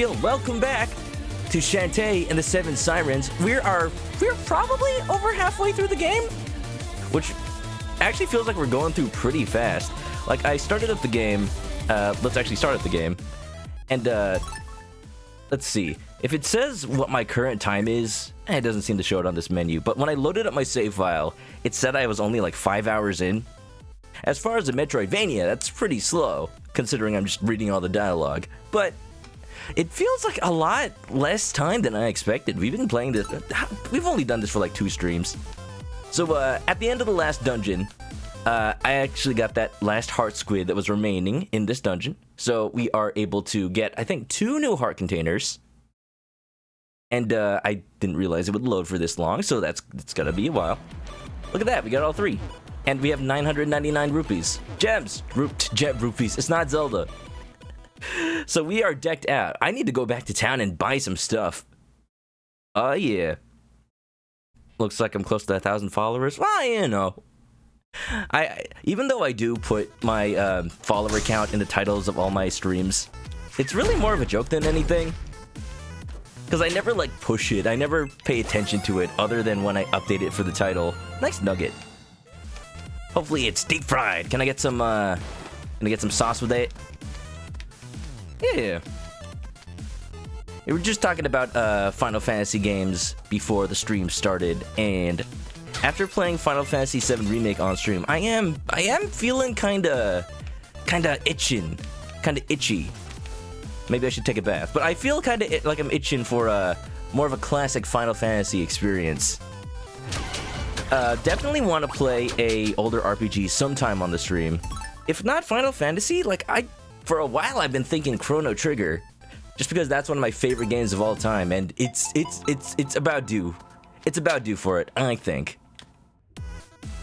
Welcome back to Shantae and the Seven Sirens. We're probably over halfway through the game, which actually feels like we're going through pretty fast. Like, I started up the game. Let's actually start up the game. And, let's see. If it says what my current time is, it doesn't seem to show it on this menu. But when I loaded up my save file, it said I was only like 5 hours in. As far as a Metroidvania, that's pretty slow, considering I'm just reading all the dialogue. But it feels like a lot less time than I expected. We've been playing this. We've only done this for like 2 streams. So, at the end of the last dungeon, I actually got that last heart squid that was remaining in this dungeon. So we are able to get, I think, 2 new heart containers. And I didn't realize it would load for this long, so it's gonna be a while. Look at that, we got all 3. And we have 999 rupees. Gems! Gem rupees. It's not Zelda. So we are decked out. I need to go back to town and buy some stuff. Oh, yeah. Looks like I'm close to 1,000 followers. Well, you know. Even though I do put my follower count in the titles of all my streams, it's really more of a joke than anything. Because I never, like, push it. I never pay attention to it other than when I update it for the title. Nice nugget. Hopefully it's deep fried. Can I get some sauce with it? Yeah. We were just talking about Final Fantasy games before the stream started, and after playing Final Fantasy VII Remake on stream, I am feeling kinda itchy. Maybe I should take a bath, but I feel kinda like I'm itching for more of a classic Final Fantasy experience. Definitely want to play a older RPG sometime on the stream. If not Final Fantasy, like for a while I've been thinking Chrono Trigger, just because that's one of my favorite games of all time, and it's about due. It's about due for it, I think.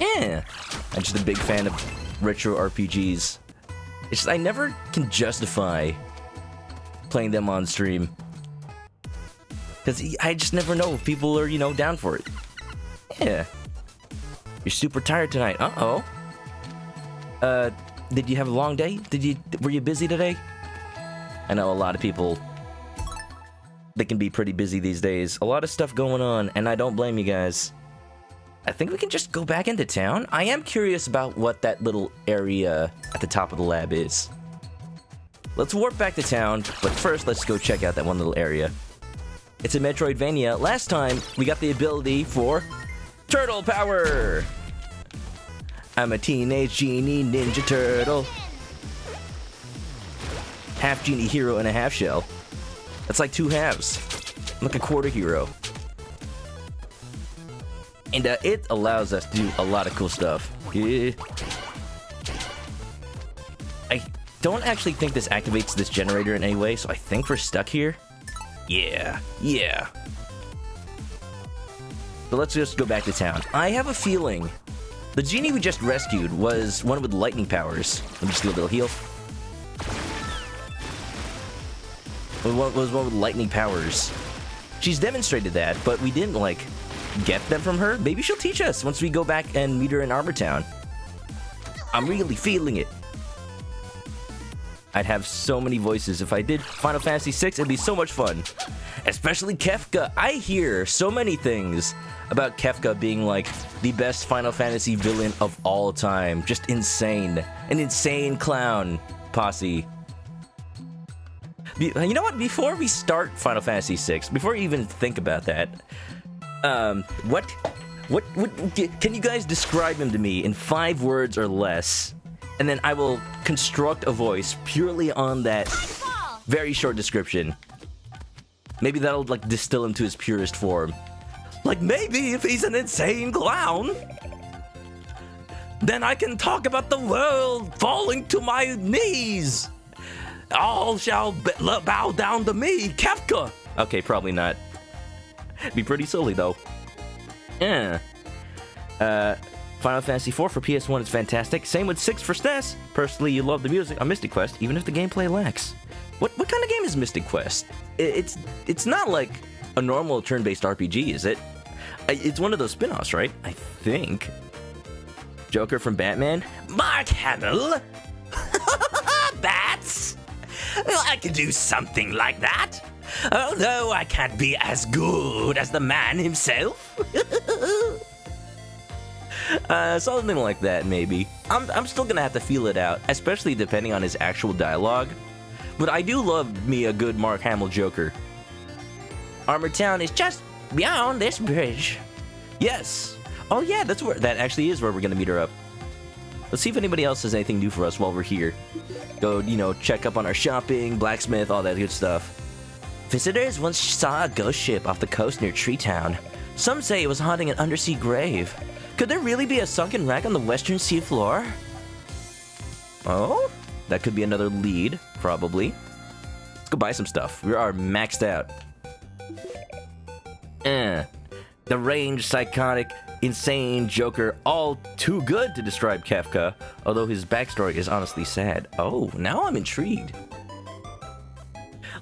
Yeah, I'm just a big fan of retro RPGs. It's just, I never can justify playing them on stream, because I just never know if people are, down for it. Yeah. You're super tired tonight. Uh-oh. Did you have a long day? Were you busy today? I know a lot of people, they can be pretty busy these days. A lot of stuff going on, and I don't blame you guys. I think we can just go back into town. I am curious about what that little area at the top of the lab is. Let's warp back to town, but first let's go check out that one little area. It's a Metroidvania. Last time, we got the ability for Turtle Power! I'm a teenage genie ninja turtle. Half genie hero and a half shell. That's like 2 halves. I'm like a quarter hero. And it allows us to do a lot of cool stuff. Yeah. I don't actually think this activates this generator in any way, so I think we're stuck here. Yeah. So let's just go back to town. I have a feeling the genie we just rescued was one with lightning powers. Let me just do a little heal. Was one with lightning powers. She's demonstrated that, but we didn't, get them from her. Maybe she'll teach us once we go back and meet her in Armor Town. I'm really feeling it. I'd have so many voices. If I did Final Fantasy VI, it'd be so much fun. Especially Kefka. I hear so many things about Kefka being like the best Final Fantasy villain of all time. Just insane. An insane clown posse. You know what? Before we start Final Fantasy VI, before we even think about that, what can you guys describe him to me in 5 words or less? And then I will construct a voice purely on that very short description. Maybe that'll, distill him to his purest form. Maybe if he's an insane clown, then I can talk about the world falling to my knees. All shall bow down to me, Kefka. Okay, probably not. Be pretty silly, though. Yeah. Final Fantasy IV for PS1 is fantastic. Same with 6 for SNES. Personally, you love the music on Mystic Quest, even if the gameplay lacks. What kind of game is Mystic Quest? It's not like a normal turn-based RPG, is it? It's one of those spin-offs, right? I think. Joker from Batman? Mark Hamill! Bats! Well, I can do something like that. Although I can't be as good as the man himself. Something like that, maybe. I'm still gonna have to feel it out, especially depending on his actual dialogue. But I do love me a good Mark Hamill Joker. Armor Town is just beyond this bridge. Yes. Oh yeah, that actually is where we're gonna meet her up. Let's see if anybody else has anything new for us while we're here. Go, check up on our shopping, blacksmith, all that good stuff. Visitors once saw a ghost ship off the coast near Tree Town. Some say it was haunting an undersea grave. Could there really be a sunken wreck on the western sea floor? Oh? That could be another lead, probably. Let's go buy some stuff. We are maxed out. Deranged, psychotic, insane Joker, all too good to describe Kefka, although his backstory is honestly sad. Oh, now I'm intrigued.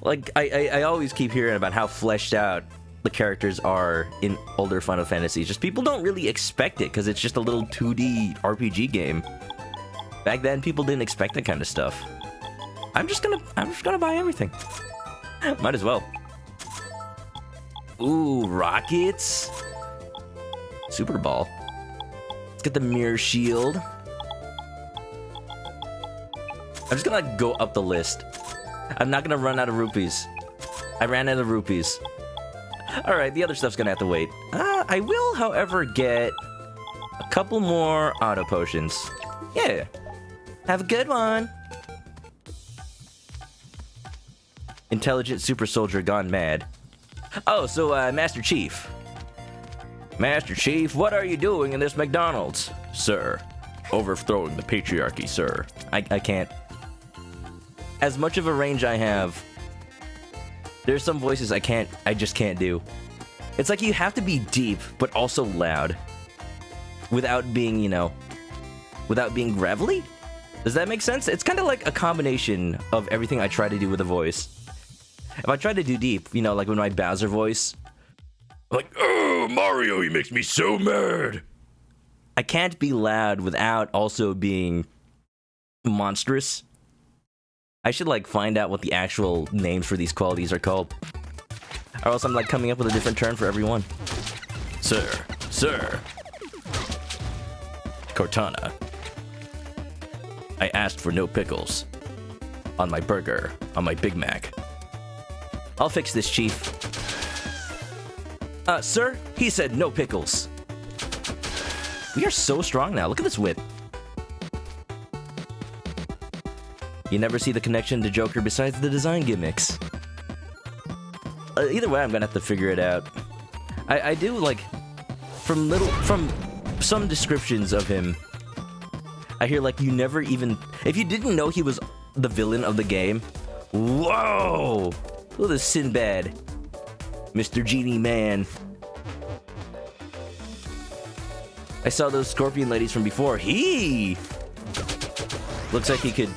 Like, I always keep hearing about how fleshed out the characters are in older Final Fantasies. Just people don't really expect it, because it's just a little 2D RPG game. Back then, people didn't expect that kind of stuff. I'm just gonna buy everything. Might as well. Ooh, rockets. Super Ball. Let's get the mirror shield. I'm just gonna go up the list. I'm not gonna run out of rupees. I ran out of rupees. Alright, the other stuff's gonna have to wait. I will, however, get a couple more auto potions. Yeah. Have a good one. Intelligent super soldier gone mad. Oh, so, Master Chief. Master Chief, what are you doing in this McDonald's? Sir, overthrowing the patriarchy, sir. I can't. As much of a range I have, there's some voices I just can't do. It's like you have to be deep, but also loud. Without being, without being gravelly? Does that make sense? It's kind of like a combination of everything I try to do with a voice. If I try to do deep, like with my Bowser voice, like, oh, Mario, he makes me so mad. I can't be loud without also being monstrous. I should, find out what the actual names for these qualities are called. Or else I'm, coming up with a different term for every one. Sir. Cortana. I asked for no pickles. On my burger. On my Big Mac. I'll fix this, Chief. Sir? He said no pickles. We are so strong now. Look at this whip. You never see the connection to Joker besides the design gimmicks. Either way, I'm gonna have to figure it out. I do, from some descriptions of him, I hear, you never even... If you didn't know he was the villain of the game, whoa! Look at this Sinbad. Mr. Genie Man. I saw those scorpion ladies from before. He looks like he could,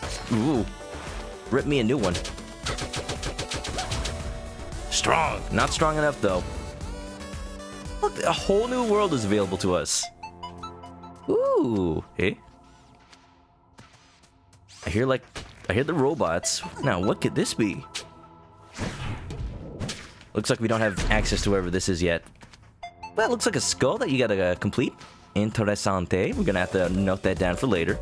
rip me a new one. Strong. Not strong enough, though. Look, a whole new world is available to us. Ooh, hey. I hear the robots. Now, what could this be? Looks like we don't have access to wherever this is yet. Well, it looks like a skull that you gotta complete. Interessante. We're gonna have to note that down for later.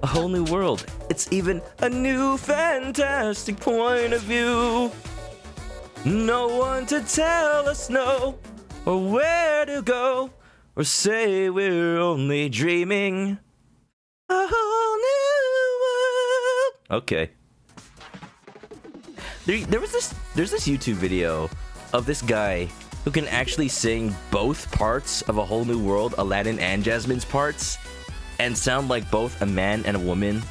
A whole new world. It's even a new fantastic point of view. No one to tell us no, or where to go, or say we're only dreaming. A whole new world. Okay. There's this YouTube video of this guy who can actually sing both parts of A Whole New World, Aladdin and Jasmine's parts, and sound like both a man and a woman,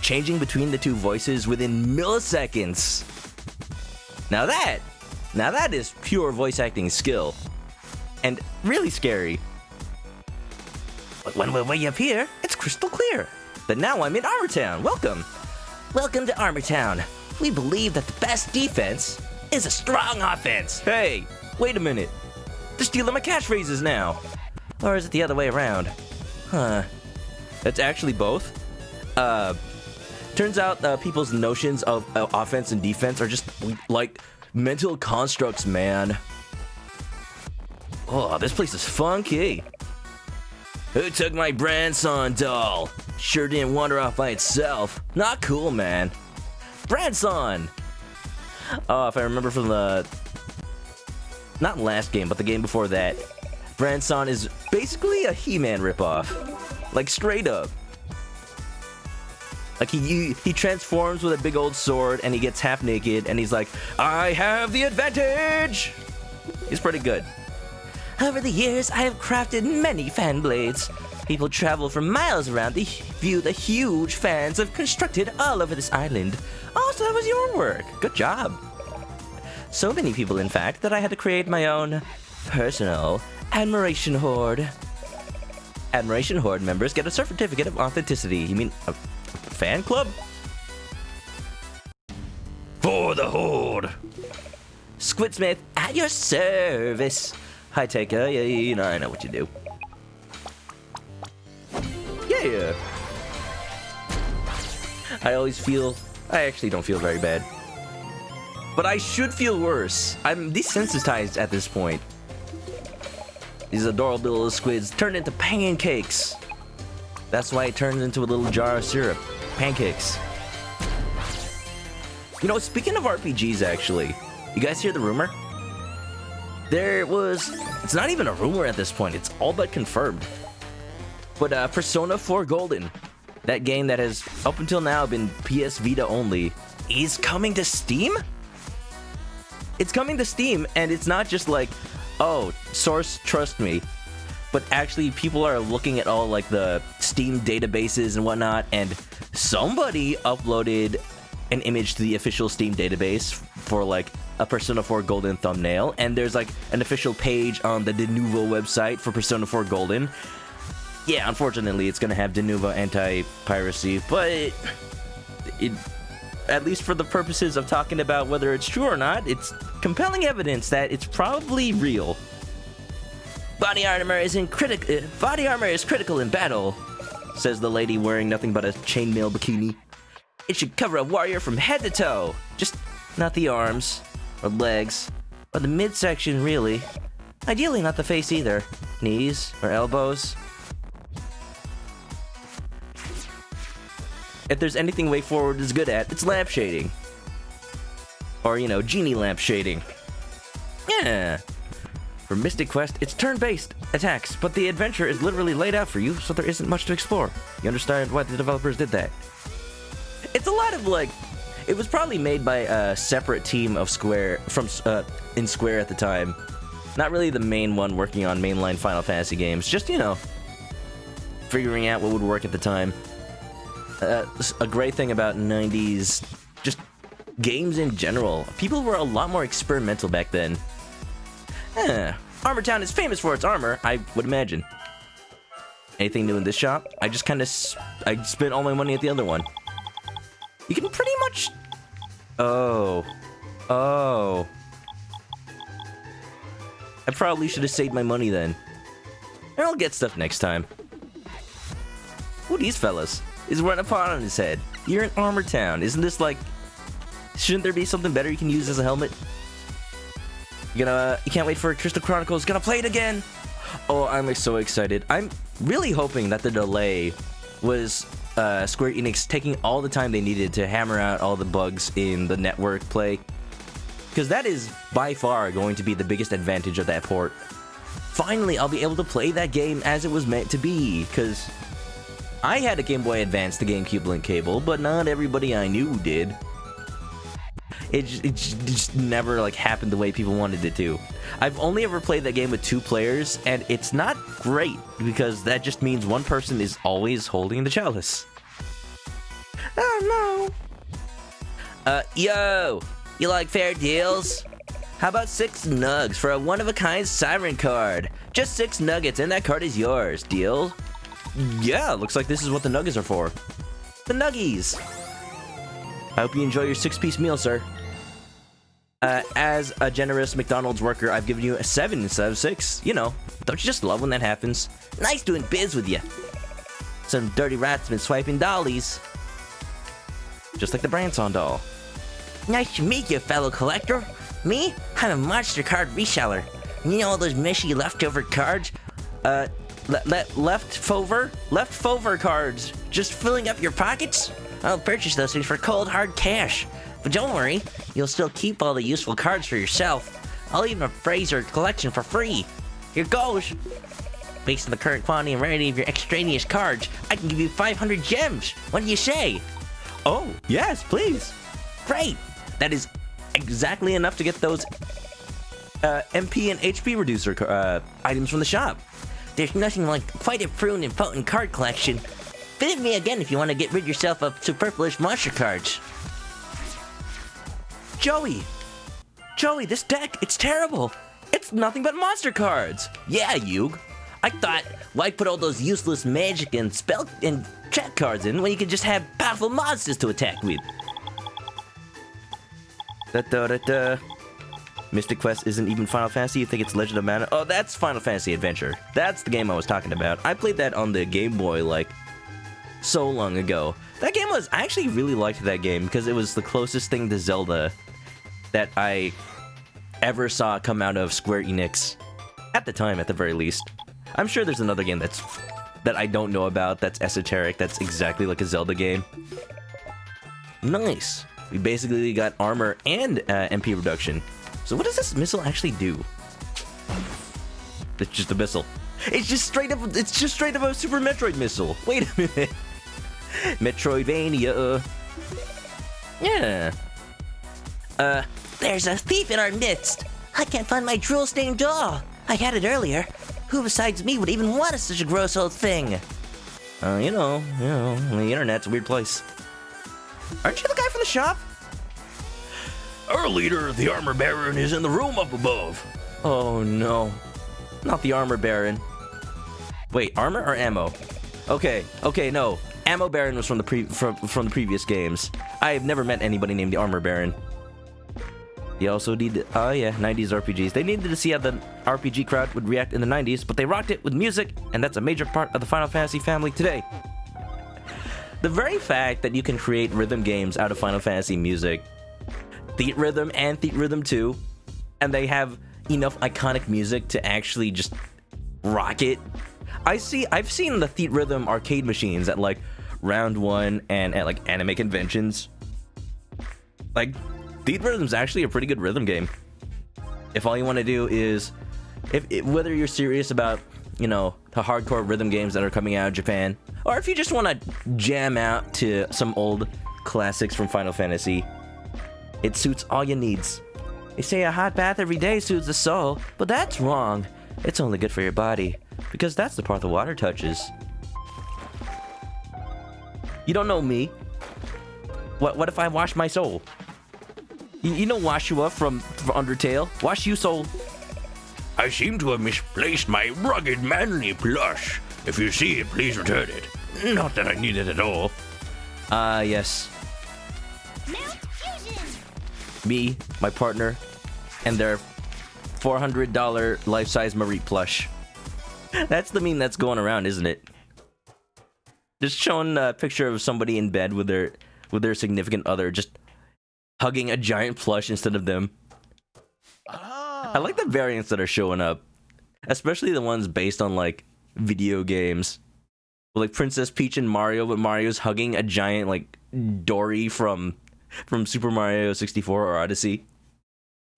changing between the two voices within milliseconds. Now that is pure voice acting skill, and really scary. But when we're way up here, it's crystal clear. But now I'm in Armor Town. Welcome to Armor Town. We believe that the best defense is a strong offense. Hey, wait a minute. They're stealing my catchphrases now. Or is it the other way around? Huh. That's actually both. To Turns out people's notions of offense and defense are just like mental constructs, man. Oh, this place is funky. Who took my grandson doll? Sure didn't wander off by itself. Not cool, man. Grandson! Oh, if I remember from the... not last game, but the game before that. Grandson is basically a He-Man ripoff. Like, straight up. Like, he transforms with a big old sword, and he gets half naked, and he's like, I have the advantage! He's pretty good. Over the years, I have crafted many fan blades. People travel from miles around to view the huge fans I've constructed all over this island. Oh, so that was your work. Good job. So many people, in fact, that I had to create my own personal Admiration Horde. Admiration Horde members get a certificate of authenticity. You mean a fan club? For the Horde. Squidsmith at your service. Hi, Taker. Yeah, you know, I know what you do. Yeah. I actually don't feel very bad. But I should feel worse. I'm desensitized at this point. These adorable little squids turned into pancakes. That's why it turns into a little jar of syrup. Pancakes. You know, speaking of RPGs, actually, you guys hear the rumor? It's not even a rumor at this point, it's all but confirmed. But Persona 4 Golden, that game that has up until now been PS Vita only, is coming to Steam? It's coming to Steam, and it's not just like, oh, source, trust me. But actually, people are looking at all like the Steam databases and whatnot, and somebody uploaded an image to the official Steam database for like a Persona 4 Golden thumbnail, and there's like an official page on the Denuvo website for Persona 4 Golden. Yeah, unfortunately, it's gonna have Denuvo anti-piracy, but it, at least for the purposes of talking about whether it's true or not, it's compelling evidence that it's probably real. Body armor is critical in battle, says the lady wearing nothing but a chainmail bikini. It should cover a warrior from head to toe, just not the arms or legs or the midsection, really. Ideally, not the face either. Knees or elbows. If there's anything WayForward is good at, it's lamp shading. Or, you know, genie lamp shading. Yeah. For Mystic Quest, it's turn-based attacks, but the adventure is literally laid out for you, so there isn't much to explore. You understand why the developers did that? It's a lot of, like... It was probably made by a separate team of Square, in Square at the time. Not really the main one working on mainline Final Fantasy games, just, you know, figuring out what would work at the time. A great thing about 90s, just games in general, people were a lot more experimental back then. Armor Town is famous for its armor, I would imagine. Anything new in this shop? I just kind of I spent all my money at the other one. You can pretty much... Oh. I probably should have saved my money then. I'll get stuff next time. Who are these fellas? He's wearing a pot on his head. You're in Armor Town. Isn't this like... Shouldn't there be something better you can use as a helmet? You can't wait for Crystal Chronicles. Gonna play it again! Oh, I'm so excited. I'm really hoping that the delay was Square Enix taking all the time they needed to hammer out all the bugs in the network play. Because that is by far going to be the biggest advantage of that port. Finally, I'll be able to play that game as it was meant to be. Because I had a Game Boy Advance to GameCube link cable, but not everybody I knew did. It just never like happened the way people wanted it to. I've only ever played that game with 2 players, and it's not great because that just means one person is always holding the chalice. Oh no. Yo, you like fair deals? How about 6 nugs for a one-of-a-kind siren card? Just 6 nuggets and that card is yours. Deal? Yeah, looks like this is what the nuggets are for. The nuggies. I hope you enjoy your 6-piece meal, sir. As a generous McDonald's worker, I've given you a 7 instead of 6. You know, don't you just love when that happens? Nice doing biz with you. Some dirty rats been swiping dollies. just like the Branson doll. Nice to meet you, fellow collector. Me? I'm a monster card reseller. You know all those mushy leftover cards? Leftover cards, just filling up your pockets? I'll purchase those things for cold, hard cash. But don't worry, you'll still keep all the useful cards for yourself. I'll even appraise your collection for free. Here goes. Based on the current quantity and rarity of your extraneous cards, I can give you 500 gems. What do you say? Oh, yes, please. Great. That is exactly enough to get those MP and HP reducer items from the shop. There's nothing like quite a prune and potent card collection. Visit me again if you want to get rid yourself of superfluous monster cards. Joey, this deck, it's terrible. It's nothing but monster cards. Yeah, Yug. I thought, why put all those useless magic and spell and trap cards in when you could just have powerful monsters to attack with? Mystic Quest isn't even Final Fantasy. You think it's Legend of Mana? Oh, that's Final Fantasy Adventure. That's the game I was talking about. I played that on the Game Boy, like, so long ago. That game was... I actually really liked that game because it was the closest thing to Zelda that I ever saw come out of Square Enix. At the time, at the very least. I'm sure there's another game that I don't know about that's esoteric, that's exactly like a Zelda game. Nice. We basically got armor and MP reduction. So what does this missile actually do? It's just a missile. It's just straight up a Super Metroid missile. Wait a minute. Metroidvania. Yeah. There's a thief in our midst. I can't find my drool-stained doll. I had it earlier. Who besides me would even want such a gross old thing? You know, the internet's a weird place. Aren't you the guy from the shop? Our leader, the Armor Baron, is in the room up above. Oh no. Not the Armor Baron. Wait, armor or ammo? Okay, no. Ammo Baron was from the previous games. I have never met anybody named the Armor Baron. They also needed, 90s RPGs. They needed to see how the RPG crowd would react in the 90s, but they rocked it with music, and that's a major part of the Final Fantasy family today. The very fact that you can create rhythm games out of Final Fantasy music, Theat Rhythm and Theat Rhythm 2, and they have enough iconic music to actually just rock it. I've seen the Theat Rhythm arcade machines at like Round 1 and at like anime conventions. Like, Theat Rhythm's actually a pretty good rhythm game. If all you want to do is, whether you're serious about, you know, the hardcore rhythm games that are coming out of Japan, or if you just want to jam out to some old classics from Final Fantasy, it suits all your needs. They say a hot bath every day soothes the soul, but that's wrong. It's only good for your body, because that's the part the water touches. You don't know me. What if I wash my soul? You know Washua from Undertale? Wash you soul. I seem to have misplaced my rugged manly plush. If you see it, please return it. Not that I need it at all. Yes. Me, my partner, and their $400 life-size Marie plush. That's the meme that's going around, isn't it? Just showing a picture of somebody in bed with their significant other, just hugging a giant plush instead of them. I like the variants that are showing up, especially the ones based on like video games, like Princess Peach and Mario, but Mario's hugging a giant like Dory from Super Mario 64 or Odyssey.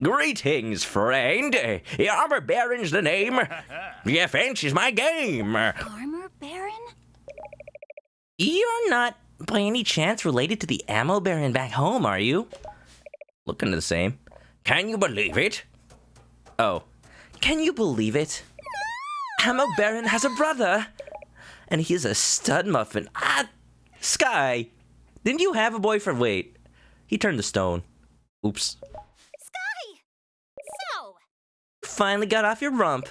Greetings, friend. The Armor Baron's the name. You fancies my game. Armor Baron? You're not, by any chance, related to the Ammo Baron back home, are you? Looking the same. Can you believe it? Oh. Can you believe it? Ammo Baron has a brother, and he's a stud muffin. Sky, didn't you have a boyfriend? Wait, he turned to stone. Oops. Sky! So! You finally got off your rump.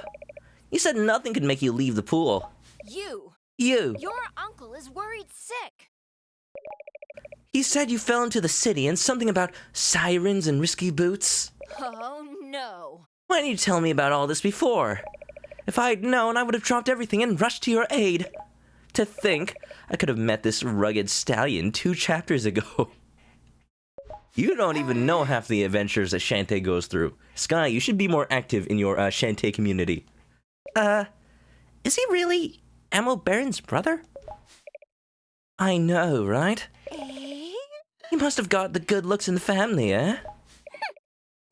You said nothing could make you leave the pool. You! Your uncle is worried sick. He said you fell into the city and something about sirens and risky boots. Oh, no. Why didn't you tell me about all this before? If I had known, I would have dropped everything and rushed to your aid. To think, I could have met this rugged stallion 2 chapters ago. You don't even know half the adventures that Shantae goes through. Sky, you should be more active in your Shantae community. Is he really Ammo Baron's brother? I know, right? Eh? He must have got the good looks in the family, eh?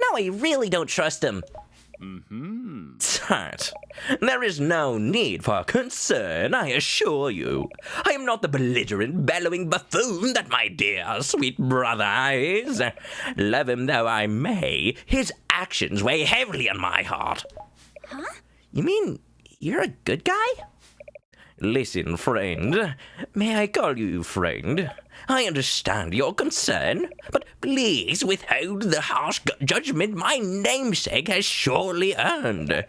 No, I really don't trust him. Tut. There is no need for concern, I assure you. I am not the belligerent, bellowing buffoon that my dear, sweet brother is. Love him though I may, his actions weigh heavily on my heart. Huh? You mean you're a good guy? Listen, friend. May I call you friend? I understand your concern, but please withhold the harsh judgment my namesake has surely earned.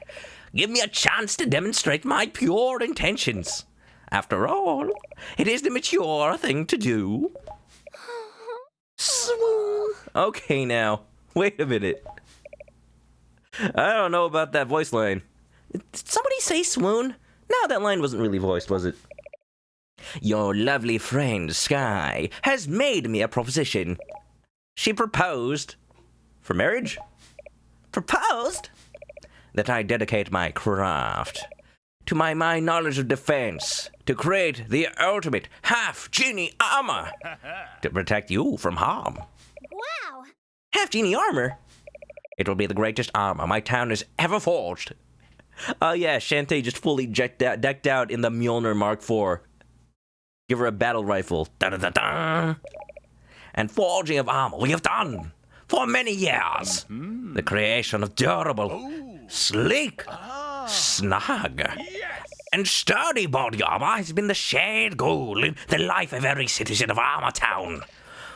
Give me a chance to demonstrate my pure intentions. After all, it is the mature thing to do. Swoon. Okay, now, wait a minute. I don't know about that voice line. Did somebody say swoon? No, that line wasn't really voiced, was it? Your lovely friend, Sky, has made me a proposition. She proposed... For marriage? Proposed? That I dedicate my craft to my knowledge of defense, to create the ultimate half-genie armor to protect you from harm. Wow! Half-genie armor? It will be the greatest armor my town has ever forged. Oh yeah, Shantae just fully decked out in the Mjolnir Mark IV. Give her a battle rifle. Da-da-da-da. And forging of armor we have done for many years. The creation of durable, sleek, snug, and sturdy body armor has been the shared goal in the life of every citizen of Armor Town.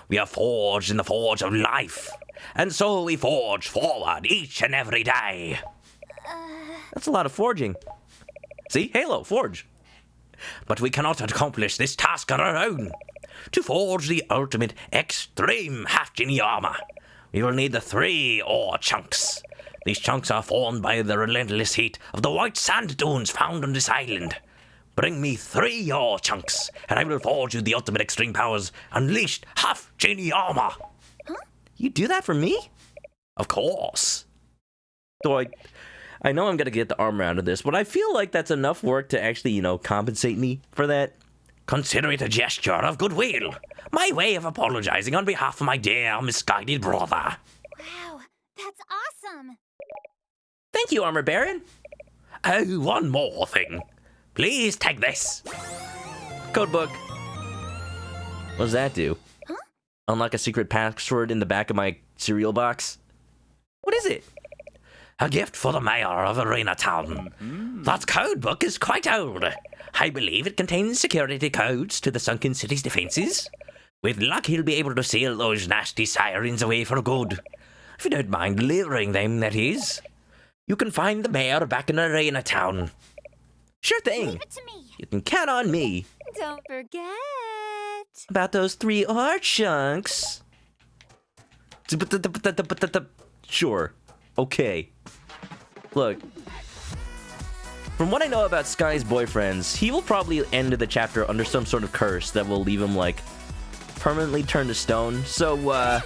We are forged in the forge of life, and so we forge forward each and every day. That's a lot of forging. See? Halo, forge. But we cannot accomplish this task on our own. To forge the ultimate extreme half-genie armor, we will need the 3 ore chunks. These chunks are formed by the relentless heat of the white sand dunes found on this island. Bring me 3 ore chunks, and I will forge you the ultimate extreme powers unleashed half-genie armor. Huh? You do that for me? Of course. So I know I'm gonna get the armor out of this, but I feel like that's enough work to actually, compensate me for that. Consider it a gesture of goodwill. My way of apologizing on behalf of my dear, misguided brother. Wow, that's awesome! Thank you, Armor Baron. Oh, one more thing. Please take this. Codebook. What does that do? Huh? Unlock a secret password in the back of my cereal box? What is it? A gift for the mayor of Arena Town. That codebook is quite old. I believe it contains security codes to the sunken city's defenses. With luck, he'll be able to seal those nasty sirens away for good. If you don't mind delivering them, that is. You can find the mayor back in Arena Town. Sure thing. Leave it to me! You can count on me. Don't forget! About those 3 ore chunks. Sure. Okay. Look. From what I know about Sky's boyfriends, he will probably end the chapter under some sort of curse that will leave him, permanently turned to stone. So,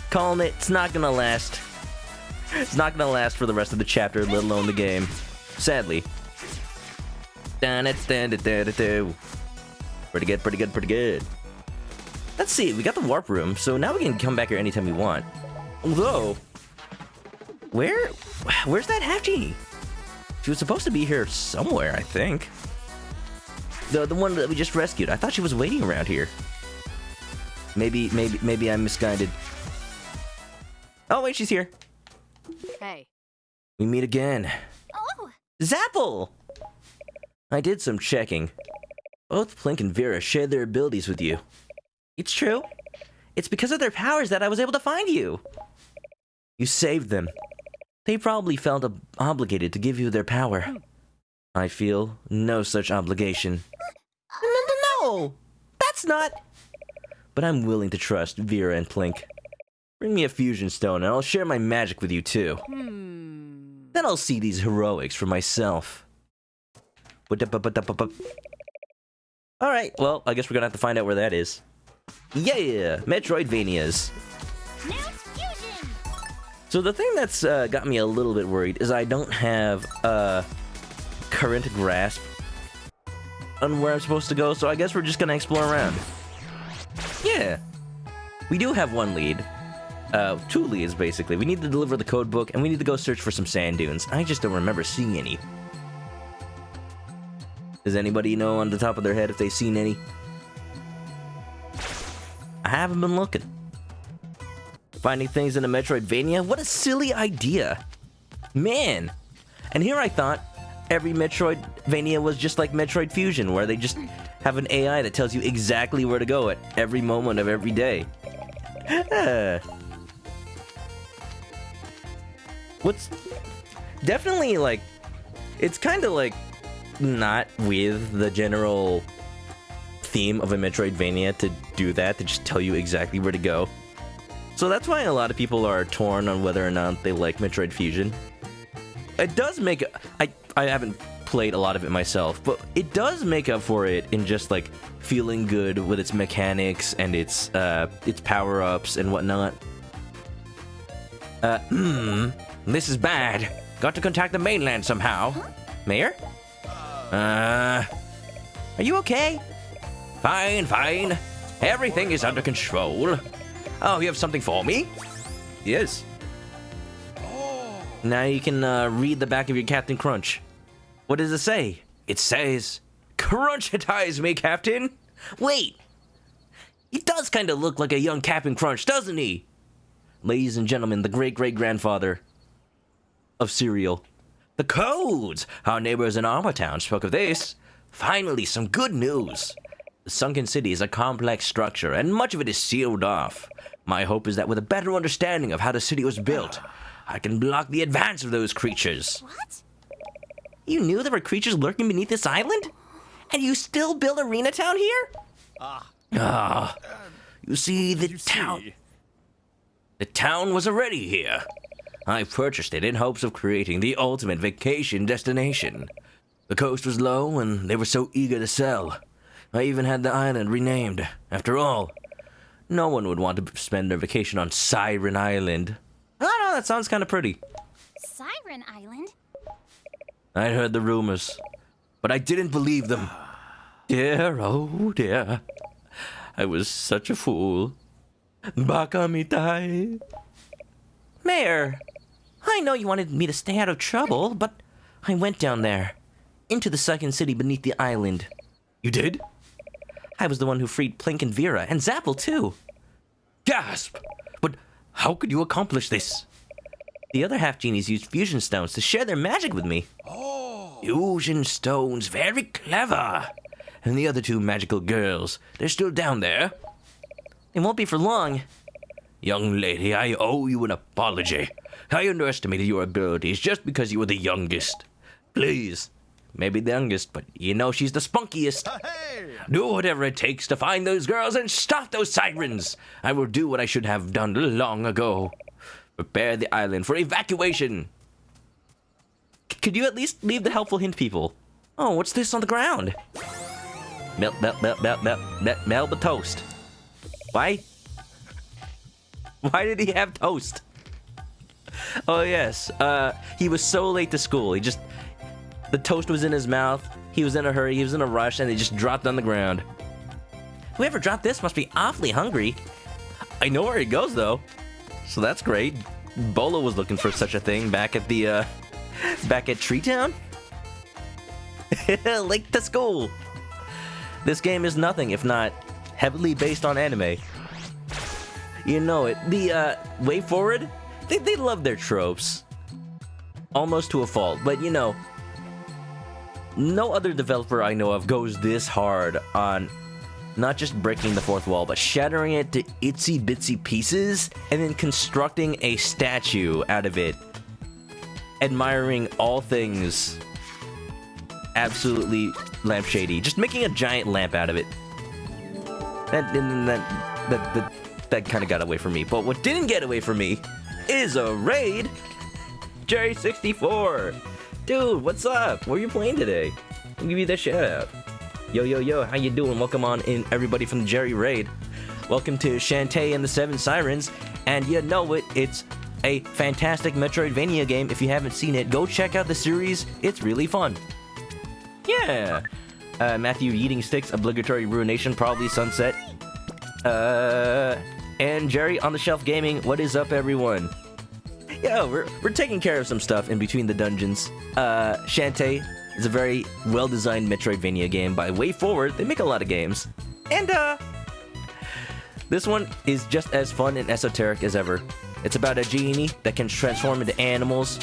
calling it, it's not gonna last. It's not gonna last for the rest of the chapter, let alone the game. Sadly. Pretty good, pretty good, pretty good. Let's see, we got the warp room, so now we can come back here anytime we want. Although, where's that half-genie? She was supposed to be here somewhere, I think. The one that we just rescued. I thought she was waiting around here. Maybe I'm misguided. Oh wait, she's here. Hey. We meet again. Oh! Zapple! I did some checking. Both Plink and Vera shared their abilities with you. It's true. It's because of their powers that I was able to find you. You saved them. They probably felt obligated to give you their power. I feel no such obligation. No! That's not... But I'm willing to trust Vera and Plink. Bring me a fusion stone and I'll share my magic with you too. Then I'll see these heroics for myself. Alright, well, I guess we're gonna have to find out where that is. Yeah! Metroidvanias. So the thing that's got me a little bit worried is I don't have a current grasp on where I'm supposed to go, so I guess we're just gonna explore around. Yeah. We do have one lead. 2 leads, basically. We need to deliver the code book, and we need to go search for some sand dunes. I just don't remember seeing any. Does anybody know on the top of their head if they've seen any? I haven't been looking. Finding things in a Metroidvania? What a silly idea. Man. And here I thought every Metroidvania was just like Metroid Fusion, where they just have an AI that tells you exactly where to go at every moment of every day. What's definitely like, it's kind of like not with the general theme of a Metroidvania to do that, to just tell you exactly where to go. So that's why a lot of people are torn on whether or not they like Metroid Fusion. It does make, I haven't played a lot of it myself, but it does make up for it in just like feeling good with its mechanics and its power-ups and whatnot. This is bad. Got to contact the mainland somehow. Mayor? Are you okay? Fine. Everything is under control. Oh, you have something for me? Yes. Now you can read the back of your Captain Crunch. What does it say? It says, "Crunchitize me, Captain." Wait. He does kind of look like a young Captain Crunch, doesn't he? Ladies and gentlemen, the great-great-grandfather of cereal. The codes! Our neighbors in Armor Town spoke of this. Finally, some good news. The sunken city is a complex structure, and much of it is sealed off. My hope is that with a better understanding of how the city was built, I can block the advance of those creatures. What? You knew there were creatures lurking beneath this island? And you still build Arena Town here? You see, the town was already here. I purchased it in hopes of creating the ultimate vacation destination. The coast was low, and they were so eager to sell. I even had the island renamed. After all, no one would want to spend their vacation on Siren Island. I don't know, that sounds kind of pretty. Siren Island? I heard the rumors, but I didn't believe them. Dear, oh dear. I was such a fool. Baka mitai. Mayor, I know you wanted me to stay out of trouble, but I went down there, into the sunken city beneath the island. You did? I was the one who freed Plink and Vera, and Zapple too. Gasp! But how could you accomplish this? The other half-genies used fusion stones to share their magic with me. Fusion stones, very clever. And the other 2 magical girls, they're still down there. It won't be for long. Young lady, I owe you an apology. I underestimated your abilities just because you were the youngest. Please, maybe the youngest, but you know she's the spunkiest. Do whatever it takes to find those girls and stop those sirens. I will do what I should have done long ago. Prepare the island for evacuation. Could you at least leave the helpful hint, people? Oh, what's this on the ground? Melt the toast. Why? Why did he have toast? Oh, yes. He was so late to school. The toast was in his mouth. He was in a hurry. He was in a rush, and it just dropped on the ground. Whoever dropped this must be awfully hungry. I know where he goes, though. So that's great. Bolo was looking for such a thing back at the, back at Tree Town? Late to school. This game is nothing if not heavily based on anime. You know it. The, Way Forward, they love their tropes. Almost to a fault, but you know, no other developer I know of goes this hard on not just breaking the fourth wall, but shattering it to itsy-bitsy pieces, and then constructing a statue out of it, admiring all things absolutely lampshady. Just making a giant lamp out of it. That kind of got away from me. But what didn't get away from me is a raid. Jerry64. Dude, what's up? What are you playing today? I'll give you that shout out. Yo, how you doing? Welcome on in, everybody from the Jerry Raid. Welcome to Shantae and the 7 Sirens. And you know it, it's a fantastic Metroidvania game. If you haven't seen it, go check out the series. It's really fun. Yeah. Matthew, eating sticks, obligatory ruination, probably sunset. And Jerry on the shelf gaming. What is up, everyone? Yeah, we're taking care of some stuff in between the dungeons. Shantae is a very well-designed Metroidvania game by Way Forward. They make a lot of games. And, this one is just as fun and esoteric as ever. It's about a genie that can transform into animals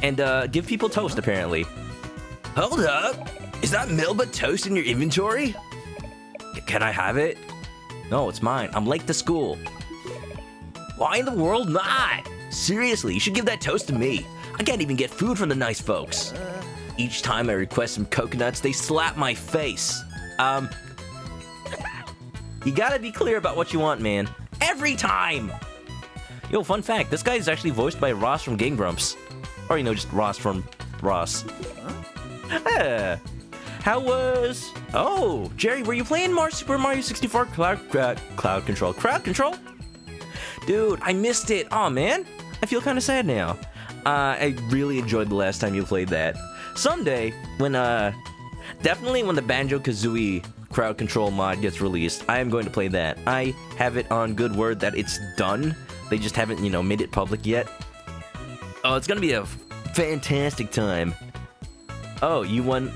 and give people toast, apparently. Hold up! Is that Melba toast in your inventory? Can I have it? No, it's mine. I'm late to school. Why in the world not? Seriously, you should give that toast to me. I can't even get food from the nice folks. Each time I request some coconuts, they slap my face. You gotta be clear about what you want, man. Every time! Yo, fun fact, this guy is actually voiced by Ross from Game Grumps. Or, you know, just Ross from Ross. How was... Oh, Jerry, were you playing Super Mario 64 Crowd Control? Dude, I missed it. Aw, man. I feel kind of sad now. I really enjoyed the last time you played that. Someday, when, definitely when the Banjo-Kazooie Crowd Control mod gets released, I am going to play that. I have it on good word that it's done. They just haven't, you know, made it public yet. Oh, it's gonna be a fantastic time. Oh, you won,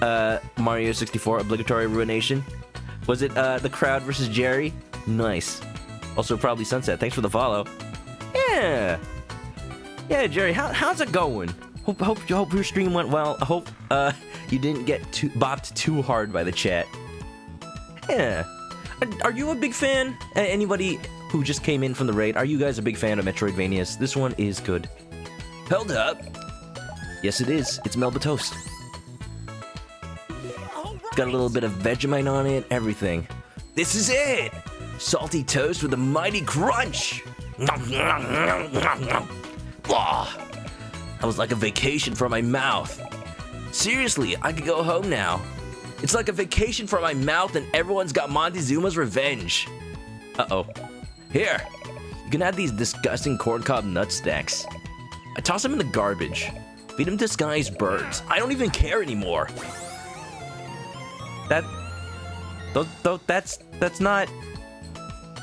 Mario 64 Obligatory Ruination? Was it, the crowd versus Jerry? Nice. Also, probably Sunset. Thanks for the follow. Yeah. Yeah, Jerry, how's it going? Hope your stream went well. I hope, you didn't get bopped too hard by the chat. Yeah. Are you a big fan? Anybody who just came in from the raid, are you guys a big fan of Metroidvanias? This one is good. Hold up. Yes, it is. It's Melba Toast. Got a little bit of Vegemite on it, everything. This is it! Salty toast with a mighty crunch! That was like a vacation for my mouth. Seriously, I could go home now. It's like a vacation for my mouth and everyone's got Montezuma's revenge. Uh-oh. Here, you can have these disgusting corncob nut stacks. I toss them in the garbage. Feed them to Sky's birds. I don't even care anymore. That's not...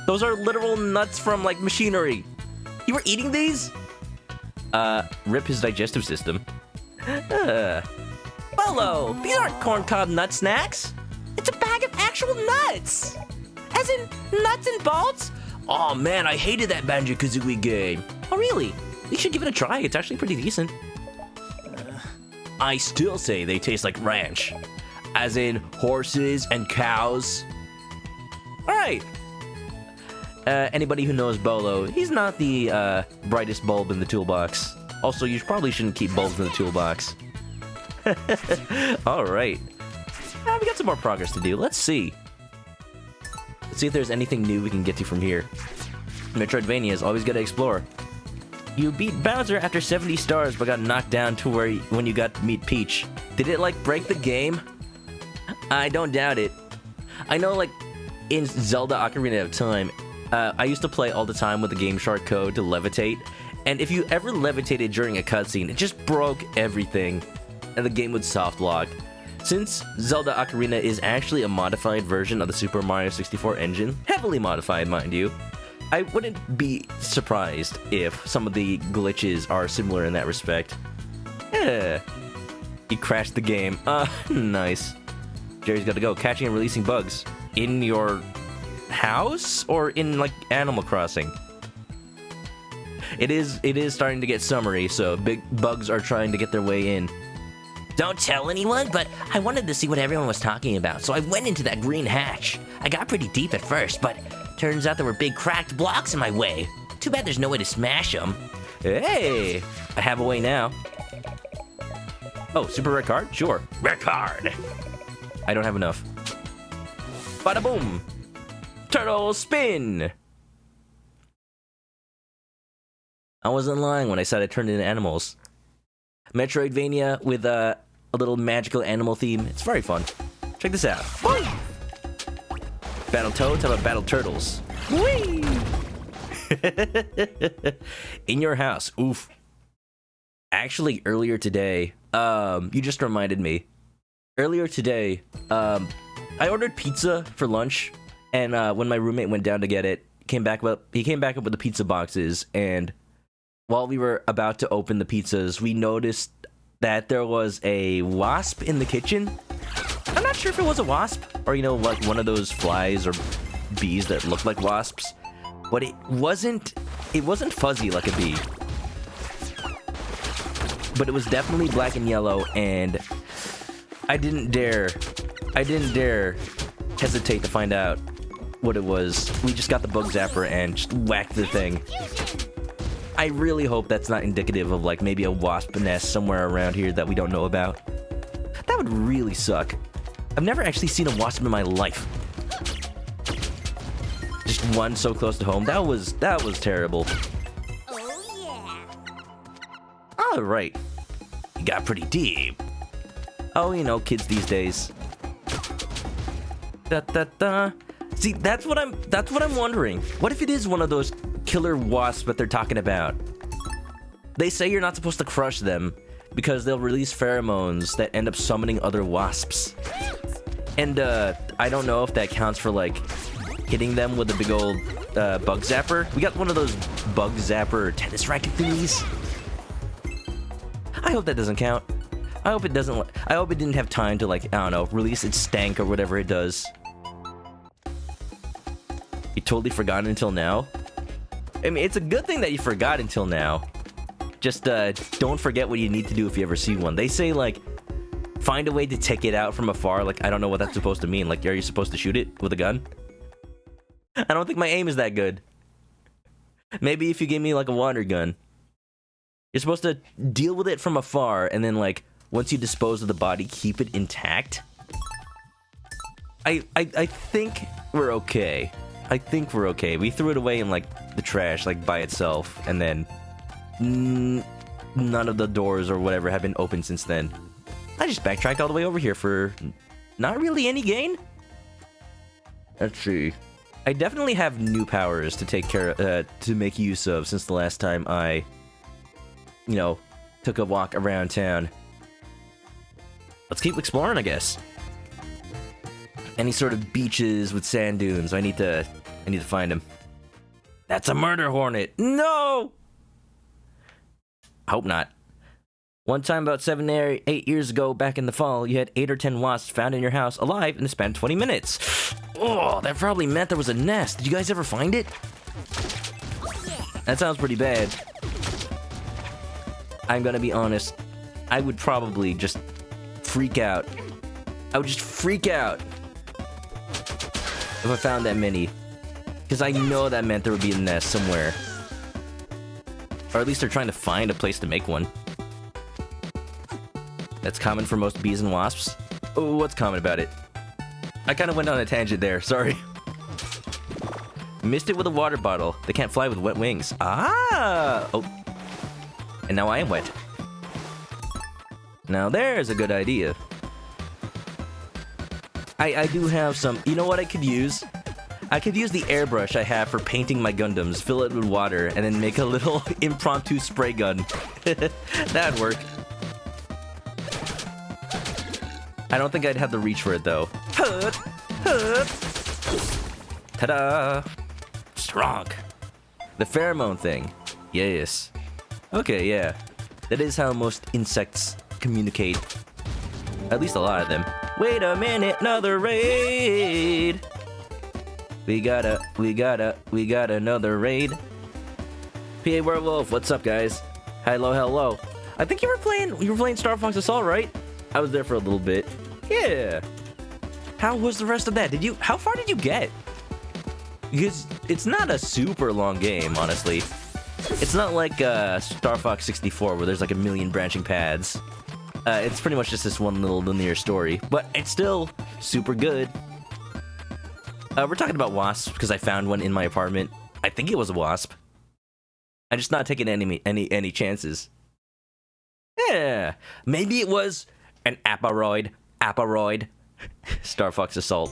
Those are literal nuts from, like, machinery. You were eating these? Rip his digestive system. Bolo, these aren't corncob nut snacks. It's a bag of actual nuts. As in, nuts and bolts? Oh man, I hated that Banjo-Kazooie game. Oh really? You should give it a try, it's actually pretty decent. I still say they taste like ranch. As in, horses and cows. Alright. Anybody who knows Bolo, he's not the brightest bulb in the toolbox. Also, you probably shouldn't keep bulbs in the toolbox. Alright. We got some more progress to do. Let's see. Let's see if there's anything new we can get to from here. Metroidvania is always gotta explore. You beat Bowser after 70 stars but got knocked down to when you got to meet Peach. Did it, like, break the game? I don't doubt it. I know, like, in Zelda Ocarina of Time, I used to play all the time with the Game Shark code to levitate, and if you ever levitated during a cutscene, it just broke everything, and the game would soft lock. Since Zelda Ocarina is actually a modified version of the Super Mario 64 engine, heavily modified, mind you, I wouldn't be surprised if some of the glitches are similar in that respect. Yeah. You crashed the game. Nice. Jerry's got to go. Catching and releasing bugs. In your house? Or in, like, Animal Crossing? It is starting to get summery, so big bugs are trying to get their way in. Don't tell anyone, but I wanted to see what everyone was talking about, so I went into that green hatch. I got pretty deep at first, but turns out there were big cracked blocks in my way. Too bad there's no way to smash them. Hey! I have a way now. Oh, super red card? Sure. Red card. I don't have enough. Bada boom! Turtle spin! I wasn't lying when I said I turned into animals. Metroidvania with a little magical animal theme. It's very fun. Check this out. Whee! Battle Toads, how about Battle Turtles? Whee! In your house. Oof. Actually, earlier today, you just reminded me. Earlier today, I ordered pizza for lunch, and when my roommate went down to get it, he came back up with the pizza boxes, and while we were about to open the pizzas, we noticed that there was a wasp in the kitchen. I'm not sure if it was a wasp, or like one of those flies or bees that look like wasps, but it wasn't fuzzy like a bee. But it was definitely black and yellow, and I didn't dare hesitate to find out what it was. We just got the bug zapper and just whacked the thing. I really hope that's not indicative of like maybe a wasp nest somewhere around here that we don't know about. That would really suck. I've never actually seen a wasp in my life. Just one so close to home. That was terrible. Oh, yeah. All right. You got pretty deep. Oh, kids these days. Da da da. See, that's what I'm wondering. What if it is one of those killer wasps that they're talking about? They say you're not supposed to crush them because they'll release pheromones that end up summoning other wasps. And I don't know if that counts for like hitting them with a big old bug zapper. We got one of those bug zapper tennis racket thingies. I hope that doesn't count. I hope it doesn't. I hope it didn't have time to like, I don't know, release its stank or whatever it does. You totally forgot until now? I mean, it's a good thing that you forgot until now. Just don't forget what you need to do if you ever see one. They say like, find a way to take it out from afar. Like, I don't know what that's supposed to mean. Like, are you supposed to shoot it with a gun? I don't think my aim is that good. Maybe if you gave me like a water gun. You're supposed to deal with it from afar, and then like, once you dispose of the body, keep it intact. I think we're okay. I think we're okay. We threw it away in like the trash, like by itself, and then none of the doors or whatever have been opened since then. I just backtracked all the way over here for not really any gain. Let's see. I definitely have new powers to take care of, to make use of since the last time I, took a walk around town. Let's keep exploring, I guess. Any sort of beaches with sand dunes. I need to find them. That's a murder hornet. No! I hope not. One time about 7 or 8 years ago, back in the fall, you had 8 or 10 wasps found in your house alive in the span of 20 minutes. Oh, that probably meant there was a nest. Did you guys ever find it? That sounds pretty bad. I'm gonna be honest. I would probably just freak out. I would just freak out if I found that many. Because I know that meant there would be a nest somewhere. Or at least they're trying to find a place to make one. That's common for most bees and wasps. Oh, what's common about it? I kind of went on a tangent there, sorry. Missed it with a water bottle. They can't fly with wet wings. Ah! Oh. And now I am wet. Now there's a good idea. I do have some... You know what I could use? I could use the airbrush I have for painting my Gundams, fill it with water, and then make a little impromptu spray gun. That'd work. I don't think I'd have the reach for it, though. Ta-da! Strong. The pheromone thing. Yes. Okay, yeah. That is how most insects communicate. At least a lot of them. Wait a minute, another raid! We got another raid. PA Werewolf, what's up, guys? Hello. I think you were playing Star Fox Assault, right? I was there for a little bit. Yeah. How was the rest of that? How far did you get? Because it's not a super long game, honestly. It's not like Star Fox 64 where there's like a million branching paths. It's pretty much just this one little linear story, but it's still super good. We're talking about wasps because I found one in my apartment. I think it was a wasp. I'm just not taking any chances. Yeah, maybe it was an aparoid. Star Fox Assault.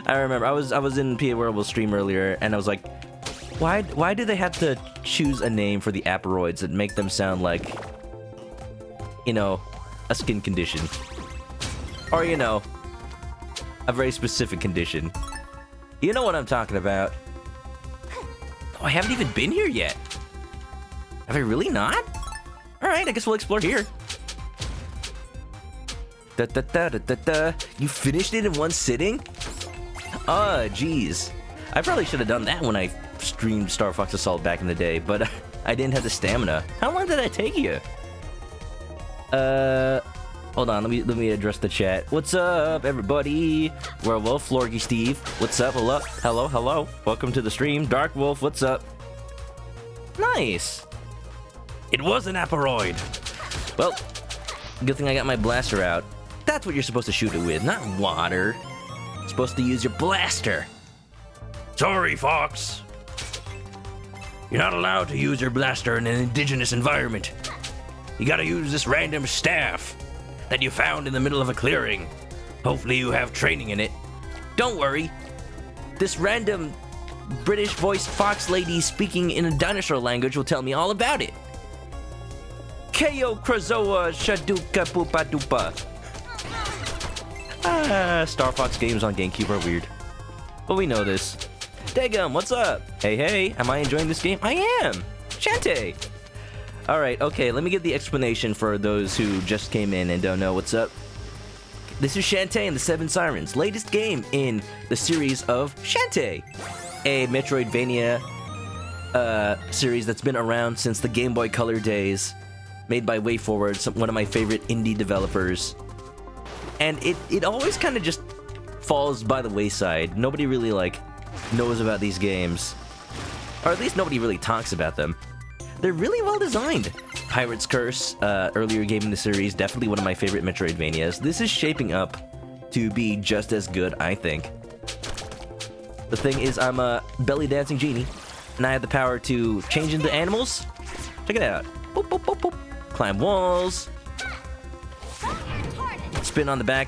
I remember I was in PA Werewolf's stream earlier, and I was like, Why do they have to choose a name for the Aperoids that make them sound like, you know, a skin condition? Or, you know, a very specific condition. You know what I'm talking about. Oh, I haven't even been here yet. Have I really not? Alright, I guess we'll explore here. You finished it in one sitting? Ah, jeez. I probably should have done that when I streamed Star Fox Assault back in the day, but I didn't have the stamina. How long did that take you? Hold on, let me address the chat. What's up, everybody? Werewolf, Florgy Steve. What's up? Hello. Welcome to the stream. Dark Wolf, what's up? Nice. It was an Aperoid. Well, good thing I got my blaster out. That's what you're supposed to shoot it with, not water. You're supposed to use your blaster. Sorry, Fox. You're not allowed to use your blaster in an indigenous environment. You gotta use this random staff that you found in the middle of a clearing. Hopefully you have training in it. Don't worry. This random British voiced fox lady speaking in a dinosaur language will tell me all about it. Keo Krazoa Shaduka Poopa Dupa. Star Fox games on GameCube are weird. But we know this. Degum, what's up? Hey, am I enjoying this game? I am! Shantae! Alright, okay, let me get the explanation for those who just came in and don't know what's up. This is Shantae and the Seven Sirens, latest game in the series of Shantae, a Metroidvania series that's been around since the Game Boy Color days, made by WayForward, one of my favorite indie developers. And it always kind of just falls by the wayside. Nobody really, like, knows about these games. Or at least nobody really talks about them. They're really well designed. Pirate's Curse, earlier game in the series, definitely one of my favorite Metroidvanias. This is shaping up to be just as good, I think. The thing is, I'm a belly dancing genie, and I have the power to change into animals. Check it out. Boop, boop, boop, boop. Climb walls. Spin on the back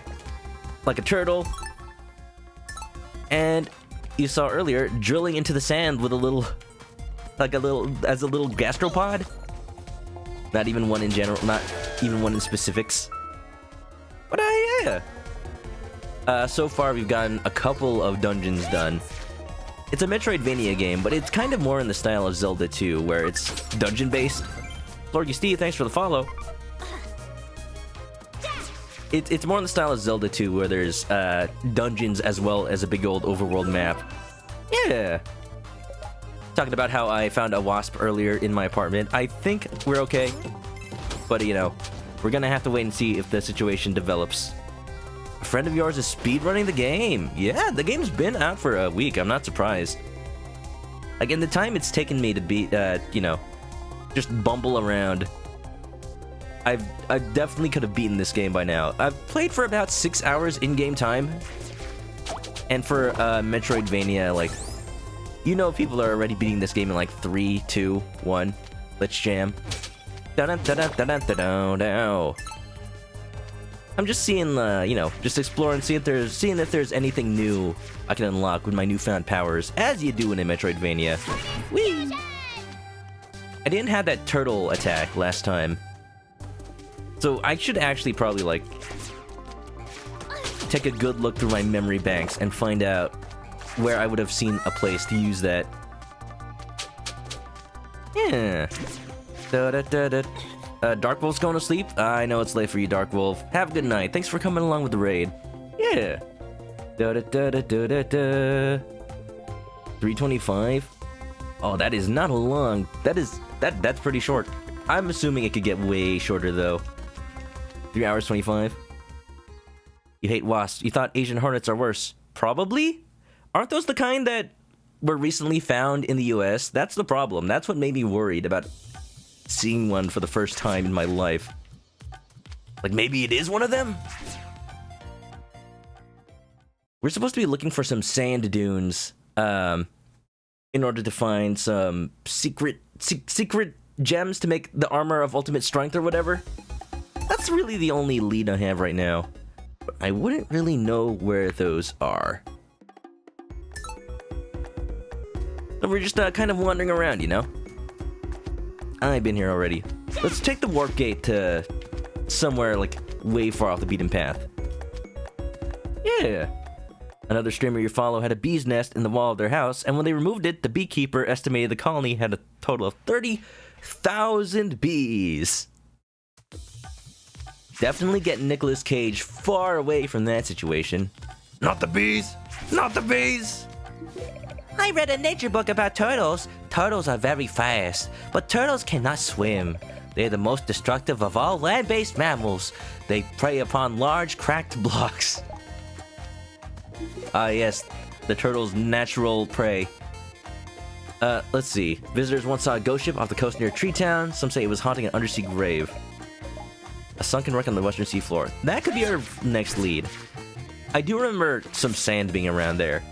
like a turtle. And you saw earlier, drilling into the sand with a little gastropod. Not even one in general, not even one in specifics. But yeah. So far we've gotten a couple of dungeons done. It's a Metroidvania game, but it's kind of more in the style of Zelda 2, where it's dungeon-based. Lord Steve, thanks for the follow. It's more in the style of Zelda 2, where there's dungeons as well as a big old overworld map. Yeah. Talking about how I found a wasp earlier in my apartment. I think we're okay. But, you know, we're gonna have to wait and see if the situation develops. A friend of yours is speedrunning the game. Yeah, the game's been out for a week. I'm not surprised. Like, in the time it's taken me to beat, you know, just bumble around, I definitely could have beaten this game by now. I've played for about 6 hours in-game time. And for Metroidvania, like, you know people are already beating this game in like 3, 2, 1. Let's jam. I'm just seeing, you know, just exploring, seeing if there's anything new I can unlock with my newfound powers, as you do in a Metroidvania. Whee! I didn't have that turtle attack last time. So I should actually probably, like, take a good look through my memory banks and find out where I would have seen a place to use that. Yeah. Dark Wolf's going to sleep? I know it's late for you, Dark Wolf. Have a good night. Thanks for coming along with the raid. Yeah. 325? Oh, that is not a long. That's pretty short. I'm assuming it could get way shorter though. 3 hours 25. You hate wasps. You thought Asian hornets are worse. Probably? Aren't those the kind that were recently found in the US? That's the problem. That's what made me worried about seeing one for the first time in my life. Like, maybe it is one of them? We're supposed to be looking for some sand dunes, in order to find some secret gems to make the armor of ultimate strength or whatever. That's really the only lead I have right now. But I wouldn't really know where those are. So we're just kind of wandering around, you know? I've been here already. Let's take the warp gate to somewhere like way far off the beaten path. Yeah. Another streamer you follow had a bee's nest in the wall of their house, and when they removed it, the beekeeper estimated the colony had a total of 30,000 bees. Definitely getting Nicolas Cage far away from that situation. Not the bees! Not the bees! I read a nature book about turtles. Turtles are very fast, but turtles cannot swim. They're the most destructive of all land-based mammals. They prey upon large, cracked blocks. Ah, yes, the turtle's natural prey. Let's see. Visitors once saw a ghost ship off the coast near Tree Town. Some say it was haunting an undersea grave. A sunken wreck on the western seafloor. That could be our next lead. I do remember some sand being around there.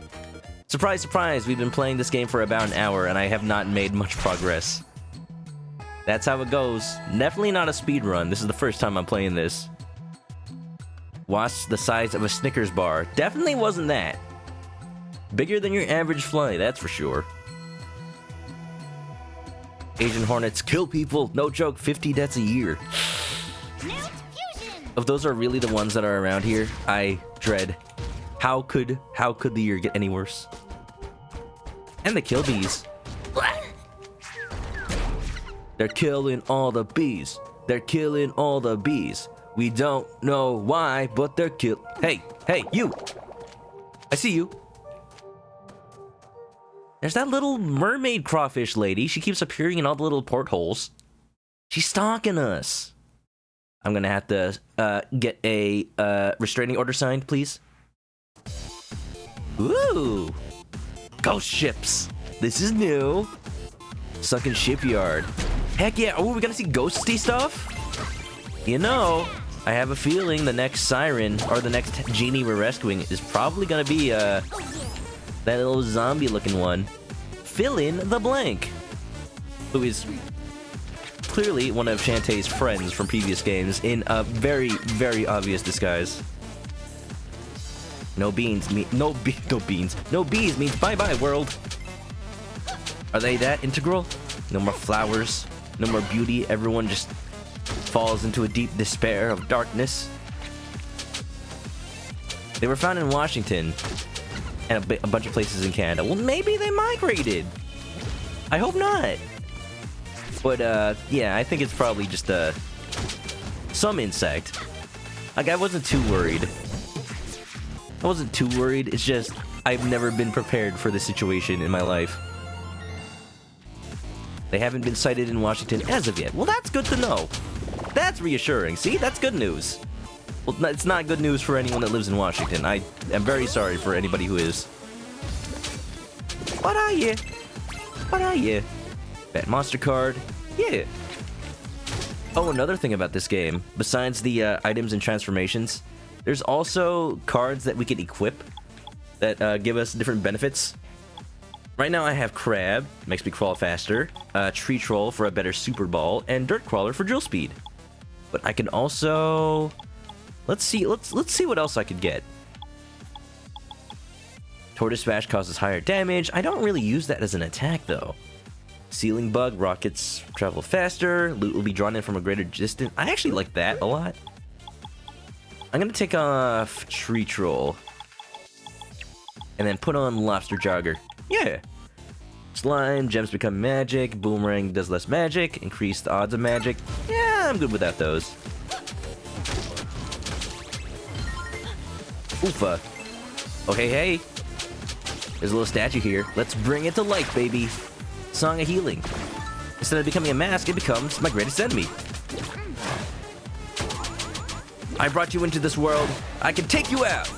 Surprise, surprise, we've been playing this game for about an hour and I have not made much progress. That's how it goes. Definitely not a speed run. This is the first time I'm playing this. Wasps the size of a Snickers bar. Definitely wasn't that. Bigger than your average fly, that's for sure. Asian hornets kill people. No joke, 50 deaths a year. If those are really the ones that are around here, I dread. How could the year get any worse? And they kill bees. They're killing all the bees. They're killing all the bees. We don't know why, but they're Hey, you! I see you. There's that little mermaid crawfish lady. She keeps appearing in all the little portholes. She's stalking us. I'm gonna have to get a restraining order signed, please. Ooh! Ghost ships! This is new. Sunken shipyard. Heck yeah! Oh, we're gonna see ghosty stuff? You know, I have a feeling the next siren, or the next genie we're rescuing, is probably gonna be, that little zombie-looking one. Fill in the blank. Who is clearly one of Shantae's friends from previous games in a very, very obvious disguise. No beans mean no beans. No bees means bye-bye world. Are they that integral? No more flowers, no more beauty. Everyone just falls into a deep despair of darkness. They were found in Washington and a bunch of places in Canada. Well, maybe they migrated. I hope not. But yeah, I think it's probably just some insect. Like, I wasn't too worried. It's just I've never been prepared for this situation in my life. They haven't been sighted in Washington as of yet. Well, that's good to know. That's reassuring. See, that's good news. Well, it's not good news for anyone that lives in Washington. I am very sorry for anybody who is. What are you? What are you? That monster card. Yeah. Oh, another thing about this game, besides the items and transformations, there's also cards that we can equip that give us different benefits. Right now I have Crab, makes me crawl faster, Tree Troll for a better Super Ball, and Dirt Crawler for drill speed. But I can also... Let's see what else I could get. Tortoise Bash causes higher damage. I don't really use that as an attack, though. Ceiling Bug, rockets travel faster, loot will be drawn in from a greater distance. I actually like that a lot. I'm gonna take off Tree Troll. And then put on Lobster Jogger. Yeah. Slime, gems become magic, boomerang does less magic, increase the odds of magic. Yeah, I'm good without those. Oofa. Oh, hey. There's a little statue here. Let's bring it to life, baby. Song of Healing. Instead of becoming a mask, it becomes my greatest enemy. I brought you into this world. I can take you out.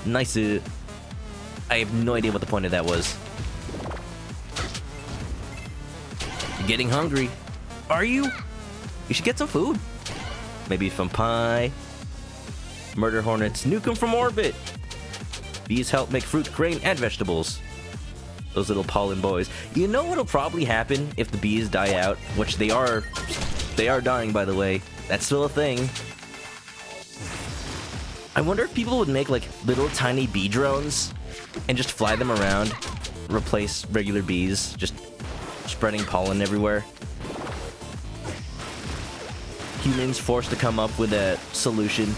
Nice. I have no idea what the point of that was. You're getting hungry. Are you? You should get some food. Maybe some pie. Murder hornets, nuke them from orbit. Bees help make fruit, grain, and vegetables. Those little pollen boys. You know what'll probably happen if the bees die out? Which they are dying, by the way. That's still a thing. I wonder if people would make, like, little tiny bee drones and just fly them around, replace regular bees, just spreading pollen everywhere. Humans forced to come up with a solution.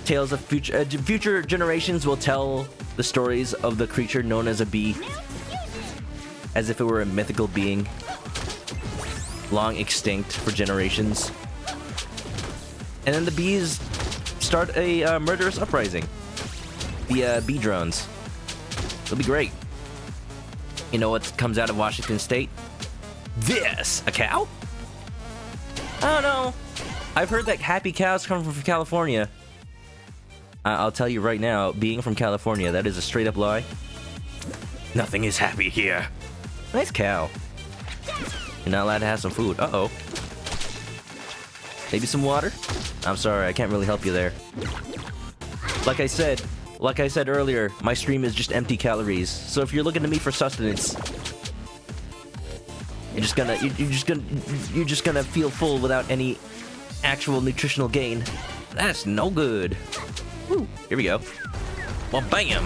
Tales of future generations will tell the stories of the creature known as a bee, as if it were a mythical being, long extinct for generations. And then the bees start a murderous uprising. The bee drones. It'll be great. You know what comes out of Washington State? This! A cow? I don't know. I've heard that happy cows come from California. I'll tell you right now, being from California, that is a straight up lie. Nothing is happy here. Nice cow. You're not allowed to have some food. Uh-oh. Maybe some water? I'm sorry, I can't really help you there. Like I said earlier, my stream is just empty calories. So if you're looking to me for sustenance, you're just gonna feel full without any actual nutritional gain. That's no good. Woo, here we go. Well, bam!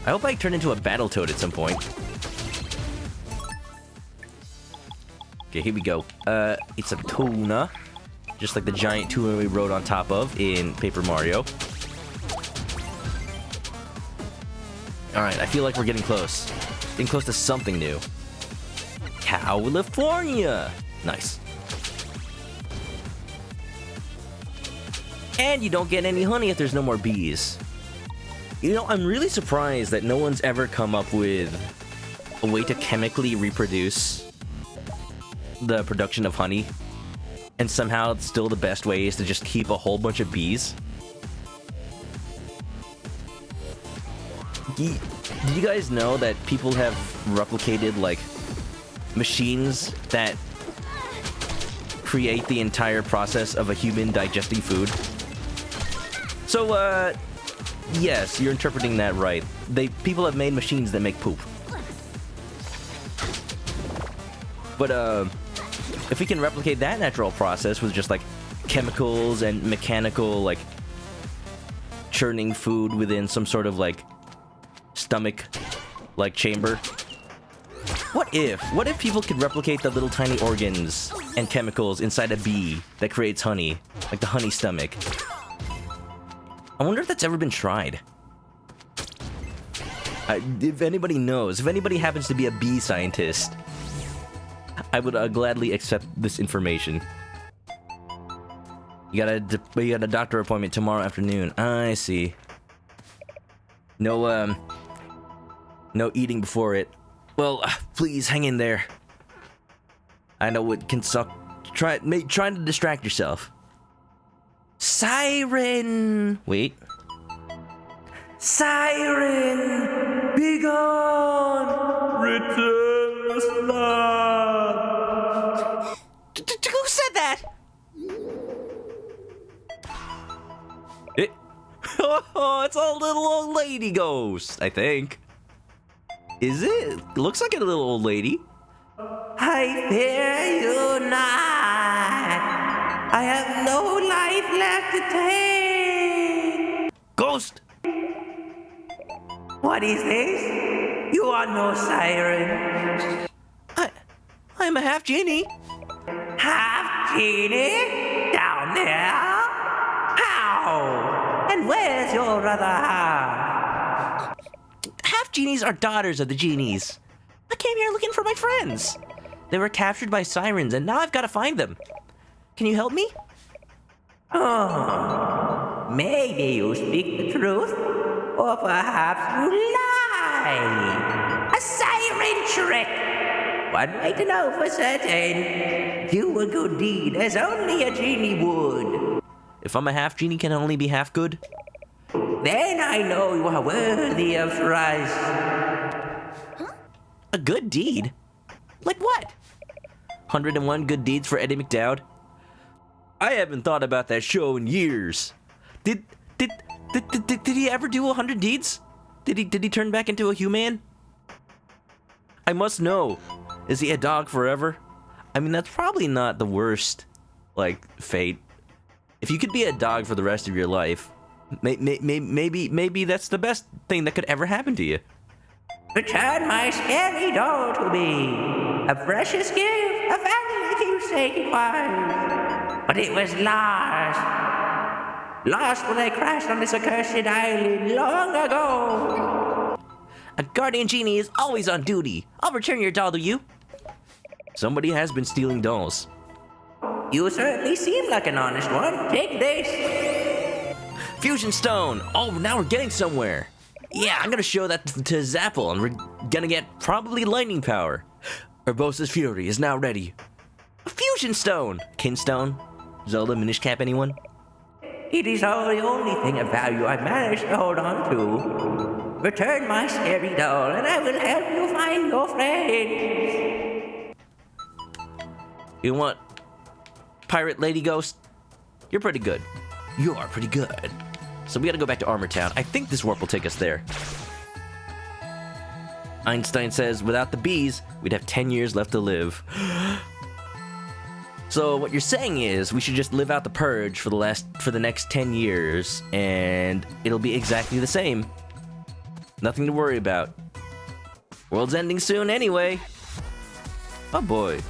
I hope I turn into a Battletoad at some point. Okay, here we go. It's a tuna. Just like the giant tuna we rode on top of in Paper Mario. Alright, I feel like we're getting close. Getting close to something new. California! Nice. And you don't get any honey if there's no more bees. You know, I'm really surprised that no one's ever come up with a way to chemically reproduce the production of honey. And somehow it's still the best way is to just keep a whole bunch of bees. Did you guys know that people have replicated, like, machines that create the entire process of a human digesting food? So, yes, you're interpreting that right. People have made machines that make poop. But, if we can replicate that natural process with just, like, chemicals and mechanical, like, churning food within some sort of, like, stomach, like, chamber. What if people could replicate the little tiny organs and chemicals inside a bee that creates honey? Like the honey stomach. I wonder if that's ever been tried. If anybody knows, if anybody happens to be a bee scientist, I would gladly accept this information. You got a doctor appointment tomorrow afternoon. I see. No eating before it. Well, please hang in there. I know it can suck. Try to distract yourself. Siren! Wait. Siren! Be gone! Return the slot! Who said that? Oh, it's a little old lady ghost, I think. Is it? It looks like a little old lady. I fear you not. I have no life left to take. Ghost! What is this? You are no siren. I'm a half genie. Half genie? Down there? How? And where's your other half? Half genies are daughters of the genies. I came here looking for my friends. They were captured by sirens, and now I've got to find them. Can you help me? Oh, maybe you speak the truth, or perhaps you lie. A siren trick. One way to know for certain. Do a good deed as only a genie would. If I'm a half genie, can I only be half good? Then I know you are worthy of thrice. Huh? A good deed? Like what? 101 Good Deeds for Eddie McDowd? I haven't thought about that show in years. Did he ever do 100 deeds? Did he turn back into a human? I must know. Is he a dog forever? I mean, that's probably not the worst, like, fate. If you could be a dog for the rest of your life, maybe that's the best thing that could ever happen to you. Return my scary doll to me. A precious gift, a family keepsake it was. But it was lost. Lost when I crashed on this accursed island long ago. A guardian genie is always on duty. I'll return your doll to you. Somebody has been stealing dolls. You certainly seem like an honest one. Take this. Fusion Stone! Oh, now we're getting somewhere. Yeah, I'm gonna show that to Zapple, and we're gonna get probably lightning power. Urbosa's Fury is now ready. A Fusion Stone! Kinstone? Zelda, Minish Cap, anyone? It is all the only thing of value I managed to hold on to. Return my scary doll, and I will help you find your friends. You want Pirate Lady Ghost? You're pretty good. You are pretty good. So we gotta go back to Armor Town. I think this warp will take us there. Einstein says, without the bees, we'd have 10 years left to live. So what you're saying is, we should just live out the purge for the next 10 years, and it'll be exactly the same. Nothing to worry about. World's ending soon anyway. Oh boy.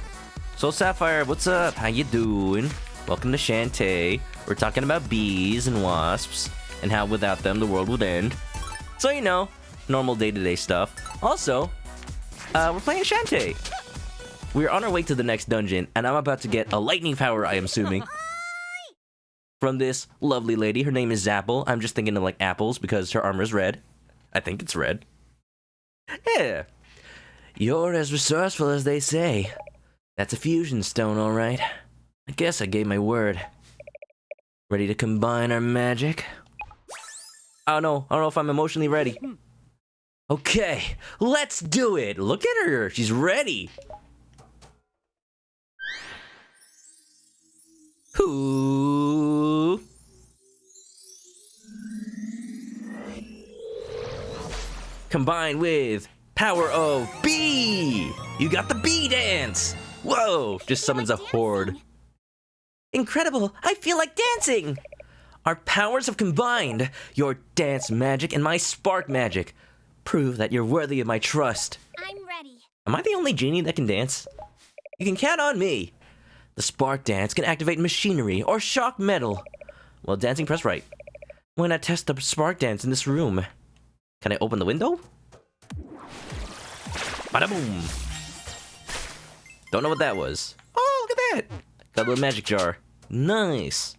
So Sapphire, what's up? How you doing? Welcome to Shantae. We're talking about bees and wasps, and how without them the world would end. So you know, normal day-to-day stuff. Also, we're playing Shantae. We're on our way to the next dungeon, and I'm about to get a lightning power, I am assuming, from this lovely lady. Her name is Zapple. I'm just thinking of like apples because her armor is red. I think it's red. Yeah. You're as resourceful as they say. That's a fusion stone, all right. I guess I gave my word. Ready to combine our magic? I don't know if I'm emotionally ready. Okay, let's do it. Look at her. She's ready. Ooh. Combined with power of bee. You got the bee dance. Whoa, just summons a horde. Incredible, I feel like dancing. Our powers have combined. Your dance magic and my spark magic. Prove that you're worthy of my trust. I'm ready. Am I the only genie that can dance? You can count on me. The spark dance can activate machinery or shock metal. While dancing, press right. Why not test the spark dance in this room? Can I open the window? Bada boom. Don't know what that was. Oh, look at that. Got a little magic jar. Nice.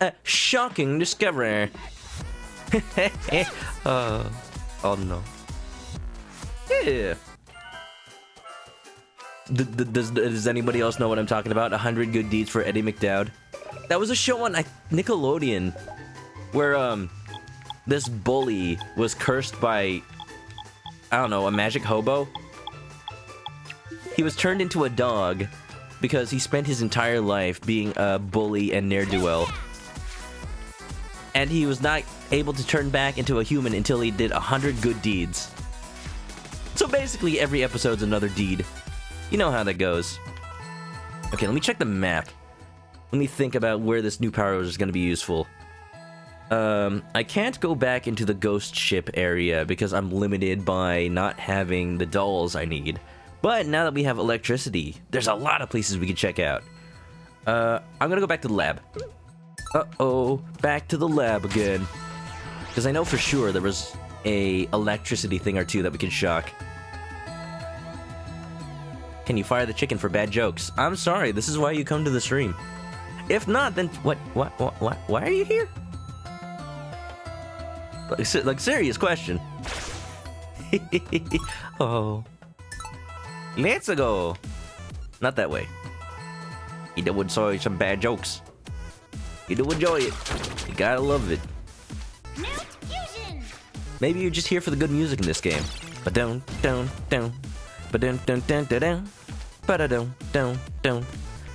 A shocking discovery. Oh no. Yeah. Does anybody else know what I'm talking about? 100 Good Deeds for Eddie McDowd. That was a show on Nickelodeon where this bully was cursed by, I don't know, a magic hobo. He was turned into a dog because he spent his entire life being a bully and ne'er-do-well. And he was not able to turn back into a human until he did 100 good deeds. So basically every episode's another deed. You know how that goes. Okay, let me check the map. Let me think about where this new power is going to be useful. I can't go back into the ghost ship area because I'm limited by not having the dolls I need. But now that we have electricity, there's a lot of places we can check out. I'm gonna go back to the lab. Uh-oh, back to the lab again. Because I know for sure there was a electricity thing or two that we can shock. Can you fire the chicken for bad jokes? I'm sorry, this is why you come to the stream. If not, then what, why are you here? Like serious question. Oh. Let's go. Not that way. You do enjoy some bad jokes. You do enjoy it. You gotta love it. Maybe you're just here for the good music in this game. Ba-dum, dum, dum. Ba-dum, dum, dum, da, dum. Ba-da-dum, dum, dum.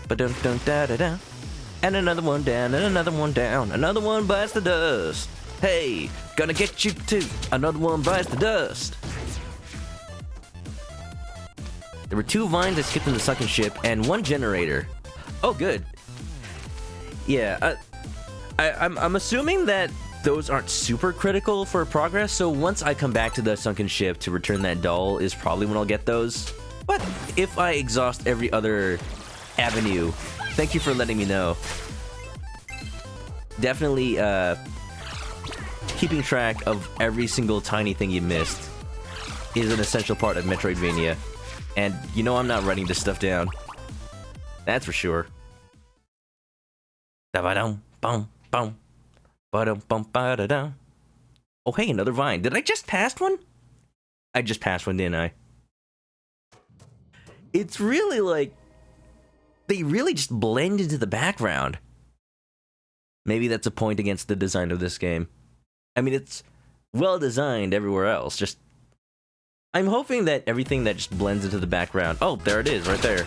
Ba-dum, dum, da, da, da. And another one down, and another one down. Another one bites the dust. Hey, gonna get you too. Another one bites the dust. There were 2 vines I skipped in the sunken ship, and 1 generator. Oh, good. Yeah, I'm assuming that those aren't super critical for progress, so once I come back to the sunken ship to return that doll is probably when I'll get those. But if I exhaust every other avenue, thank you for letting me know. Definitely, keeping track of every single tiny thing you missed is an essential part of Metroidvania. And you know I'm not writing this stuff down. That's for sure. Da-ba-dum-bum-bum. Ba-dum-bum-ba-da-dum. Oh, hey, another vine. Did I just pass one? I just passed one, didn't I? It's really like... they really just blend into the background. Maybe that's a point against the design of this game. I mean, it's well designed everywhere else. Just... I'm hoping that everything that just blends into the background... oh, there it is, right there.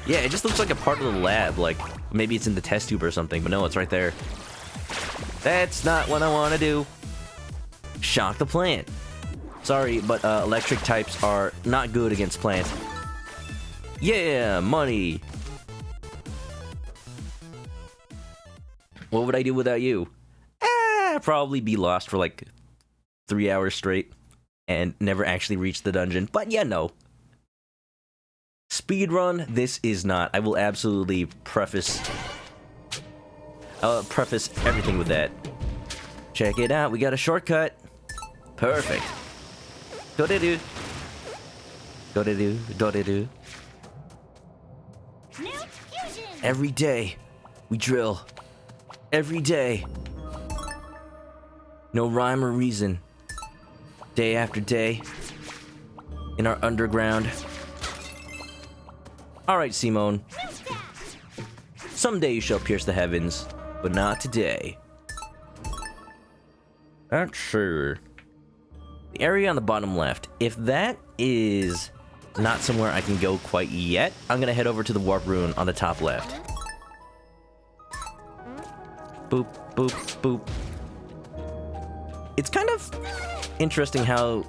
Yeah, it just looks like a part of the lab, like maybe it's in the test tube or something, but no, it's right there. That's not what I want to do. Shock the plant. Sorry, but electric types are not good against plants. Yeah, money. What would I do without you? I'd probably be lost for like 3 hours straight and never actually reach the dungeon, but yeah, no. Speedrun, this is not. I will absolutely preface everything with that. Check it out, we got a shortcut. Perfect. Do-de-do. Do-de-do, do-de-do. Every day, we drill. Every day. No rhyme or reason. Day after day. In our underground. Alright, Simone. Someday you shall pierce the heavens, but not today. Not sure. The area on the bottom left. If that is not somewhere I can go quite yet, I'm gonna head over to the warp rune on the top left. Boop, boop, boop. It's kind of interesting how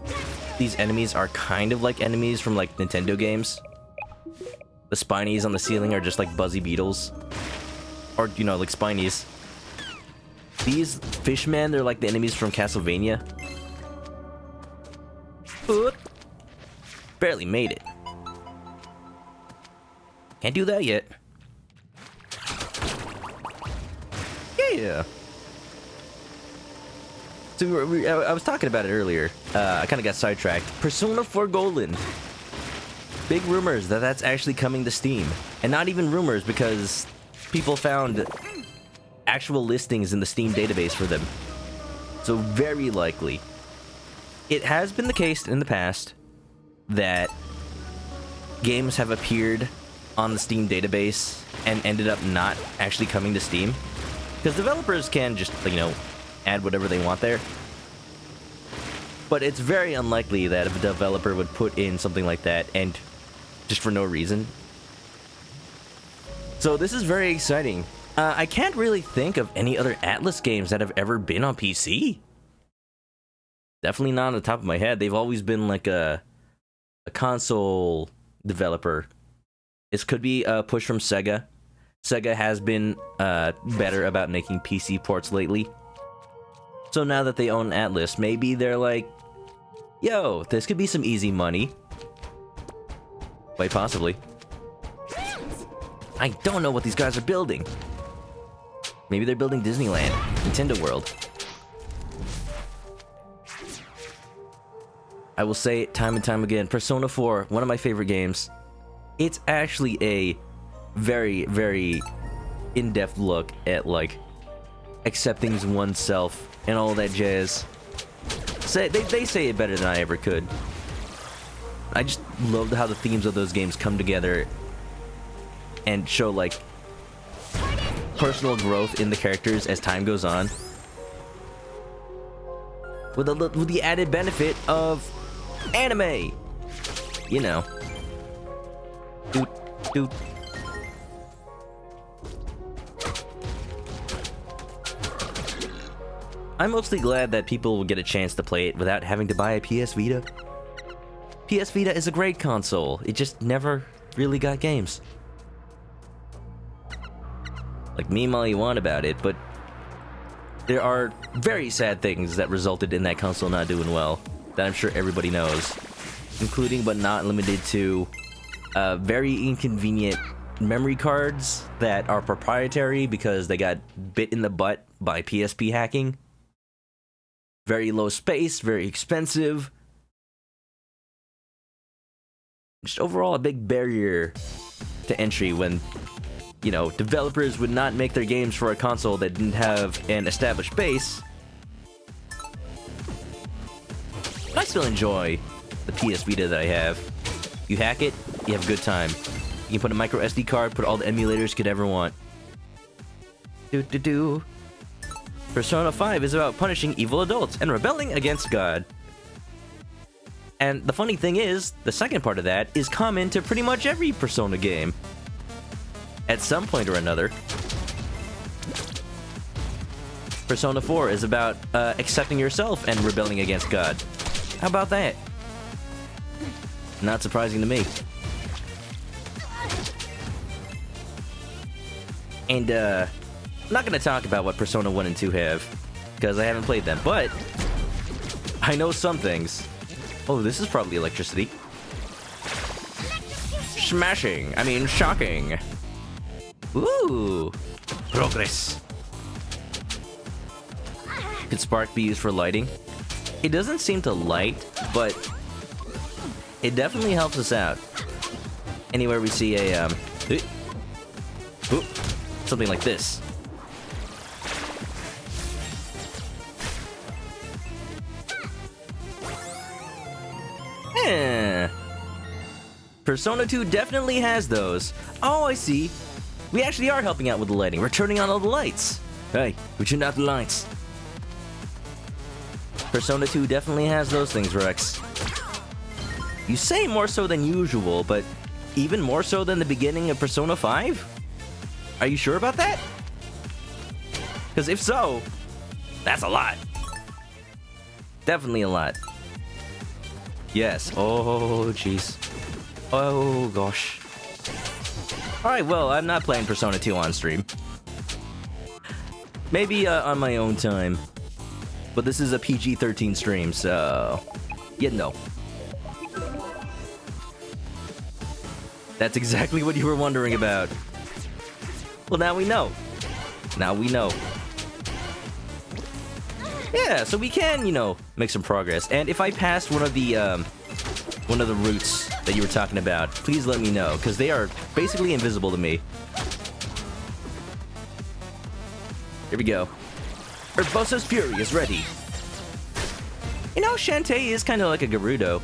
these enemies are kind of like enemies from like Nintendo games. The spinies on the ceiling are just like buzzy beetles. Or, you know, like spinies. These fishmen, they're like the enemies from Castlevania. Oop. Barely made it. Can't do that yet. Yeah. So I was talking about it earlier. I kind of got sidetracked. Persona 4 Golden. Big rumors that that's actually coming to Steam. And not even rumors, because people found actual listings in the Steam database for them. So very likely. It has been the case in the past that games have appeared on the Steam database and ended up not actually coming to Steam. Because developers can just, you know, add whatever they want there. But it's very unlikely that if a developer would put in something like that and just for no reason. So this is very exciting. I can't really think of any other Atlas games that have ever been on PC. Definitely not on the top of my head. They've always been like a console developer. This could be a push from Sega. Sega has been better about making PC ports lately. So now that they own Atlas, maybe they're like, yo, this could be some easy money. Quite possibly. I don't know what these guys are building. Maybe they're building Disneyland, Nintendo World. I will say it time and time again, Persona 4, one of my favorite games. It's actually a very, very in-depth look at, like, accepting oneself and all that jazz. They say it better than I ever could. I just love how the themes of those games come together and show, like, personal growth in the characters as time goes on. With the added benefit of anime. You know. Doot, doot. I'm mostly glad that people will get a chance to play it without having to buy a PS Vita. PS Vita is a great console. It just never really got games. Like, meme all you want about it, but there are very sad things that resulted in that console not doing well that I'm sure everybody knows, including but not limited to very inconvenient memory cards that are proprietary because they got bit in the butt by PSP hacking. Very low space, very expensive. Just overall a big barrier to entry when, you know, developers would not make their games for a console that didn't have an established base. But I still enjoy the PS Vita that I have. You hack it, you have a good time. You can put a micro SD card, put all the emulators you could ever want. Persona 5 is about punishing evil adults and rebelling against God. And the funny thing is, the second part of that is common to pretty much every Persona game. At some point or another. Persona 4 is about accepting yourself and rebelling against God. How about that? Not surprising to me. And I'm not going to talk about what Persona 1 and 2 have, because I haven't played them, but I know some things. Oh, this is probably electricity. Smashing. I mean, shocking. Ooh. Progress. Could spark be used for lighting? It doesn't seem to light, but it definitely helps us out. Anywhere we see a, something like this. Persona 2 definitely has those. Oh, I see. We actually are helping out with the lighting. We're turning on all the lights. Hey, we turned out the lights. Persona 2 definitely has those things, Rex. You say more so than usual, but even more so than the beginning of Persona 5? Are you sure about that? Because if so, that's a lot. Definitely a lot. Yes. Oh, jeez. Oh, gosh. Alright, well, I'm not playing Persona 2 on stream. Maybe on my own time. But this is a PG-13 stream, so... you know. That's exactly what you were wondering about. Well, now we know. Now we know. Yeah, so we can, you know, make some progress. And if I pass one of the routes that you were talking about, please let me know, because they are basically invisible to me. Here we go. Urbosa's Fury is ready. You know, Shantae is kind of like a Gerudo.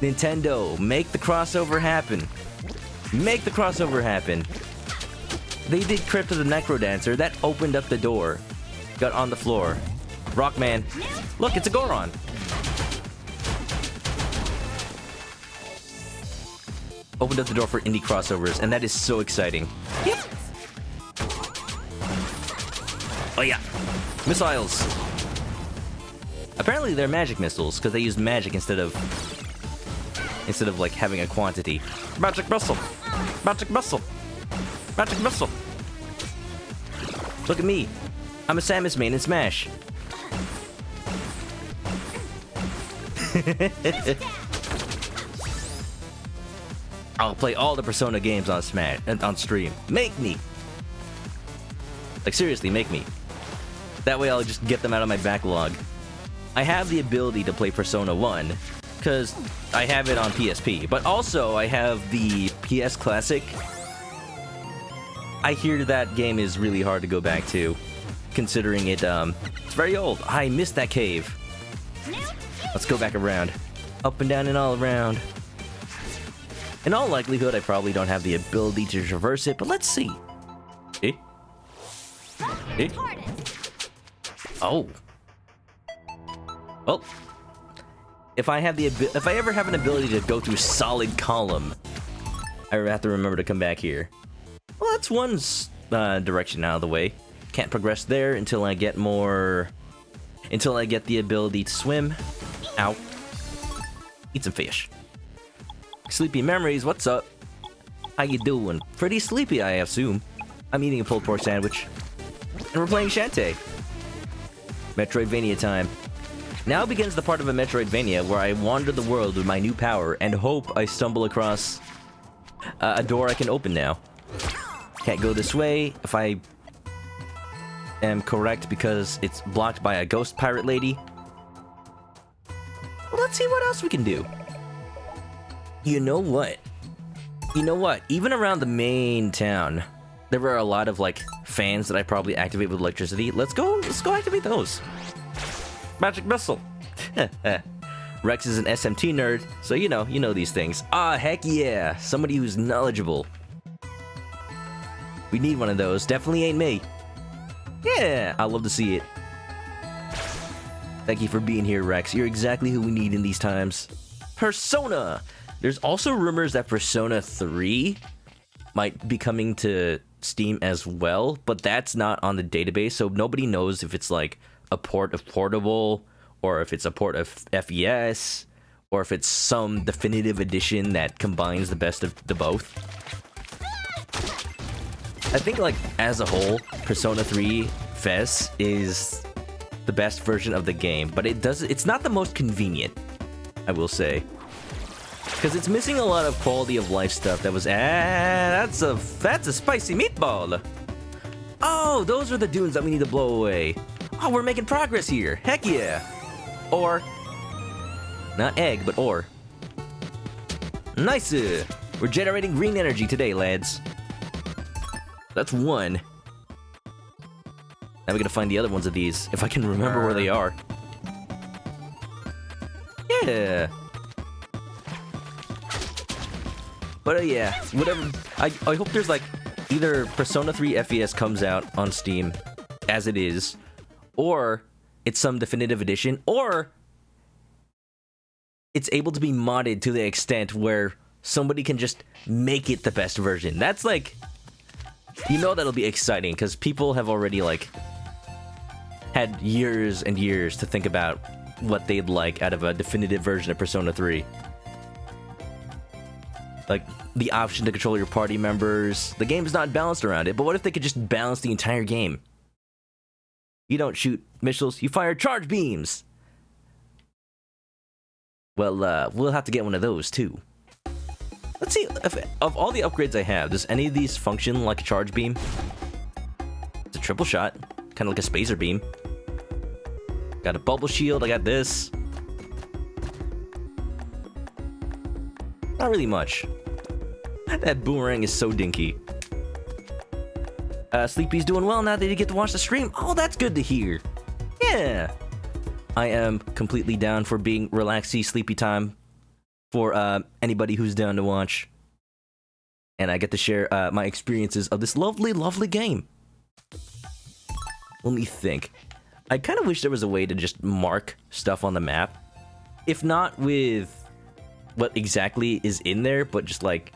Nintendo, make the crossover happen. Make the crossover happen. They did Crypt of the Necrodancer. That opened up the door. Got on the floor. Rockman. Look, it's a Goron. Opened up the door for indie crossovers, and that is so exciting. Yep. Oh yeah. Missiles. Apparently they're magic missiles, because they use magic instead of like having a quantity. Magic missile. Magic missile. Magic missile. Look at me. I'm a Samus main in Smash. I'll play all the Persona games on Smash and on stream. Make me. Like seriously, make me. That way I'll just get them out of my backlog. I have the ability to play Persona 1 because I have it on PSP, but also I have the PS Classic. I hear that game is really hard to go back to, considering it's very old. I missed that cave. Let's go back around. Up and down and all around. In all likelihood, I probably don't have the ability to traverse it, but let's see. Eh? Eh? Oh. Well, if I ever have an ability to go through solid column, I have to remember to come back here. Well, that's one direction out of the way. Can't progress there until I get more... until I get the ability to swim. Ow. Eat some fish. Sleepy Memories, what's up? How you doing? Pretty sleepy, I assume. I'm eating a pulled pork sandwich. And we're playing Shantae. Metroidvania time. Now begins the part of a Metroidvania where I wander the world with my new power and hope I stumble across a door I can open now. Can't go this way if I am correct because it's blocked by a ghost pirate lady. Well, let's see what else we can do. You know what? Even around the main town, there were a lot of like fans that I probably activate with electricity. Let's go activate those. Magic missile. Rex is an SMT nerd, so you know these things. Ah, heck yeah, somebody who's knowledgeable. We need one of those. Definitely ain't me. Yeah, I love to see it. Thank you for being here, Rex. You're exactly who we need in these times. Persona! There's also rumors that Persona 3 might be coming to Steam as well, but that's not on the database, so nobody knows if it's like a port of Portable, or if it's a port of FES, or if it's some definitive edition that combines the best of the both. I think, like, as a whole, Persona 3 FES is the best version of the game, but it's not the most convenient, I will say. Because it's missing a lot of quality of life stuff that was, that's a spicy meatball. Oh, those are the dunes that we need to blow away. Oh, we're making progress here. Heck yeah. Or, not egg, but or. Nice. We're generating green energy today, lads. That's one. Now we gotta find the other ones of these, if I can remember where they are. Yeah. But yeah, whatever. I hope there's like either Persona 3 FES comes out on Steam as it is, or it's some definitive edition, or it's able to be modded to the extent where somebody can just make it the best version. That's like, that'll be exciting because people have already like had years and years to think about what they'd like out of a definitive version of Persona 3. Like, the option to control your party members. The game's not balanced around it, but what if they could just balance the entire game? You don't shoot missiles, you fire charge beams! Well, we'll have to get one of those, too. Let's see, of all the upgrades I have, does any of these function like a charge beam? It's a triple shot, kind of like a spacer beam. Got a bubble shield, I got this. Not really much. That boomerang is so dinky. Sleepy's doing well now that you get to watch the stream. Oh, that's good to hear. Yeah. I am completely down for being relaxy sleepy time for anybody who's down to watch. And I get to share my experiences of this lovely, lovely game. Let me think. I kind of wish there was a way to just mark stuff on the map. If not with what exactly is in there, but just like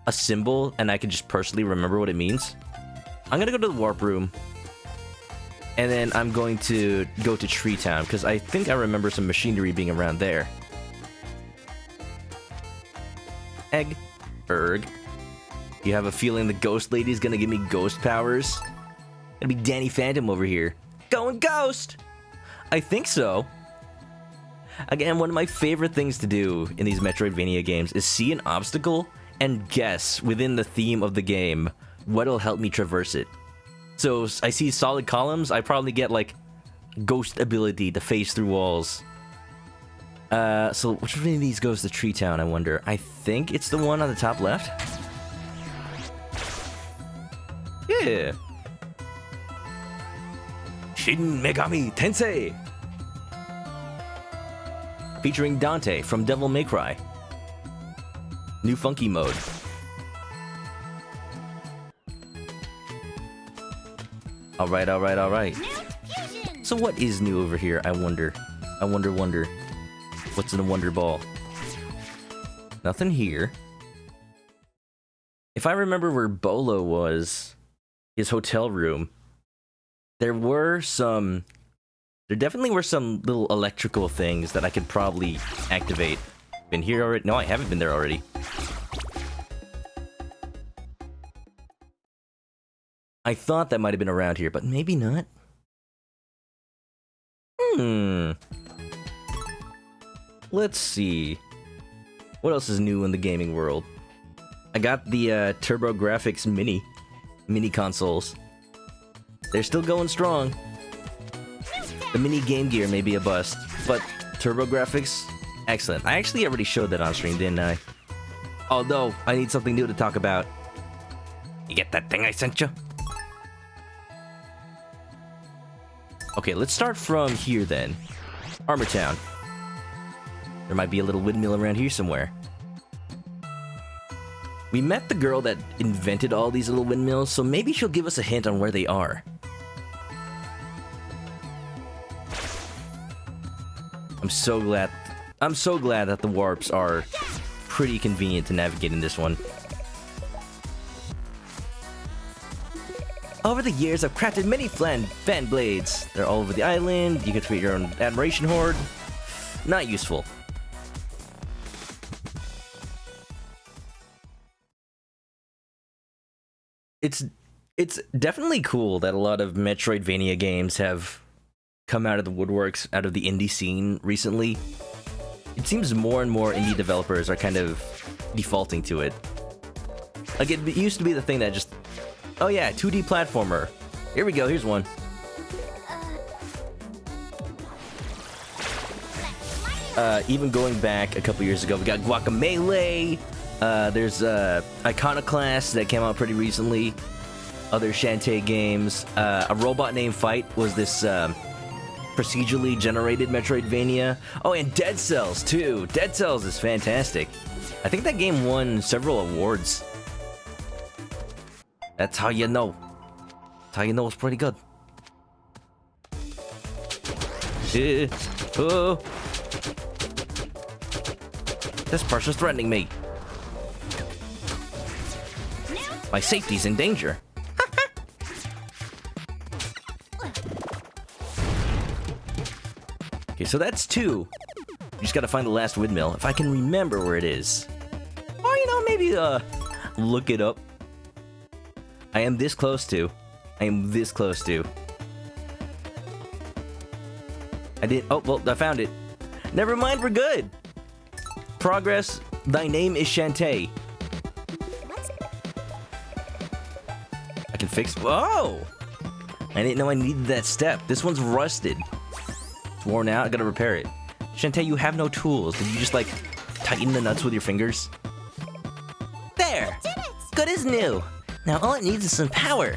a symbol, and I can just personally remember what it means. I'm gonna go to the warp room, and then I'm going to go to Tree Town, because I think I remember some machinery being around there. Egg. Erg. You have a feeling the ghost lady's gonna give me ghost powers? Gonna be Danny Phantom over here. Going ghost! I think so. Again, one of my favorite things to do in these Metroidvania games is see an obstacle and guess within the theme of the game what'll help me traverse it. So I see solid columns, I probably get like ghost ability to phase through walls. So which one of these goes to Tree Town, I wonder? I think it's the one on the top left. Yeah. Shin Megami Tensei! Featuring Dante from Devil May Cry. New funky mode. Alright, alright, alright. So what is new over here, I wonder? I wonder. What's in a wonder ball? Nothing here. If I remember where Bolo was, his hotel room, there definitely were some little electrical things that I could probably activate. Been here already? No, I haven't been there already. I thought that might have been around here, but maybe not. Let's see. What else is new in the gaming world? I got the TurboGrafx mini consoles. They're still going strong. The mini Game Gear may be a bust, but TurboGrafx, excellent. I actually already showed that on stream, didn't I? Although, I need something new to talk about. You get that thing I sent you? Okay, let's start from here then. Armor Town. There might be a little windmill around here somewhere. We met the girl that invented all these little windmills, so maybe she'll give us a hint on where they are. I'm so glad that the warps are pretty convenient to navigate in this one. Over the years, I've crafted many fan blades. They're all over the island. You can create your own admiration horde. Not useful. It's definitely cool that a lot of Metroidvania games have come out of the woodworks, out of the indie scene recently. It seems more and more indie developers are kind of defaulting to it. Like, it used to be the thing that just, oh yeah, 2D platformer. Here we go, here's one. Even going back a couple years ago, we got Guacamelee. There's Iconoclast that came out pretty recently. Other Shantae games. A Robot Named Fight was this procedurally generated Metroidvania. Oh, and Dead Cells too. Dead Cells is fantastic. I think that game won several awards. That's how you know. That's how you know it's pretty good. Oh. This person's threatening me. My safety's in danger. Okay, so that's 2. You just gotta find the last windmill. If I can remember where it is. Or, you know, maybe, look it up. I am this close to. I did. Oh, well, I found it. Never mind, we're good. Progress. Thy name is Shantae. I can fix. Whoa! I didn't know I needed that step. This one's rusted. It's worn out. I gotta repair it. Shantae, you have no tools. Did you just, like, tighten the nuts with your fingers? There! Good as new. Now all it needs is some power.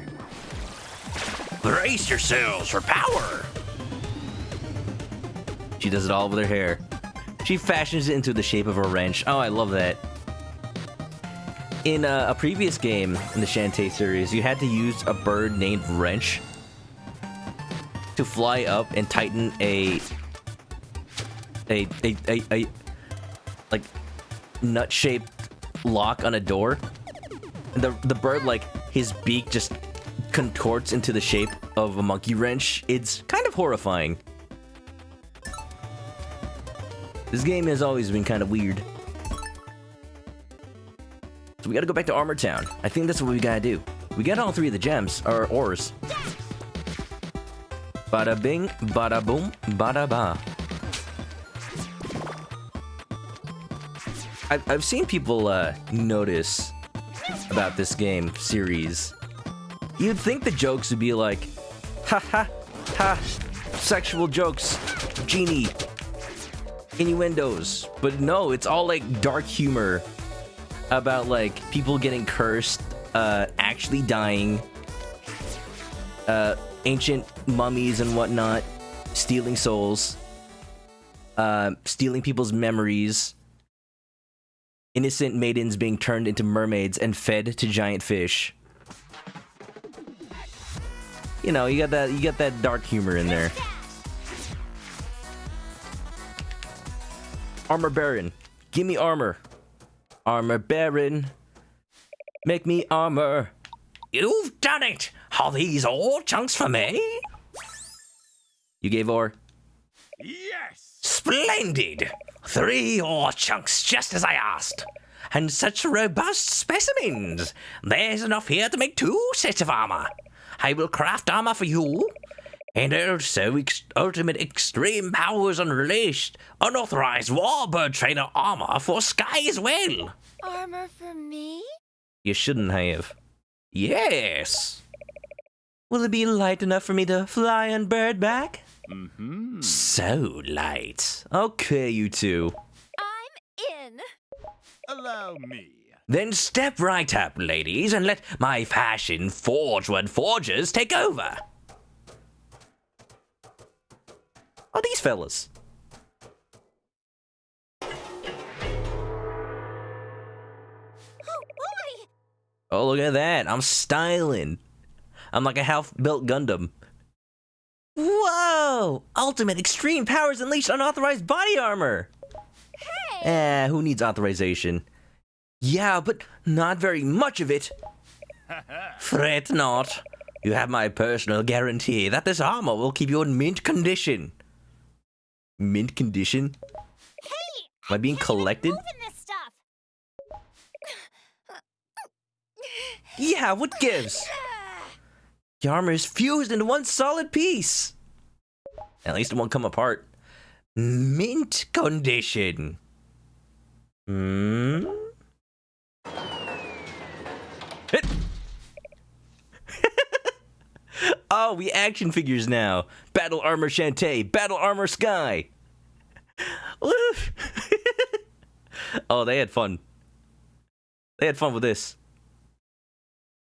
Brace yourselves for power! She does it all with her hair. She fashions it into the shape of a wrench. Oh, I love that. In a previous game in the Shantae series, you had to use a bird named Wrench to fly up and tighten a like nut-shaped lock on a door. And the bird, like, his beak just contorts into the shape of a monkey wrench. It's kind of horrifying. This game has always been kind of weird. So we gotta go back to Armor Town. I think that's what we gotta do. We got all 3 of the gems, or ores. Bada bing, bada boom, bada ba. I've seen people notice about this game series. You'd think the jokes would be like, ha ha ha, sexual jokes, genie, innuendos. But no, it's all like dark humor about like people getting cursed, actually dying, ancient mummies and whatnot, stealing souls, stealing people's memories, innocent maidens being turned into mermaids and fed to giant fish. You know, you got that dark humor in there. Armor Baron, give me armor. Armor Baron, make me armor. You've done it! Are these all chunks for me? You gave ore? Yes! Splendid! 3 ore chunks, just as I asked. And such robust specimens. There's enough here to make 2 sets of armor. I will craft armor for you. And also ultimate extreme powers unleashed. Unauthorized warbird trainer armor for Sky as well. Armor for me? You shouldn't have. Yes. Will it be light enough for me to fly on bird back? So light. Okay, you two. I'm in. Allow me. Then step right up, ladies, and let my fashion forge what forgers take over. Oh, these fellas. Oh boy! Oh, look at that. I'm styling. I'm like a half-built Gundam. Whoa! Ultimate extreme powers unleashed unauthorized body armor. Hey! Who needs authorization? Yeah, but not very much of it. Fret not. You have my personal guarantee that this armor will keep you in mint condition. Mint condition? Hey! Am I being collected? Moving this stuff. Yeah, what gives? The armor is fused into one solid piece. At least it won't come apart. Mint condition. Hmm? Oh, we action figures now. Battle Armor Shantae, Battle Armor Sky. Oh, they had fun. They had fun with this.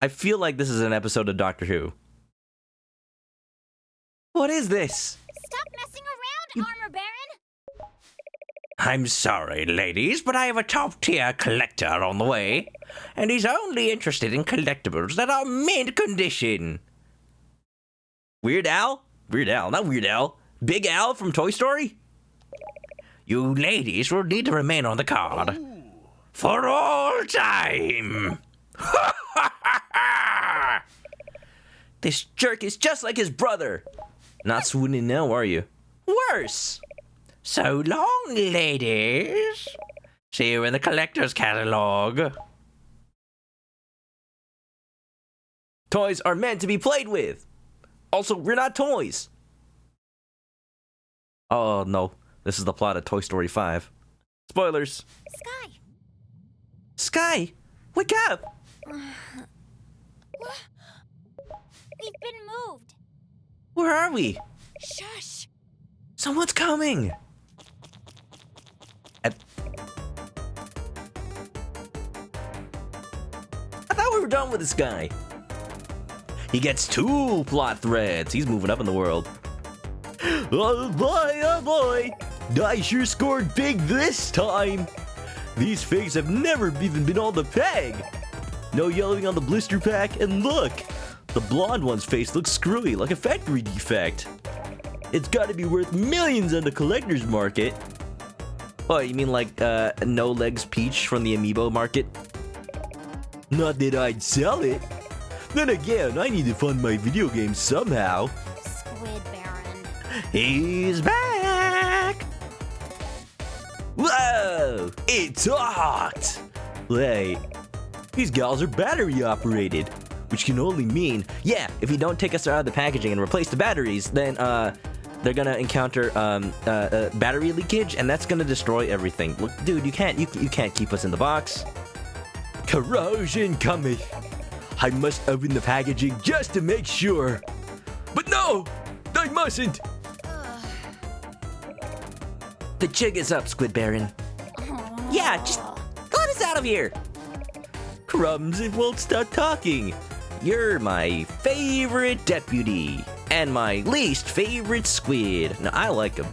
I feel like this is an episode of Doctor Who. What is this? Stop messing around, Armor Baron! I'm sorry, ladies, but I have a top-tier collector on the way, and he's only interested in collectibles that are mint condition. Weird Al? Weird Al, not Weird Al. Big Al from Toy Story? You ladies will need to remain on the card for all time. This jerk is just like his brother. Not swooning now, are you? Worse. So long, ladies. See you in the collector's catalog. Toys are meant to be played with. Also, we're not toys. Oh, no. This is the plot of Toy Story 5. Spoilers. Sky! Sky, wake up! We've been moved. Where are we? Shush! Someone's coming. I thought we were done with this guy. He gets 2 plot threads. He's moving up in the world. Oh boy, I sure scored big this time. These figs have never even been on the peg. No yellowing on the blister pack, and look, the blonde one's face looks screwy, like a factory defect. It's gotta be worth millions on the collector's market. Oh, you mean like, No Legs Peach from the Amiibo market? Not that I'd sell it. Then again, I need to fund my video games somehow. Squid Baron. He's back! Whoa! It talked! Wait, these gals are battery operated, which can only mean, yeah, if you don't take us out of the packaging and replace the batteries, then, they're gonna encounter, battery leakage, and that's gonna destroy everything. Look, dude, you can't keep us in the box. Corrosion cometh. I must open the packaging just to make sure. But no! I mustn't! The jig is up, Squid Baron. Yeah, just let us out of here! Crumbs, it won't stop talking. You're my favorite deputy. And my least favorite squid. Now, I like him.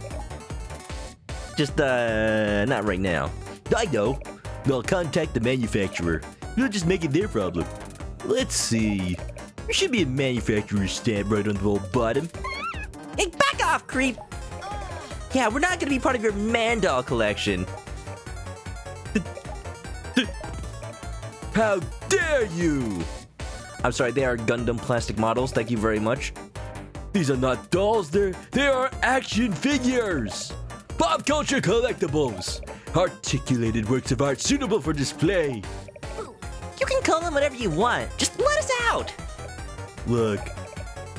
Just, not right now. I know. I'll contact the manufacturer. They'll just make it their problem. Let's see. There should be a manufacturer's stamp right on the little bottom. Hey, back off, creep! Yeah, we're not gonna be part of your Mandal collection. How dare you! I'm sorry, they are Gundam plastic models, thank you very much. These are not dolls, they are action figures! Pop culture collectibles! Articulated works of art suitable for display! You can call them whatever you want. Just let us out. Look,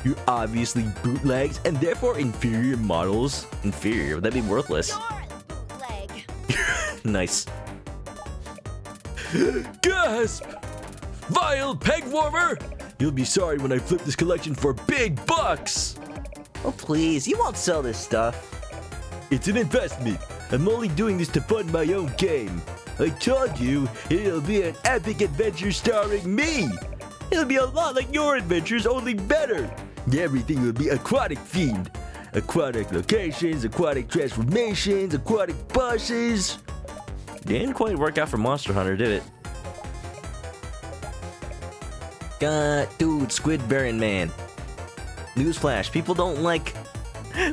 You're obviously bootlegs and therefore inferior models. Inferior? Would that be worthless? You're bootleg. Nice. Gasp! Vile peg warmer! You'll be sorry when I flip this collection for big bucks! Oh, please, you won't sell this stuff. It's an investment. I'm only doing this to fund my own game. I told you, it'll be an epic adventure starring me. It'll be a lot like your adventures, only better. Everything will be aquatic themed. Aquatic locations, aquatic transformations, aquatic bosses. Didn't quite work out for Monster Hunter, did it? God, dude, Squid Baron Man. Newsflash, people don't like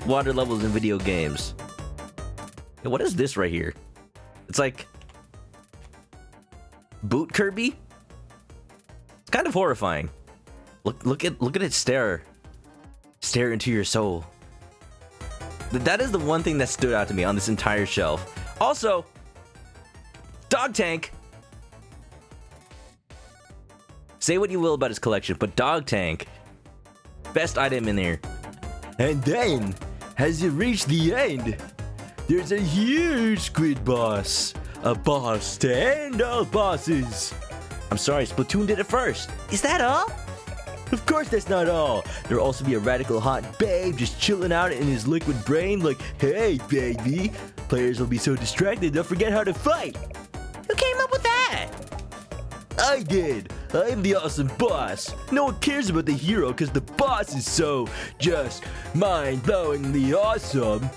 water levels in video games. Hey, what is this right here? It's like Boot Kirby? It's kind of horrifying. Look at it stare into your soul. That is the one thing that stood out to me on this entire shelf. Also, Dog Tank. Say what you will about his collection, but Dog Tank, best item in there. And then, as you reach the end, there's a huge squid boss. A boss to end all bosses. I'm sorry, Splatoon did it first. Is that all? Of course that's not all. There'll also be a radical hot babe just chilling out in his liquid brain like, hey baby. Players will be so distracted they'll forget how to fight. Who came up with that? I did. I'm the awesome boss. No one cares about the hero because the boss is so just mind-blowingly awesome.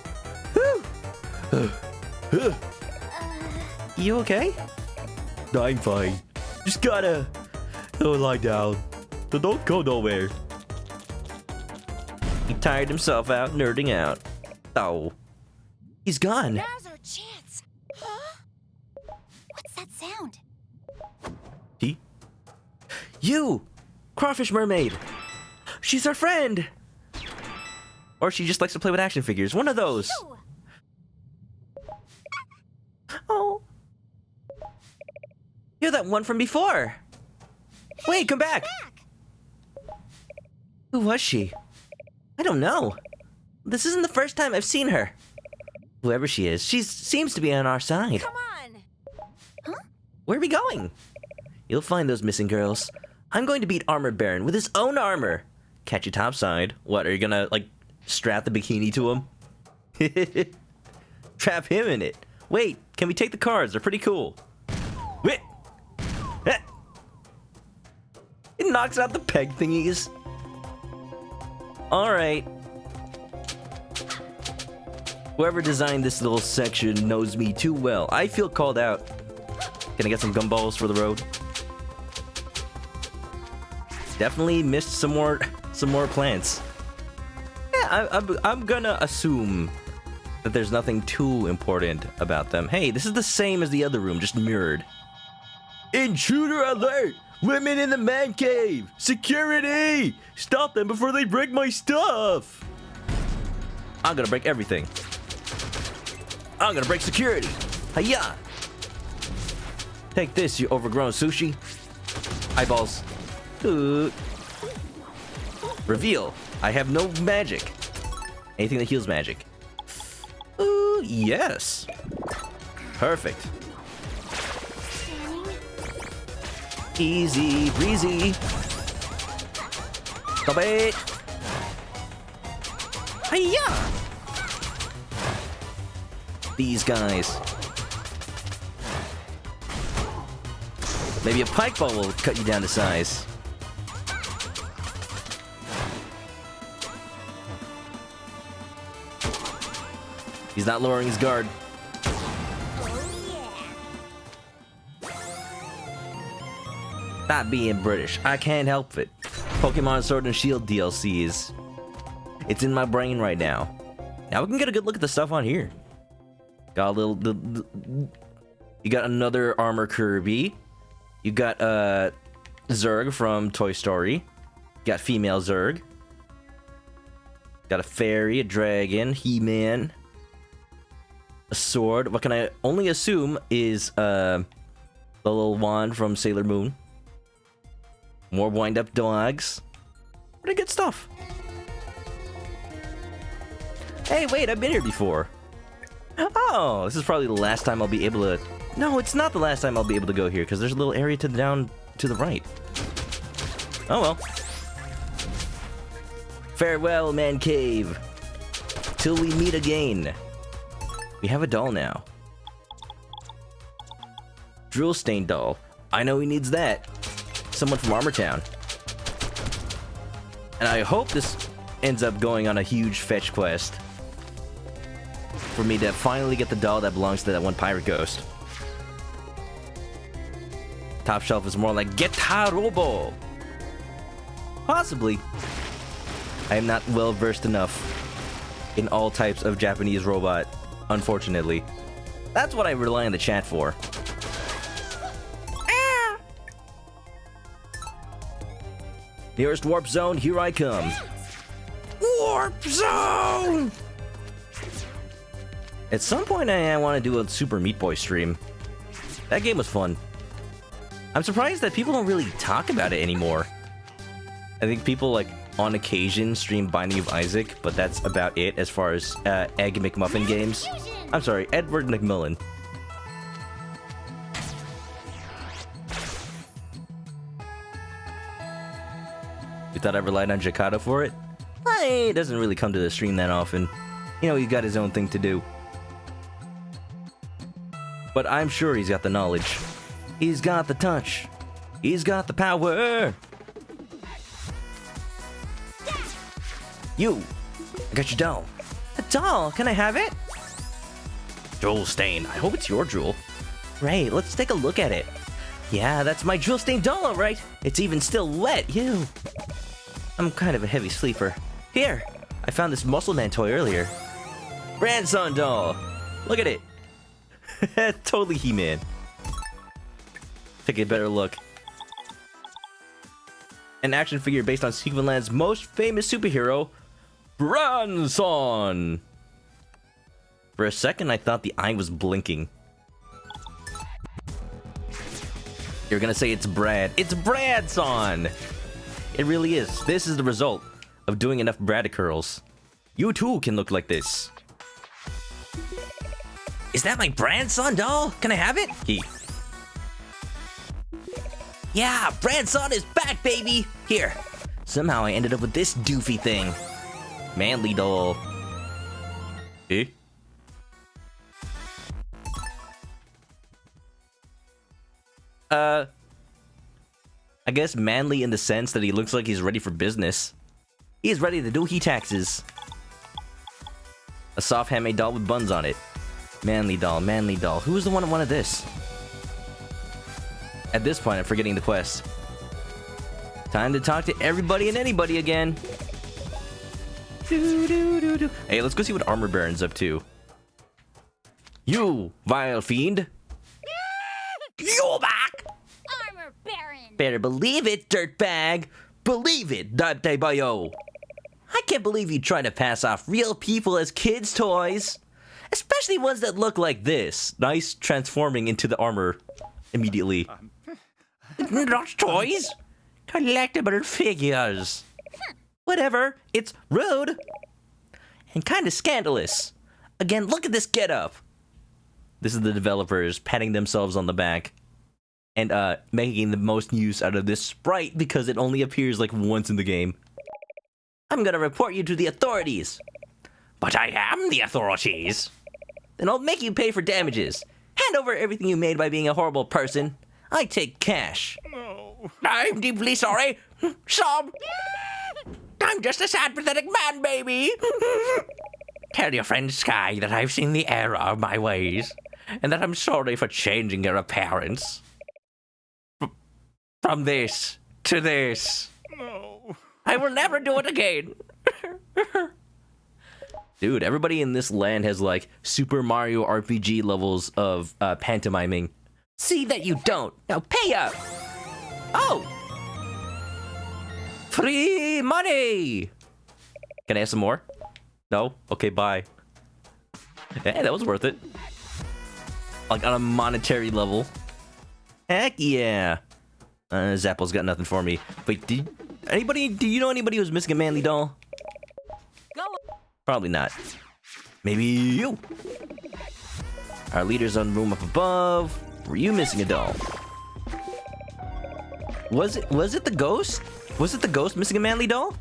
You okay? I'm fine. Just gotta lie down. Don't go nowhere. He tired himself out nerding out. Oh. He's gone. Now's our chance. Huh? What's that sound? He? You! Crawfish Mermaid! She's our friend! Or she just likes to play with action figures. One of those. Ooh. Oh. You're that one from before. Wait, come back! Who was she? I don't know. This isn't the first time I've seen her. Whoever she is, she seems to be on our side. Come on. Where are we going? You'll find those missing girls. I'm going to beat Armor Baron with his own armor. Catch you topside. What, are you gonna, like, strap the bikini to him? Trap him in it. Wait, can we take the cards? They're pretty cool. Wait. It knocks out the peg thingies. Alright. Whoever designed this little section knows me too well. I feel called out. Can I get some gumballs for the road? Definitely missed some more plants. Yeah, I'm gonna assume that there's nothing too important about them. Hey, this is the same as the other room, just mirrored. Intruder alert! Women in the man cave! Security! Stop them before they break my stuff! I'm gonna break everything. I'm gonna break security. Hiya! Take this, you overgrown sushi. Eyeballs. Ooh. Reveal. I have no magic. Anything that heals magic. Ooh, yes. Perfect. Easy breezy. Stop it. Hiya! These guys. Maybe a pike ball will cut you down to size. He's not lowering his guard. Not being British, I can't help it. Pokemon Sword and Shield DLCs. It's in my brain right now. Now we can get a good look at the stuff on here. Got a little, you got another Armor Kirby. You got Zurg from Toy Story. You got female Zurg. Got a fairy, a dragon, He-Man, a sword. What can I only assume is the little wand from Sailor Moon. More wind-up dogs. Pretty good stuff. Hey, wait, I've been here before. Oh, this is probably the last time I'll be able to... No, it's not the last time I'll be able to go here, because there's a little area to the down to the right. Oh well. Farewell, man cave. Till we meet again. We have a doll now. Drill stain doll. I know he needs that. Someone from Armor Town. And I hope this ends up going on a huge fetch quest. For me to finally get the doll that belongs to that one pirate ghost. Top shelf is more like ManokAdobo. Possibly. I am not well versed enough in all types of Japanese robot, unfortunately. That's what I rely on the chat for. Nearest warp zone, here I come. Warp zone! At some point, I want to do a Super Meat Boy stream. That game was fun. I'm surprised that people don't really talk about it anymore. I think people, like, on occasion stream Binding of Isaac, but that's about it as far as Egg McMuffin games. I'm sorry, Edward McMillan. You thought I relied on Jakarta for it? He doesn't really come to the stream that often. You know, he's got his own thing to do. But I'm sure he's got the knowledge. He's got the touch. He's got the power. You! I got your doll. A doll? Can I have it? Jewel stain. I hope it's your jewel. Right, let's take a look at it. Yeah, that's my jewel stain doll, alright. It's even still wet, you. I'm kind of a heavy sleeper. Here, I found this Muscle Man toy earlier. Grandson doll. Look at it. Totally He-Man. Take a better look. An action figure based on Sequenland's most famous superhero, Grandson. For a second, I thought the eye was blinking. You're gonna say it's Brad. It's Bradson! It really is. This is the result of doing enough Brad curls. You too can look like this. Is that my grandson doll? Can I have it? Yeah, grandson is back, baby! Here. Somehow I ended up with this doofy thing. Manly doll. I guess manly in the sense that he looks like he's ready for business. He's ready to do he taxes. A soft handmade doll with buns on it. Manly doll, manly doll. Who was the one that wanted this? At this point, I'm forgetting the quest. Time to talk to everybody and anybody again. Hey, let's go see what Armor Baron's up to. You, vile fiend. You're back! Armor Baron! Better believe it, dirtbag. Believe it, Dante Bayo. I can't believe you trying to pass off real people as kids' toys. Especially ones that look like this. Nice transforming into the armor immediately. Not toys! Collectible figures. Whatever, it's rude. And kind of scandalous. Again, look at this getup. This is the developers patting themselves on the back. And making the most use out of this sprite because it only appears like once in the game. I'm gonna report you to the authorities. But I am the authorities. Then I'll make you pay for damages. Hand over everything you made by being a horrible person. I take cash. No. I'm deeply sorry. Sob. I'm just a sad, pathetic man, baby. Tell your friend Sky that I've seen the error of my ways, and that I'm sorry for changing your appearance. From this to this. No. I will never do it again. Dude, everybody in this land has like Super Mario RPG levels of pantomiming. See that you don't. Now pay up. Oh. Free money. Can I have some more? No? Okay, bye. Hey, that was worth it. Like on a monetary level. Heck yeah. Zapple's got nothing for me. Wait, do you know anybody who's missing a manly doll? Go. Probably not. Maybe you. Our leader's on room up above. Were you missing a doll? Was it the ghost? Was it the ghost missing a manly doll?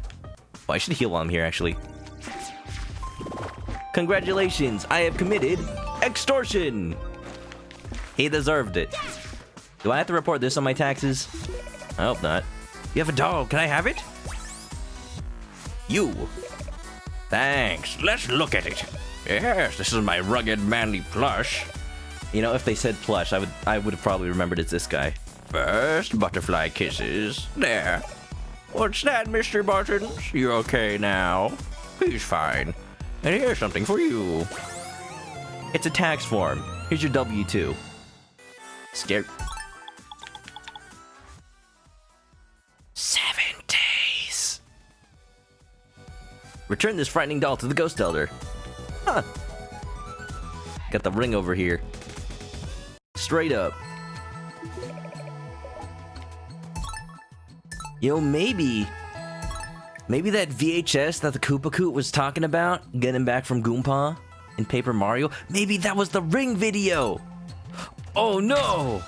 Oh, I should heal while I'm here, actually. Congratulations, I have committed extortion. He deserved it. Do I have to report this on my taxes? I hope not. You have a doll, can I have it? You. Thanks. Let's look at it. Yes, this is my rugged, manly plush. You know, if they said plush, I would have probably remembered it's this guy. First, butterfly kisses. There. What's that, Mr. Buttons? You okay now? He's fine. And here's something for you. It's a tax form. Here's your W-2. Scared. 7 days. Return this frightening doll to the ghost elder. Huh. Got the ring over here. Straight up. You know, maybe that VHS that the Koopa Koot was talking about, getting back from Goomba in Paper Mario, maybe that was the ring video. Oh no!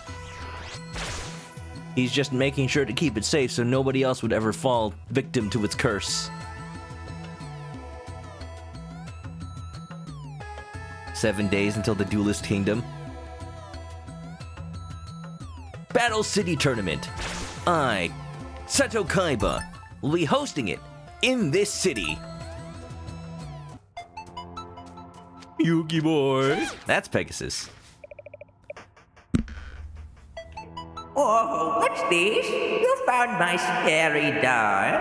He's just making sure to keep it safe so nobody else would ever fall victim to its curse. 7 days until the Duelist Kingdom. Battle City Tournament. I, Seto Kaiba, will be hosting it in this city. Yuki boy. That's Pegasus. Oh, what's this? You found my scary doll.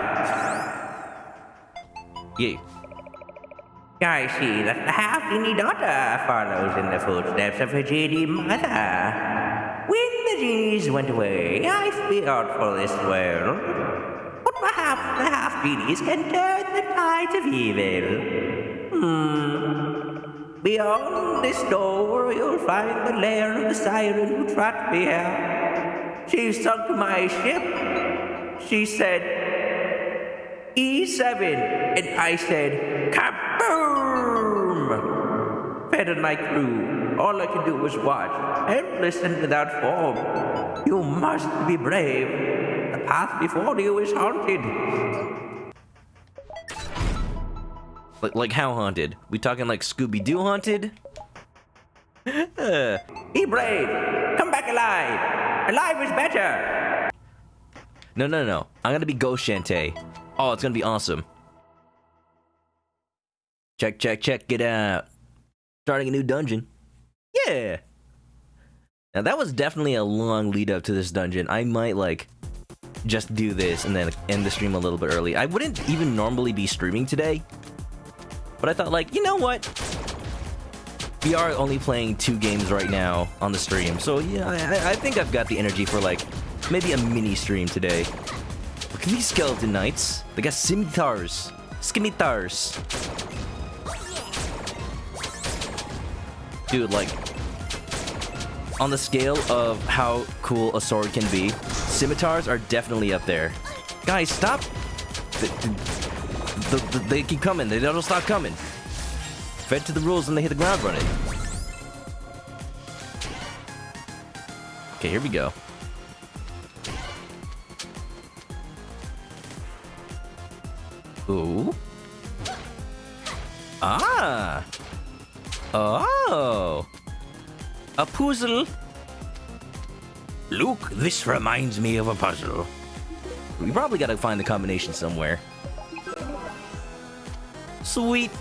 Yeah. I see that the half-genie daughter follows in the footsteps of her genie mother. When the genies went away, I feared for this world. But perhaps the half-genies can turn the tides of evil. Beyond this door, you'll find the lair of the siren who trapped me here. She sunk my ship. She said, E7, and I said, kaboom! Fed on my crew. All I could do was watch and listen without form. You must be brave. The path before you is haunted. Like how haunted? We talking like Scooby-Doo haunted? Be brave. Come back alive. Alive is better. No. I'm gonna be Ghost Shantae. Oh, it's gonna be awesome. Check. Get out. Starting a new dungeon. Yeah. Now that was definitely a long lead up to this dungeon. I might just do this and then end the stream a little bit early. I wouldn't even normally be streaming today. But I thought you know what? We are only playing 2 games right now on the stream. So yeah, I think I've got the energy for maybe a mini stream today. Look at these skeleton knights. They got scimitars. Scimitars. Dude, on the scale of how cool a sword can be, scimitars are definitely up there. Guys, stop. They keep coming. They don't stop coming. Fed to the rules and they hit the ground running. Okay, here we go. Ooh. Ah. Oh. A puzzle. Luke, this reminds me of a puzzle. We probably gotta find the combination somewhere. Sweet.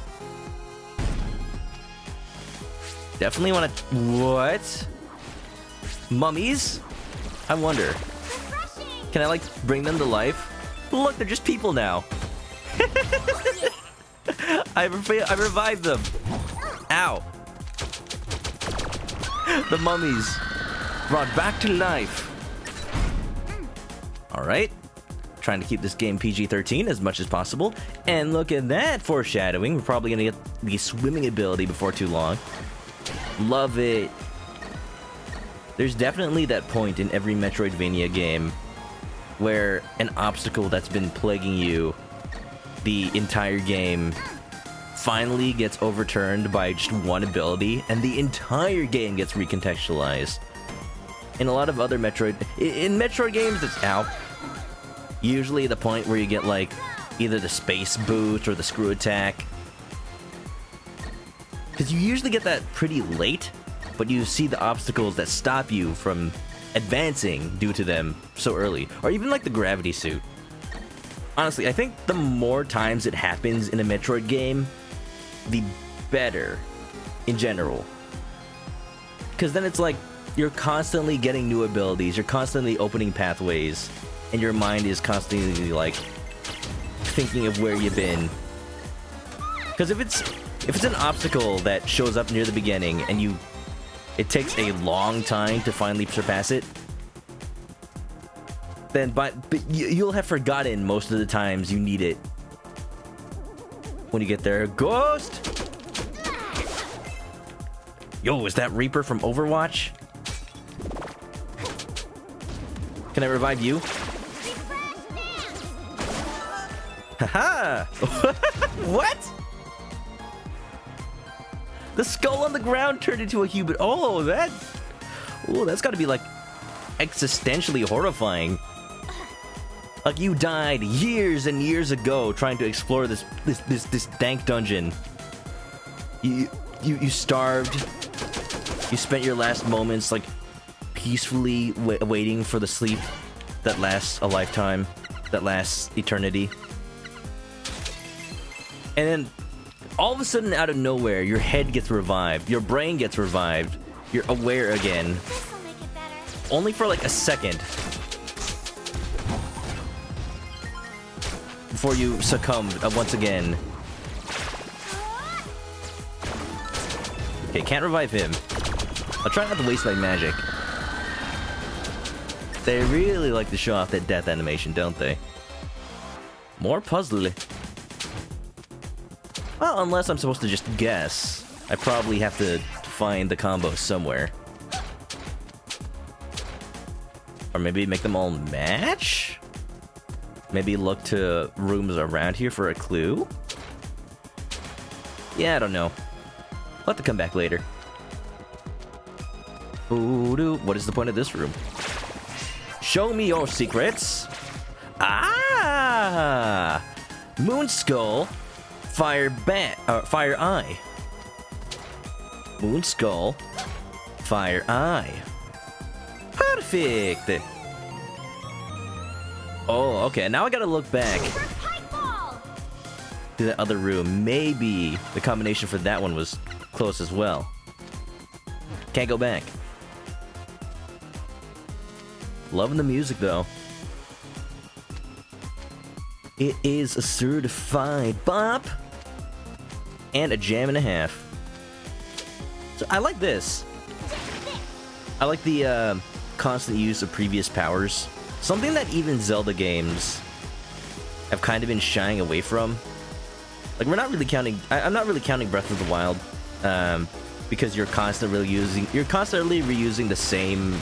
Definitely wanna... What? Mummies? I wonder. Can I bring them to life? Look, they're just people now. I revived them. Ow. The mummies brought back to life. Alright. Trying to keep this game PG-13 as much as possible. And look at that foreshadowing. We're probably going to get the swimming ability before too long. Love it. There's definitely that point in every Metroidvania game where an obstacle that's been plaguing you the entire game finally gets overturned by just one ability, and the entire game gets recontextualized. In a lot of other Metroid... In Metroid games, it's usually the point where you get, like, either the space boost or the screw attack. Because you usually get that pretty late, but you see the obstacles that stop you from advancing due to them so early. Or even, like, the gravity suit. Honestly, I think the more times it happens in a Metroid game, the better in general. Because then it's like, you're constantly getting new abilities, you're constantly opening pathways, and your mind is constantly, like, thinking of where you've been. Because if it's an obstacle that shows up near the beginning, and it takes a long time to finally surpass it, then but you'll have forgotten most of the times you need it when you get there. Ghost! Yo, is that Reaper from Overwatch? Can I revive you? Haha! What? The skull on the ground turned into a human. Oh, that's gotta be like existentially horrifying. Like you died years and years ago trying to explore this dank dungeon. You starved. You spent your last moments like peacefully waiting for the sleep that lasts a lifetime, that lasts eternity. And then all of a sudden, out of nowhere, your head gets revived, your brain gets revived, you're aware again. This'll make it better. Only for like a second. Before you succumbed once again. Okay, can't revive him. I'll try not to waste my magic. They really like to show off that death animation, don't they? More puzzle. Well, unless I'm supposed to just guess. I probably have to find the combo somewhere. Or maybe make them all match? Maybe look to rooms around here for a clue? Yeah, I don't know. I'll have to come back later. Ooh, what is the point of this room? Show me your secrets. Ah! Moon Skull, Fire Eye. Moon Skull, Fire Eye. Perfect. Oh, okay. Now I gotta look back to that other room. Maybe the combination for that one was close as well. Can't go back. Loving the music though. It is a certified bop and a jam and a half. So I like this. I like the constant use of previous powers. Something that even Zelda games have kind of been shying away from. Like we're not really counting. I'm not really counting Breath of the Wild, because you're constantly reusing the same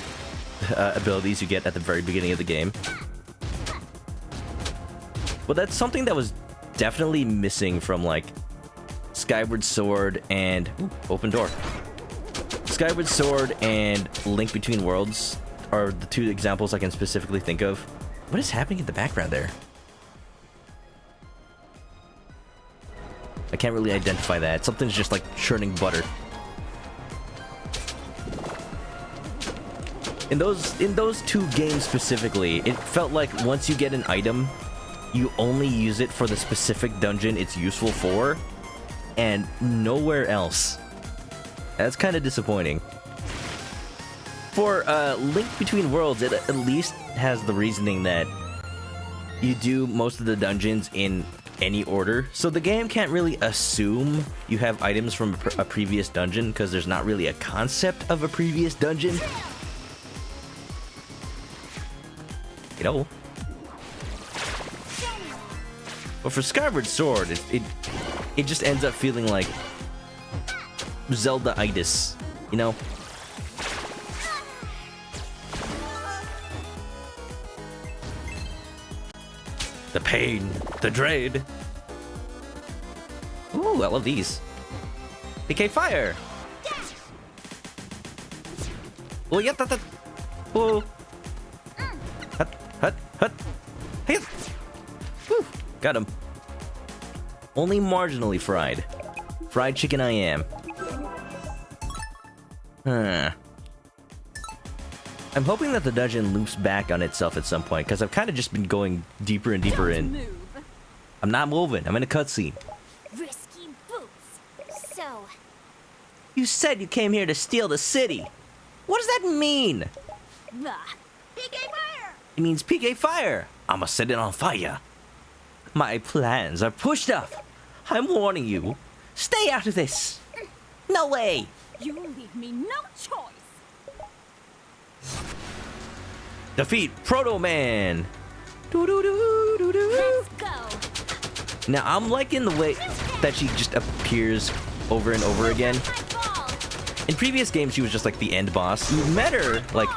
abilities you get at the very beginning of the game. But that's something that was definitely missing from like Skyward Sword and open door. Skyward Sword and Link Between Worlds are the two examples I can specifically think of. What is happening in the background there? I can't really identify that. Something's just like churning butter. In those two games specifically, it felt like once you get an item, you only use it for the specific dungeon it's useful for, and nowhere else. That's kind of disappointing. For Link Between Worlds, it at least has the reasoning that you do most of the dungeons in any order, so the game can't really assume you have items from a previous dungeon, because there's not really a concept of a previous dungeon. You know? But for Skyward Sword, it just ends up feeling like Zelda-itis, you know? The pain, the dread. Ooh, Ooh, I love these. PK Fire! Oh, yeah, that. Oh. Hut, hut, hut. Hey. Woo, got him. Only marginally fried. Fried chicken I am. Huh. I'm hoping that the dungeon loops back on itself at some point, because I've kind of just been going deeper and deeper in. Move. I'm not moving. I'm in a cutscene. Risky boots. So, You said you came here to steal the city. What does that mean? PK fire! It means PK Fire. I'ma set it on fire. My plans are pushed up. I'm warning you. Stay out of this. No way. You leave me no choice. Defeat Proto Man. Doo-doo-doo-doo-doo. Let's go. Now I'm liking the way that she just appears over and over again. My ball. In previous games, she was just like the end boss. You met her like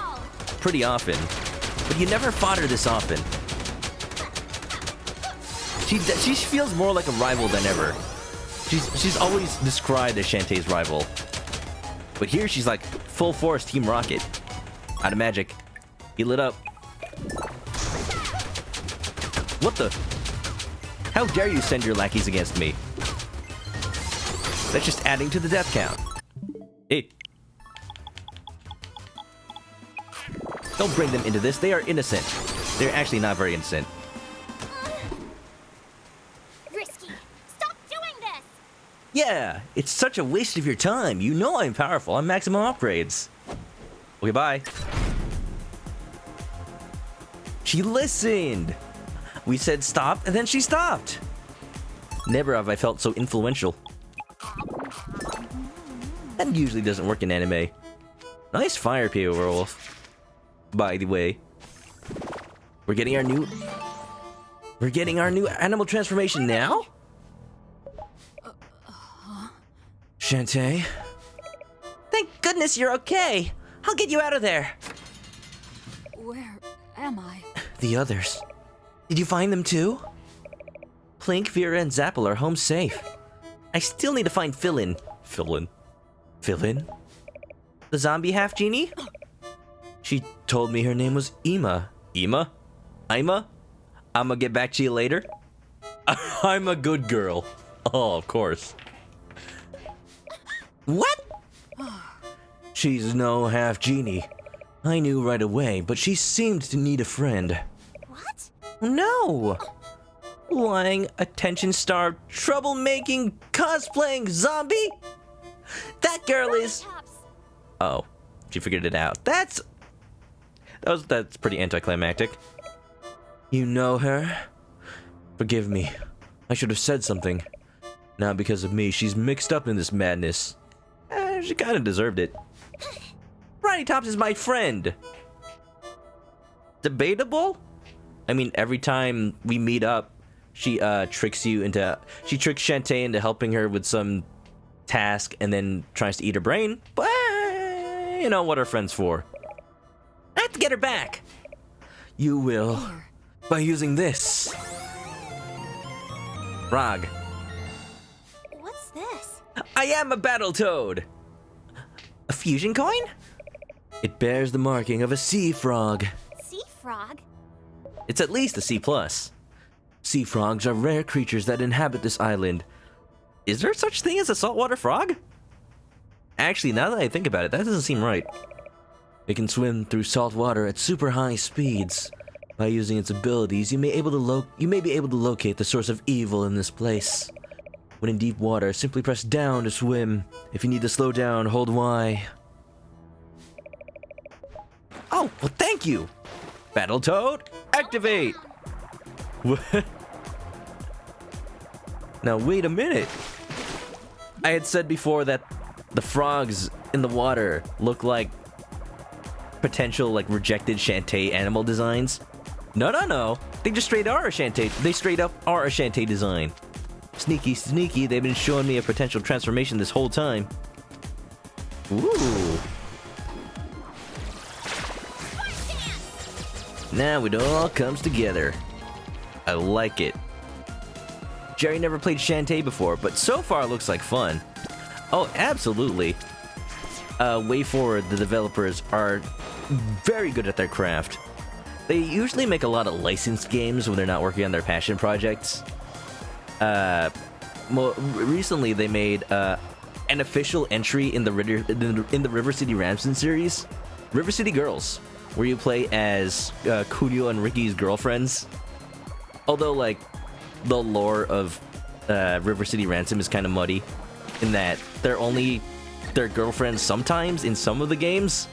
pretty often, but you never fought her this often. She feels more like a rival than ever. She's always described as Shantae's rival, but here she's like full force Team Rocket. Out of magic, he lit up. What the? How dare you send your lackeys against me? That's just adding to the death count. Hey. Don't bring them into this. They are innocent. They're actually not very innocent. Risky. Stop doing this. Yeah, it's such a waste of your time. You know I'm powerful. I'm maximum upgrades. Okay, bye. She listened. We said stop, and then she stopped. Never have I felt so influential. That usually doesn't work in anime. Nice fire, P.O. Werewolf. By the way, we're getting our new animal transformation now? Shantae? Thank goodness you're okay. I'll get you out of there. Where am I? The others. Did you find them too? Plink, Vera, and Zapple are home safe. I still need to find Fill-In. Fill-In? The zombie half genie? She told me her name was Ima. Ima? I'ma get back to you later? I'm a good girl. Oh, of course. What? She's no half genie. I knew right away, but she seemed to need a friend. What? No! Lying, attention-starved, troublemaking, cosplaying zombie? That girl is... Tops. Oh, she figured it out. That's pretty anticlimactic. You know her? Forgive me. I should have said something. Now because of me, she's mixed up in this madness. She kind of deserved it. Briny Tops is my friend. Debatable? I mean, every time we meet up, she tricks Shantae into helping her with some task and then tries to eat her brain. But you know what are friends for. I have to get her back. You will by using this. Frog. What's this? I am a Battletoad. A fusion coin? It bears the marking of a sea frog. Sea frog? It's at least a C+. Sea frogs are rare creatures that inhabit this island. Is there such thing as a saltwater frog? Actually, now that I think about it, that doesn't seem right. It can swim through salt water at super high speeds. By using its abilities, you may be able to locate the source of evil in this place. When in deep water, simply press down to swim. If you need to slow down, hold Y. Oh, well thank you! Battletoad, activate! Now wait a minute. I had said before that the frogs in the water look like potential rejected Shantae animal designs. No. They just straight are a Shantae. They straight up are a Shantae design. Sneaky, they've been showing me a potential transformation this whole time. Ooh. Now it all comes together. I like it. Jerry never played Shantae before, but so far it looks like fun. Oh, absolutely. Way Forward, the developers, are very good at their craft. They usually make a lot of licensed games when they're not working on their passion projects. Recently, they made an official entry in the River City Ransom series, River City Girls, where you play as Kunio and Ricky's girlfriends. Although, like, the lore of River City Ransom is kind of muddy, in that they're only their girlfriends sometimes in some of the games.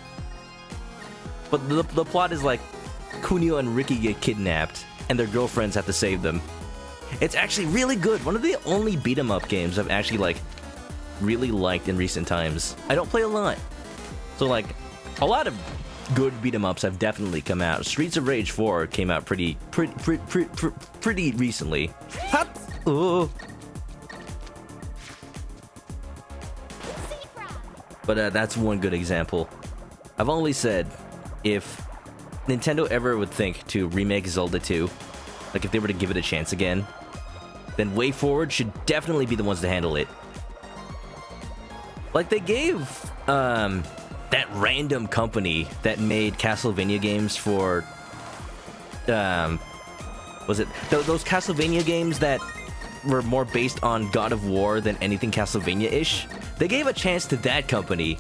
But the plot is like Kunio and Ricky get kidnapped, and their girlfriends have to save them. It's actually really good. One of the only beat-em-up games I've actually, like, really liked in recent times. I don't play a lot, so, like, a lot of good beat-em-ups have definitely come out. Streets of Rage 4 came out pretty recently. Hop! Oh. But that's one good example. I've only said, if Nintendo ever would think to remake Zelda 2, like if they were to give it a chance again, then Way Forward should definitely be the ones to handle it. Like, they gave that random company that made Castlevania games for was it those Castlevania games that were more based on God of War than anything Castlevania-ish? They gave a chance to that company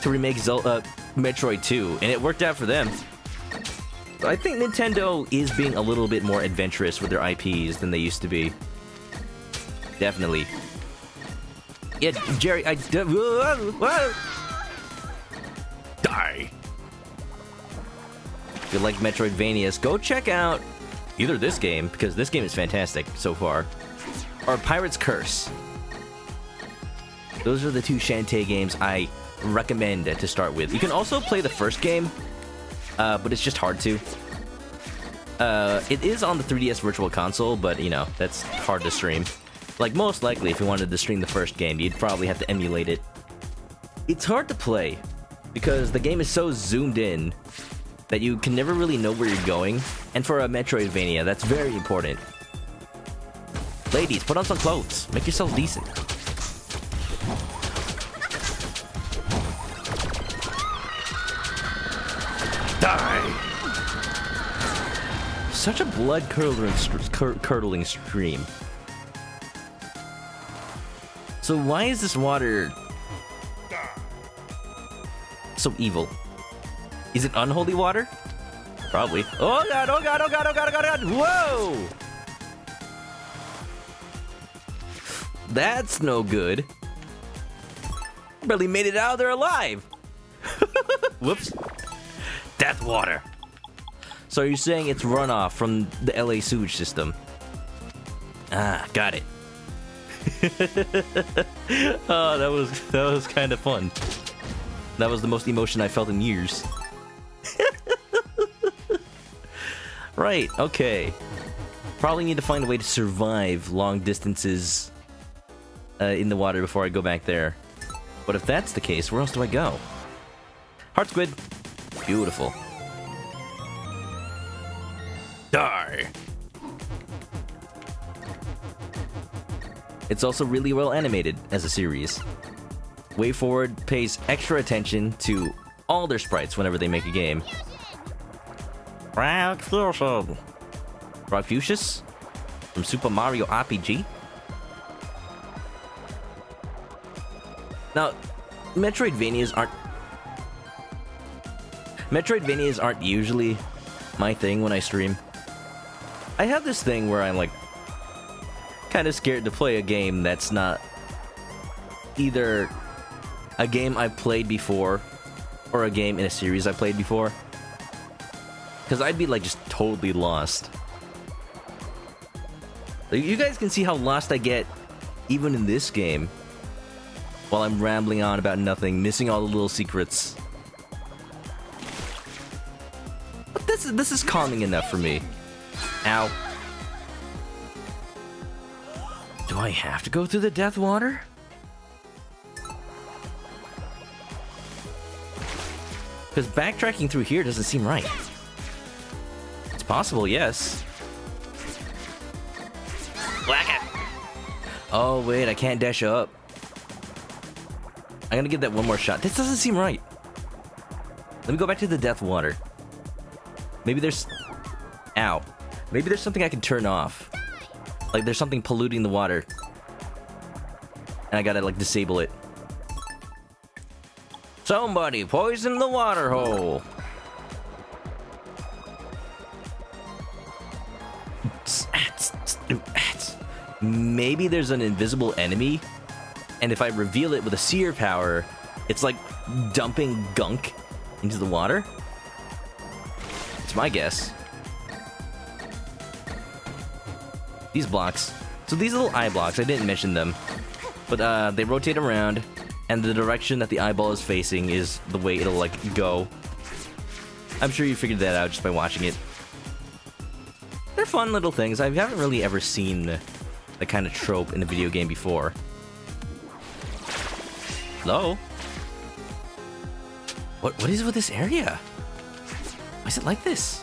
to remake Metroid 2, and it worked out for them. I think Nintendo is being a little bit more adventurous with their IPs than they used to be. Definitely. Yeah, Jerry, Die. If you like Metroidvanias, go check out either this game, because this game is fantastic so far, or Pirate's Curse. Those are the two Shantae games I recommend to start with. You can also play the first game, but it's just hard to. It is on the 3DS Virtual Console, but, you know, that's hard to stream. Like, most likely, if you wanted to stream the first game, you'd probably have to emulate it. It's hard to play, because the game is so zoomed in that you can never really know where you're going, and for a Metroidvania, that's very important. Ladies, put on some clothes. Make yourself decent. Die. Such a blood-curdling stream. So why is this water so evil? Is it unholy water? Probably. Oh god, oh god, oh god, oh god, oh god, oh god! Whoa! That's no good. Barely made it out of there alive. Whoops. Death water. So you're saying it's runoff from the LA sewage system? Ah, got it. Oh, that was kind of fun. That was the most emotion I felt in years. Right, okay. Probably need to find a way to survive long distances in the water before I go back there. But if that's the case, where else do I go? Heart Squid. Beautiful. Die. It's also really well animated as a series. Way Forward pays extra attention to all their sprites whenever they make a game. Frogfucius from Super Mario RPG. Now, Metroidvanias aren't usually my thing when I stream. I have this thing where I'm like kind of scared to play a game that's not either a game I've played before or a game in a series I played before. Because I'd be like just totally lost. Like, you guys can see how lost I get even in this game while I'm rambling on about nothing, missing all the little secrets. But this is calming enough for me. Ow. Do I have to go through the death water? Because backtracking through here doesn't seem right. It's possible, yes. Whack it. Oh, wait, I can't dash up. I'm gonna give that one more shot. This doesn't seem right. Let me go back to the death water. Maybe there's... Ow. Maybe there's something I can turn off. Like, there's something polluting the water. And I gotta, like, disable it. Somebody poison the water hole. Maybe there's an invisible enemy, and if I reveal it with a seer power, it's like dumping gunk into the water. It's my guess. These blocks. So these little eye blocks, I didn't mention them, but they rotate around, and the direction that the eyeball is facing is the way it'll like go. I'm sure you figured that out just by watching it. They're fun little things. I haven't really ever seen that kind of trope in a video game before. Hello? What is it with this area? Why is it like this?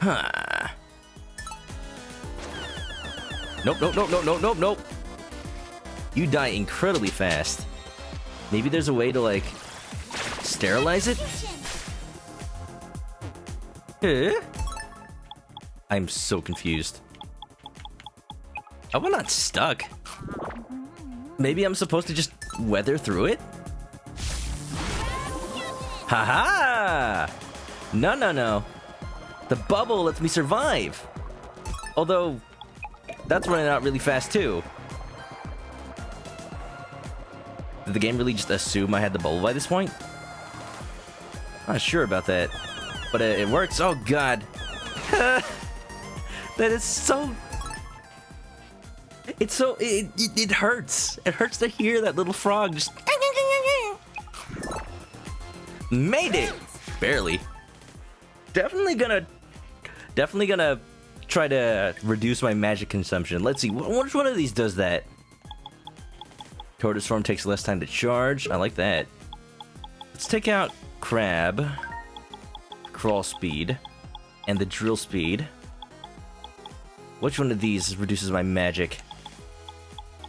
Huh. Nope, nope, nope, nope, nope, nope, nope. You die incredibly fast. Maybe there's a way to, like, sterilize it? Huh? I'm so confused. How am I not stuck? Maybe I'm supposed to just weather through it? Haha! No, no, no. The bubble lets me survive. Although, that's running out really fast too. Did the game really just assume I had the bubble by this point? Not sure about that. But it works. Oh god. That is so... It's so... It hurts. It hurts to hear that little frog just... Made it! Barely. Definitely gonna try to reduce my magic consumption. Let's see, which one of these does that? Tortoise form takes less time to charge. I like that. Let's take out crab, crawl speed, and the drill speed. Which one of these reduces my magic?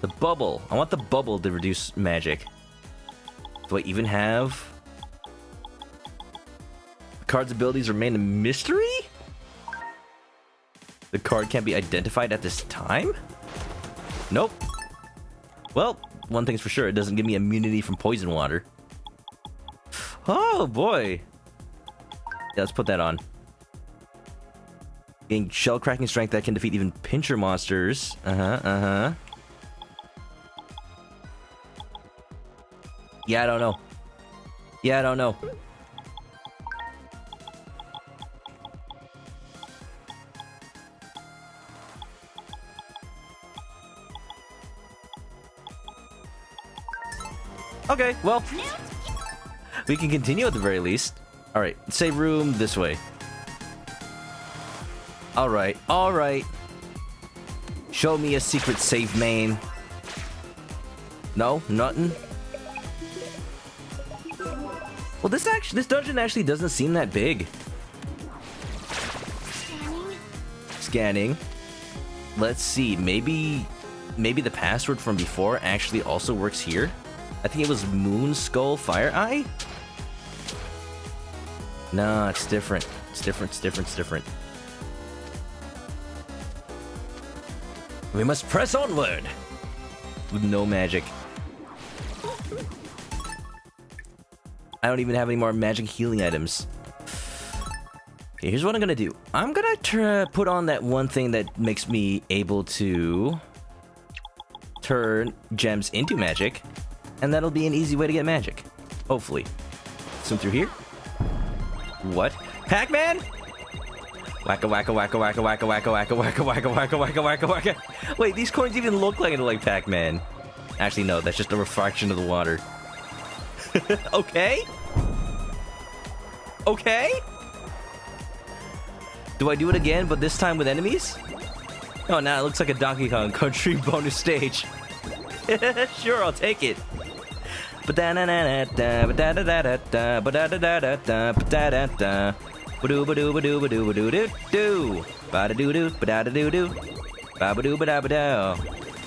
The bubble. I want the bubble to reduce magic. Do I even have... The card's abilities remain a mystery? The card can't be identified at this time? Nope. Well, one thing's for sure, it doesn't give me immunity from poison water. Oh boy. Yeah, let's put that on. Gain shell cracking strength that can defeat even pincher monsters. Yeah, I don't know. Yeah, I don't know. Okay, well, we can continue at the very least. Alright, save room this way. Alright, alright. Show me a secret save main. No? Nothing? Well, this dungeon actually doesn't seem that big. Scanning. Let's see, maybe the password from before actually also works here? I think it was Moon Skull Fire Eye? No, it's different. It's different, it's different, it's different. We must press onward! With no magic. I don't even have any more magic healing items. Okay, here's what I'm gonna do. I'm gonna put on that one thing that makes me able to turn gems into magic. And that'll be an easy way to get magic. Hopefully. Swim through here. What? Pac-Man? Wacka wacka wacka wacka wacka wacka wacka wacka wacka wacka wacka wacka wacka. Wait, these coins even look like Pac-Man. Actually, no, that's just a refraction of the water. Okay? Okay? Do I do it again, but this time with enemies? Oh, now it looks like a Donkey Kong Country bonus stage. Sure, I'll take it. Ba-doo ba-doo ba-doo ba-doo ba-doo doo doo. Ba-da-doo-doo ba-da-da-doo-doo. Ba-ba-doo ba-da-ba-doo.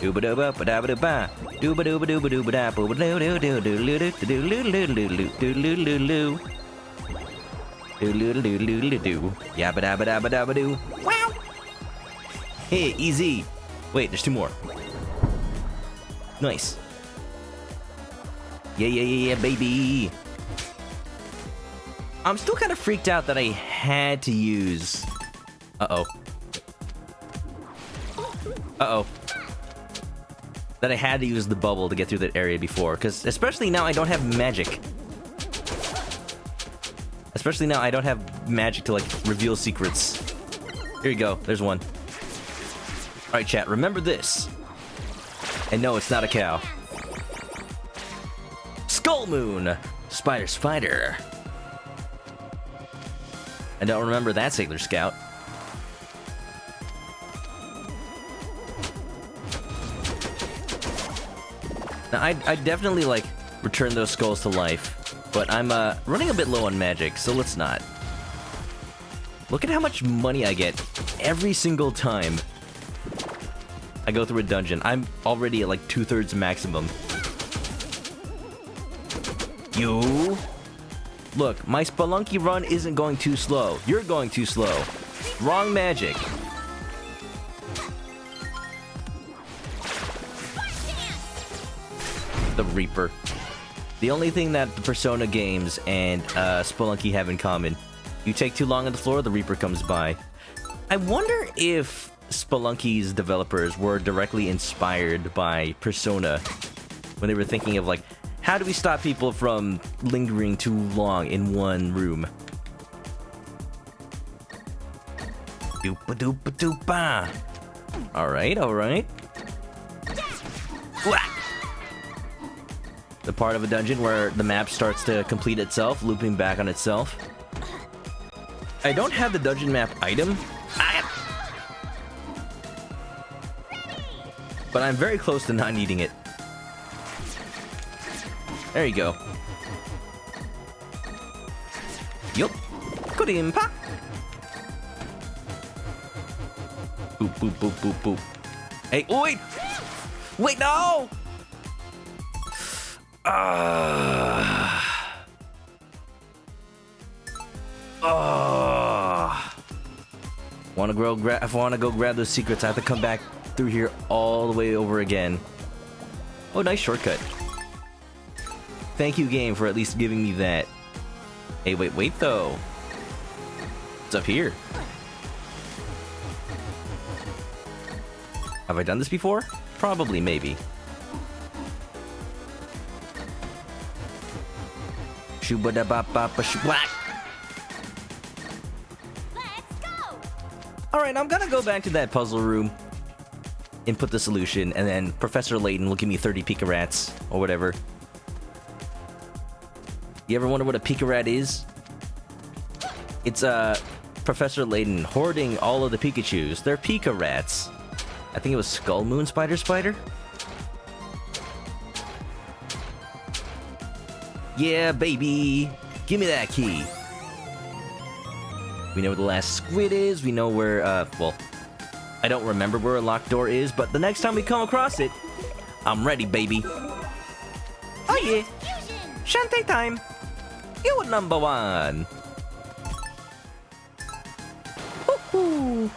Doo-ba-doo-ba ba-da-ba-doo-ba. Doo-ba-doo-ba-doo-ba-doo-ba-da. Boo-ba-doo-doo-doo-doo-doo-doo-doo-doo-doo-doo-doo. Doo-doo-doo-doo-doo-doo. Yabba-dabba-dabba-dabba-doo. Wow! Hey, easy. Wait, there's 2 more. Nice. Yeah, yeah, yeah, yeah, baby. I'm still kind of freaked out that I had to use... Uh-oh. Uh-oh. That I had to use the bubble to get through that area before, because especially now I don't have magic. Especially now I don't have magic to, like, reveal secrets. Here you go. There's one. Alright, chat. Remember this. And no, it's not a cow. Skull Moon! Spider, spider. I don't remember that Sailor Scout. Now, I definitely, like, return those skulls to life, but I'm, running a bit low on magic, so let's not. Look at how much money I get every single time I go through a dungeon. I'm already at, like, 2/3 maximum. You... Look, my Spelunky run isn't going too slow. You're going too slow. Wrong magic. The Reaper. The only thing that the Persona games and Spelunky have in common. You take too long on the floor, the Reaper comes by. I wonder if Spelunky's developers were directly inspired by Persona when they were thinking of, like, how do we stop people from lingering too long in one room? Doopa-doopa-doopa. Alright, alright. The part of a dungeon where the map starts to complete itself, looping back on itself. I don't have the dungeon map item, but I'm very close to not needing it. There you go. Yup. Kodimpa. Boop, boop, boop, boop, boop. Hey, oh, wait! Wait, no! If I wanna go grab those secrets, I have to come back through here all the way over again. Oh, nice shortcut. Thank you, game, for at least giving me that. Hey, wait, though. What's up here? Have I done this before? Probably, maybe. Shoo-ba-da-ba-ba-ba-shoo-whack! Alright, I'm gonna go back to that puzzle room, input the solution, and then Professor Layton will give me 30 Pika Rats, or whatever. You ever wonder what a Pika Rat is? It's, Professor Layton hoarding all of the Pikachus. They're Pika Rats. I think it was Skull Moon Spider Spider? Yeah, baby! Give me that key! We know where the last squid is, we know where, well, I don't remember where a locked door is, but the next time we come across it, I'm ready, baby. Oh yeah! Shantae time! You were number 1! Woohoo!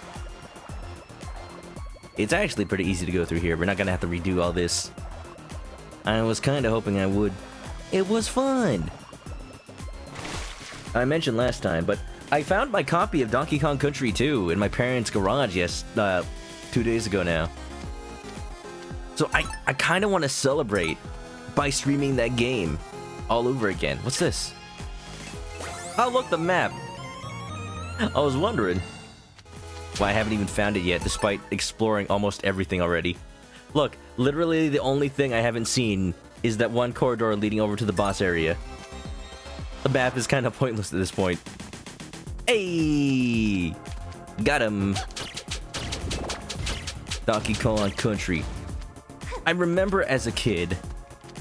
It's actually pretty easy to go through here. We're not gonna have to redo all this. I was kinda hoping I would. It was fun! I mentioned last time, but I found my copy of Donkey Kong Country 2 in my parents' garage 2 days ago now. So I kinda wanna celebrate by streaming that game all over again. What's this? Oh, look, the map! I was wondering why I haven't even found it yet, despite exploring almost everything already. Look, literally the only thing I haven't seen is that one corridor leading over to the boss area. The map is kind of pointless at this point. Hey! Got him! Donkey Kong Country. I remember as a kid,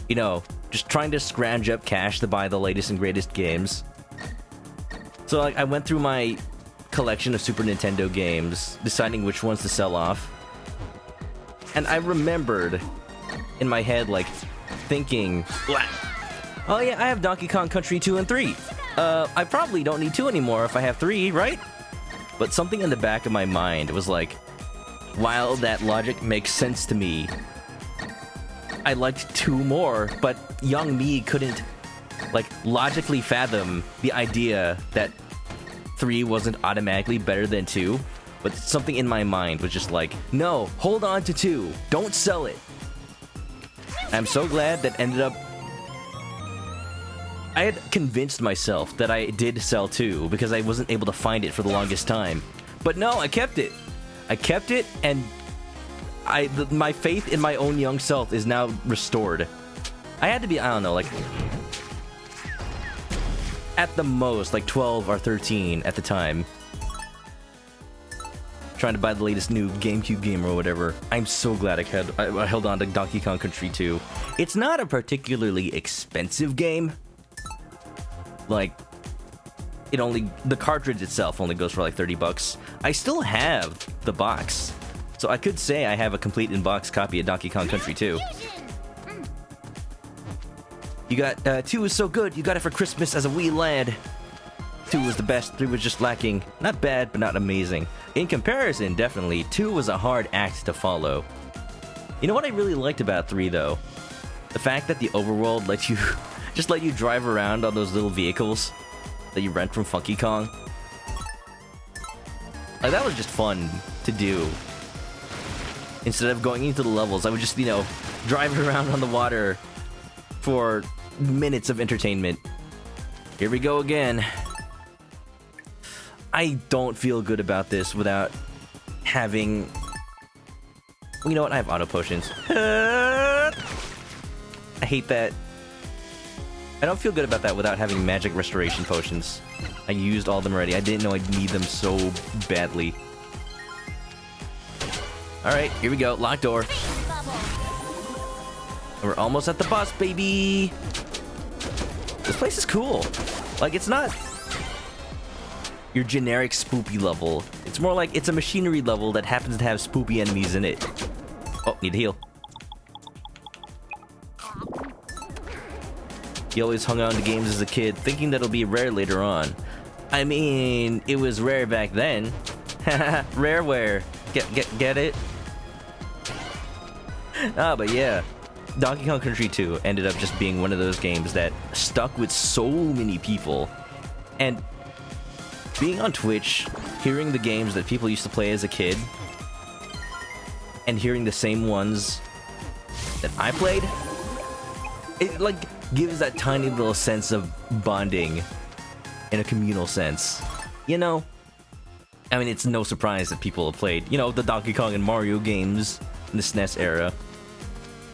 you know, just trying to scrounge up cash to buy the latest and greatest games. So like I went through my collection of Super Nintendo games, deciding which ones to sell off. And I remembered in my head, like, thinking, oh yeah, I have Donkey Kong Country 2 and 3. I probably don't need 2 anymore if I have 3, right? But something in the back of my mind was like, while that logic makes sense to me, I liked 2 more, but young me couldn't, like, logically fathom the idea that 3 wasn't automatically better than 2. But something in my mind was just like, no, hold on to 2. Don't sell it. I'm so glad that ended up... I had convinced myself that I did sell 2 because I wasn't able to find it for the longest time. But no, I kept it. I kept it, and my faith in my own young self is now restored. I had to be, I don't know, like... at the most, like 12 or 13 at the time. Trying to buy the latest new GameCube game or whatever. I'm so glad I held on to Donkey Kong Country 2. It's not a particularly expensive game. Like, the cartridge itself only goes for like 30 bucks. I still have the box. So I could say I have a complete in-box copy of Donkey Kong Country 2. You got, 2 is so good, you got it for Christmas as a wee lad. 2 was the best, 3 was just lacking. Not bad, but not amazing. In comparison, definitely, 2 was a hard act to follow. You know what I really liked about 3, though? The fact that the overworld lets you... just let you drive around on those little vehicles that you rent from Funky Kong. Like, that was just fun to do. Instead of going into the levels, I would just, you know, drive around on the water for minutes of entertainment. Here we go again. I don't feel good about this without having... Well, you know what? I have auto potions. I hate that. I don't feel good about that without having magic restoration potions. I used all of them already. I didn't know I'd need them so badly. Alright, here we go. Locked door. We're almost at the boss, baby! This place is cool. Like, it's not your generic spoopy level. It's more like it's a machinery level that happens to have spoopy enemies in it. Oh, need to heal. He always hung on to games as a kid, thinking that it'll be rare later on. I mean, it was rare back then. Rareware. Get it? Ah, but yeah. Donkey Kong Country 2 ended up just being one of those games that stuck with so many people. And being on Twitch, hearing the games that people used to play as a kid, and hearing the same ones that I played, it, like, gives that tiny little sense of bonding in a communal sense. You know? I mean, it's no surprise that people have played, you know, the Donkey Kong and Mario games in the SNES era.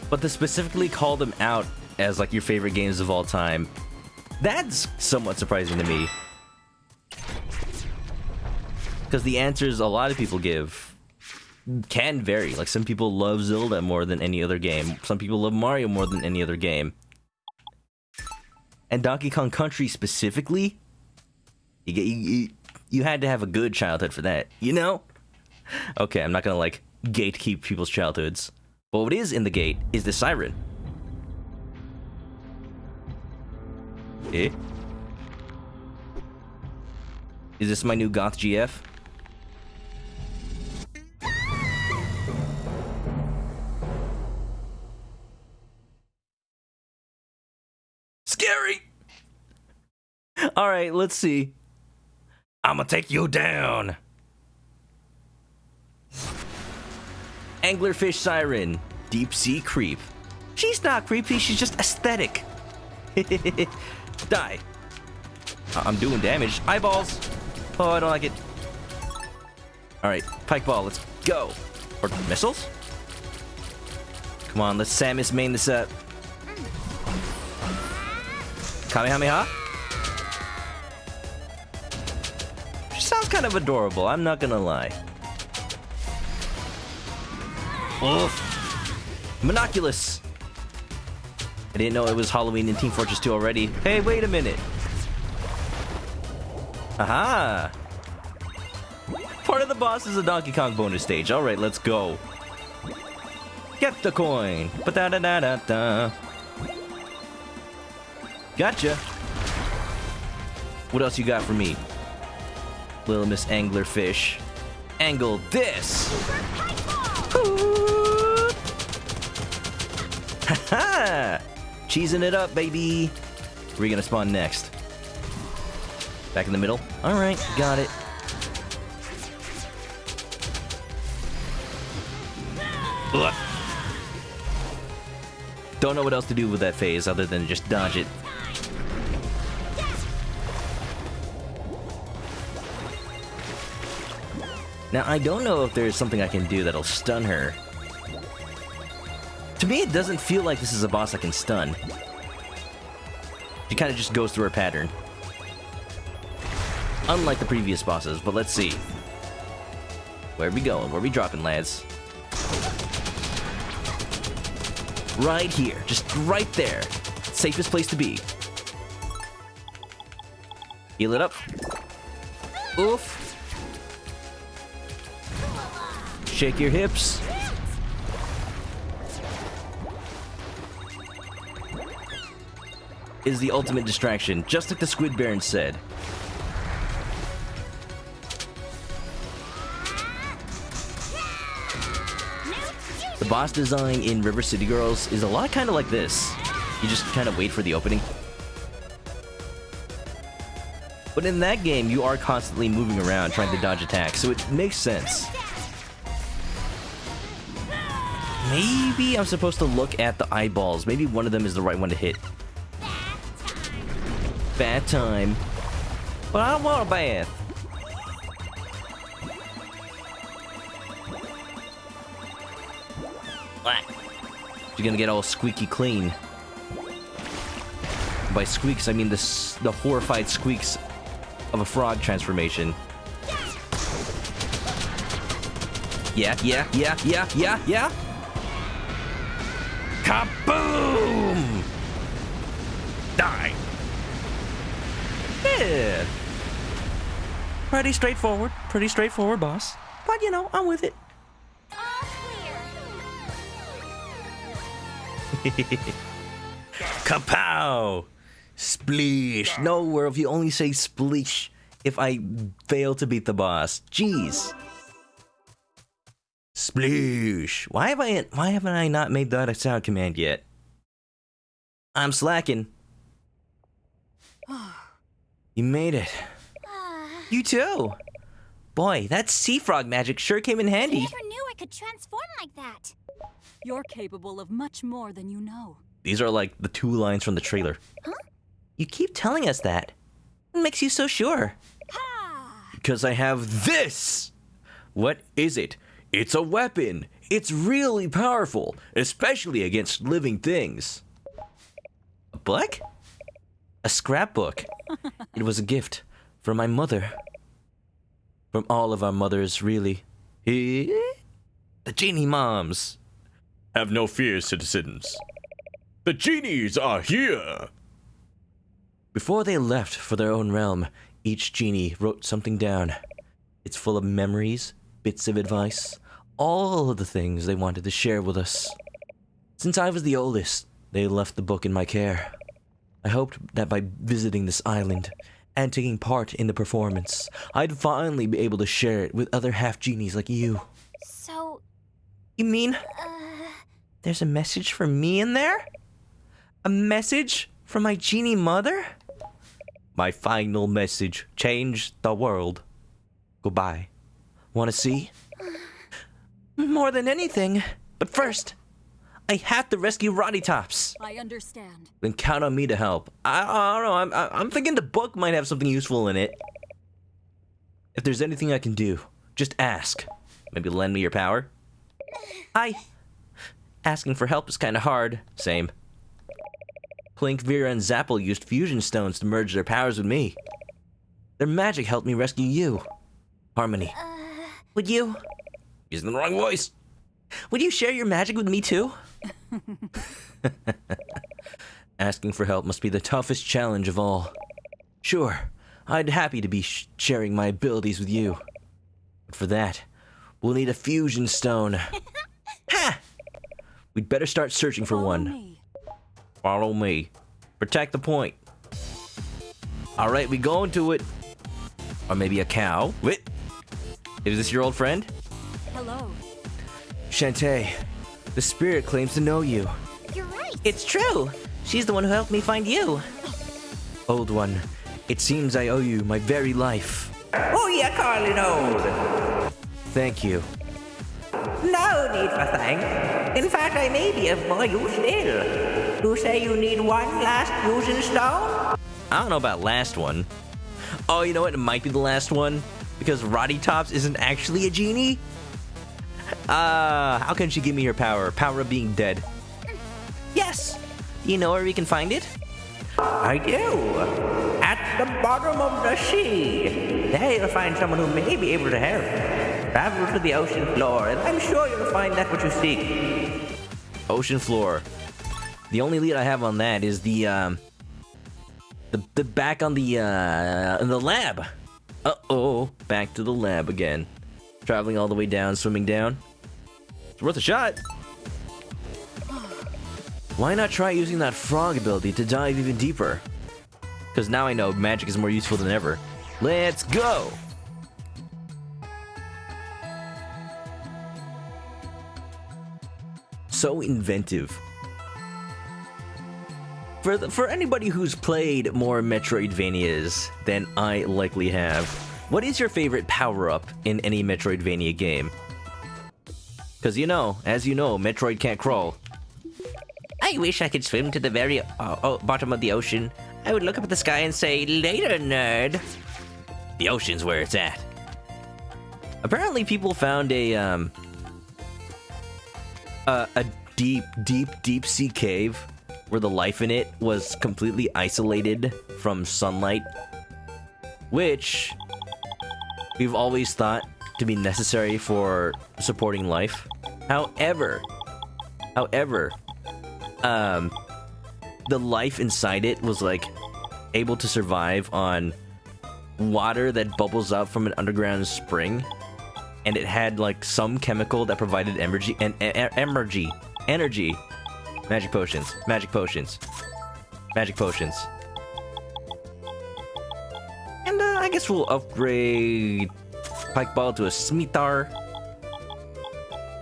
But to specifically call them out as, like, your favorite games of all time, that's somewhat surprising to me. Because the answers a lot of people give can vary. Like, some people love Zelda more than any other game. Some people love Mario more than any other game. And Donkey Kong Country specifically, you had to have a good childhood for that, you know? Okay, I'm not gonna, like, gatekeep people's childhoods. But what is in the gate is the Siren. Eh? Is this my new goth GF? Scary! Alright, let's see. I'ma take you down! Anglerfish Siren. Deep Sea Creep. She's not creepy, she's just aesthetic. Die. I'm doing damage. Eyeballs! Oh, I don't like it. Alright, Pike Ball, let's go. Or missiles? Come on, let's Samus main this up. Kamehameha? She sounds kind of adorable, I'm not gonna lie. Oof. Monoculus! I didn't know it was Halloween in Team Fortress 2 already. Hey, wait a minute. Haha! Part of the boss is a Donkey Kong bonus stage. Alright, let's go. Get the coin! Ba-da-da-da-da-da. Gotcha! What else you got for me? Little Miss Anglerfish. Angle this! Haha! Cheesing it up, baby! Where are you gonna spawn next? Back in the middle? Alright, got it. Ugh. Don't know what else to do with that phase other than just dodge it. Now, I don't know if there's something I can do that'll stun her. To me, it doesn't feel like this is a boss I can stun. She kind of just goes through her pattern. Unlike the previous bosses, but let's see. Where are we going? Where are we dropping, lads? Right here. Just right there. Safest place to be. Heal it up. Oof. Shake your hips. Is the ultimate distraction, just like the Squid Baron said. The boss design in River City Girls is a lot kind of like this. You just kind of wait for the opening. But in that game, you are constantly moving around trying to dodge attacks, so it makes sense. Maybe I'm supposed to look at the eyeballs. Maybe one of them is the right one to hit. Bath time. But I don't want a bath. What? You're gonna get all squeaky clean. By squeaks, I mean the horrified squeaks of a frog transformation. Yeah. Kaboom! Die! Yeah. Pretty straightforward, boss. But you know, I'm with it. All clear. Kapow! Spleesh! No, Werewolf, you only say spleesh if I fail to beat the boss. Jeez. Spleesh! Why haven't I not made that a sound command yet? I'm slacking. You made it. You too. Boy, that sea frog magic sure came in I handy. never knew I could transform like that. You're capable of much more than you know. These are like the 2 lines from the trailer. Huh? You keep telling us that. What makes you so sure? Ha! Because I have this! What is it? It's a weapon! It's really powerful, especially against living things. A book? A scrapbook. It was a gift from my mother. From all of our mothers, really. The genie moms. Have no fear, citizens. The genies are here! Before they left for their own realm, each genie wrote something down. It's full of memories, bits of advice, all of the things they wanted to share with us. Since I was the oldest, they left the book in my care. I hoped that by visiting this island and taking part in the performance, I'd finally be able to share it with other half-genies like you. So, You mean there's a message for me in there? A message from my genie mother? My final message changed the world. Goodbye. Wanna see? More than anything. But first, I have to rescue Roddy Tops. I understand. Then count on me to help. I don't know, I'm thinking the book might have something useful in it. If there's anything I can do, just ask. Maybe lend me your power? Asking for help is kinda hard. Same. Plink, Vera, and Zapple used fusion stones to merge their powers with me. Their magic helped me rescue you. Harmony. Would you? Using the wrong voice. Would you share your magic with me too? Asking for help must be the toughest challenge of all. Sure, I'd happy to be sharing my abilities with you. But for that, we'll need a fusion stone. Ha! We'd better start searching for Follow one. me. Follow me. Protect the point. Alright, we go into it. Or maybe a cow. Wait. Is this your old friend? Hello. Shantae, the spirit claims to know you. You're right. It's true. She's the one who helped me find you. Old one, it seems I owe you my very life. Oh, yeah, Carlin old. Thank you. No need for thanks. In fact, I may be of more use still. You say you need one last fusion stone? I don't know about last one. Oh, you know what? It might be the last one. Because Roddy Tops isn't actually a genie? How can she give me her power? Power of being dead. Yes. Do you know where we can find it? I do. At the bottom of the sea. There you'll find someone who may be able to help. Travel to the ocean floor, and I'm sure you'll find that what you seek. Ocean floor. The only lead I have on that is the back on the in the lab. Uh-oh, back to the lab again. Traveling all the way down, swimming down. It's worth a shot. Why not try using that frog ability to dive even deeper? Because now I know magic is more useful than ever. Let's go! So inventive. For anybody who's played more Metroidvanias than I likely have, what is your favorite power-up in any Metroidvania game? Because as you know, Metroid can't crawl. I wish I could swim to the very bottom of the ocean. I would look up at the sky and say, later, nerd. The ocean's where it's at. Apparently people found a deep sea cave where the life in it was completely isolated from sunlight, which we've always thought to be necessary for supporting life. However, the life inside it was like able to survive on water that bubbles up from an underground spring, and it had like some chemical that provided energy. Magic potions. And I guess we'll upgrade Pike Ball to a Smithar.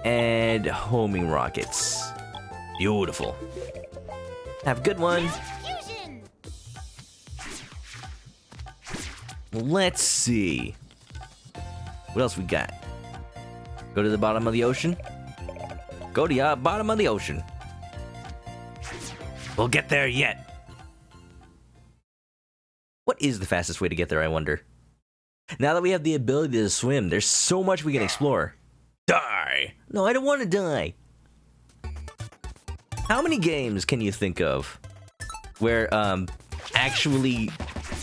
And homing rockets. Beautiful. Have a good one. Fusion. Let's see. What else we got? Go to the bottom of the ocean. Go to the bottom of the ocean. We'll get there yet. What is the fastest way to get there, I wonder? Now that we have the ability to swim, there's so much we can explore. Die! No, I don't want to die. How many games can you think of where actually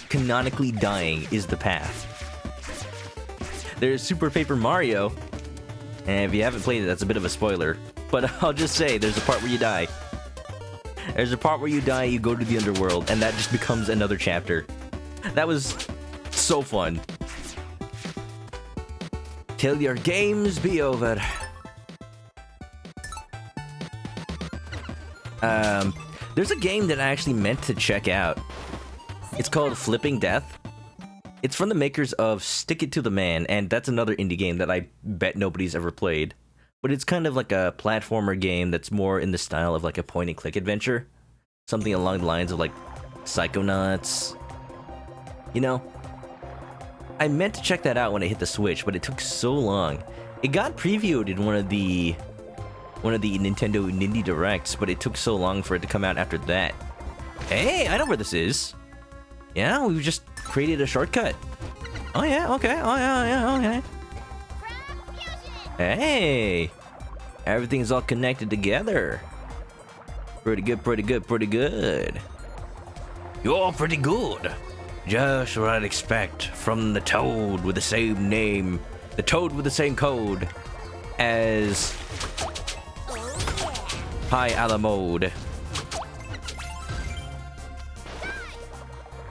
canonically dying is the path? There's Super Paper Mario, and if you haven't played it, that's a bit of a spoiler. But I'll just say, there's a part where you die. There's a part where you die, you go to the underworld, and that just becomes another chapter. That was so fun. Till your games be over. There's a game that I actually meant to check out. It's called Flipping Death. It's from the makers of Stick It to the Man, and that's another indie game that I bet nobody's ever played. But it's kind of like a platformer game that's more in the style of like a point-and-click adventure. Something along the lines of like Psychonauts. I meant to check that out when I hit the Switch, but it took so long. It got previewed in one of the Nintendo Indie Directs, but it took so long for it to come out after that. Hey, I know where this is. Yeah, we've just created a shortcut. Oh yeah, okay. Oh yeah, okay. Hey, everything's all connected together. Pretty good. You're pretty good. Just what I'd expect from the toad with the same name, the toad with the same code as High Alamode.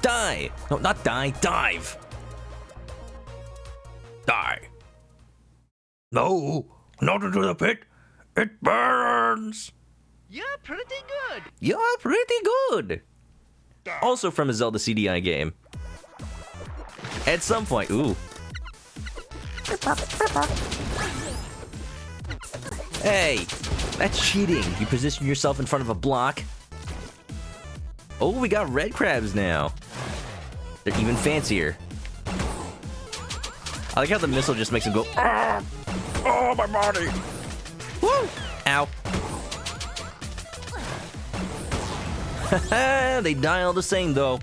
Die! No, not die, dive! Die. No, not into the pit. It burns. You're pretty good. You're pretty good! Also from a Zelda CDI game. At some point, ooh. Hey, that's cheating. You position yourself in front of a block. Oh, we got red crabs now. They're even fancier. I like how the missile just makes them go, "Ah! Oh, my body!" Woo! Ow. They die all the same, though.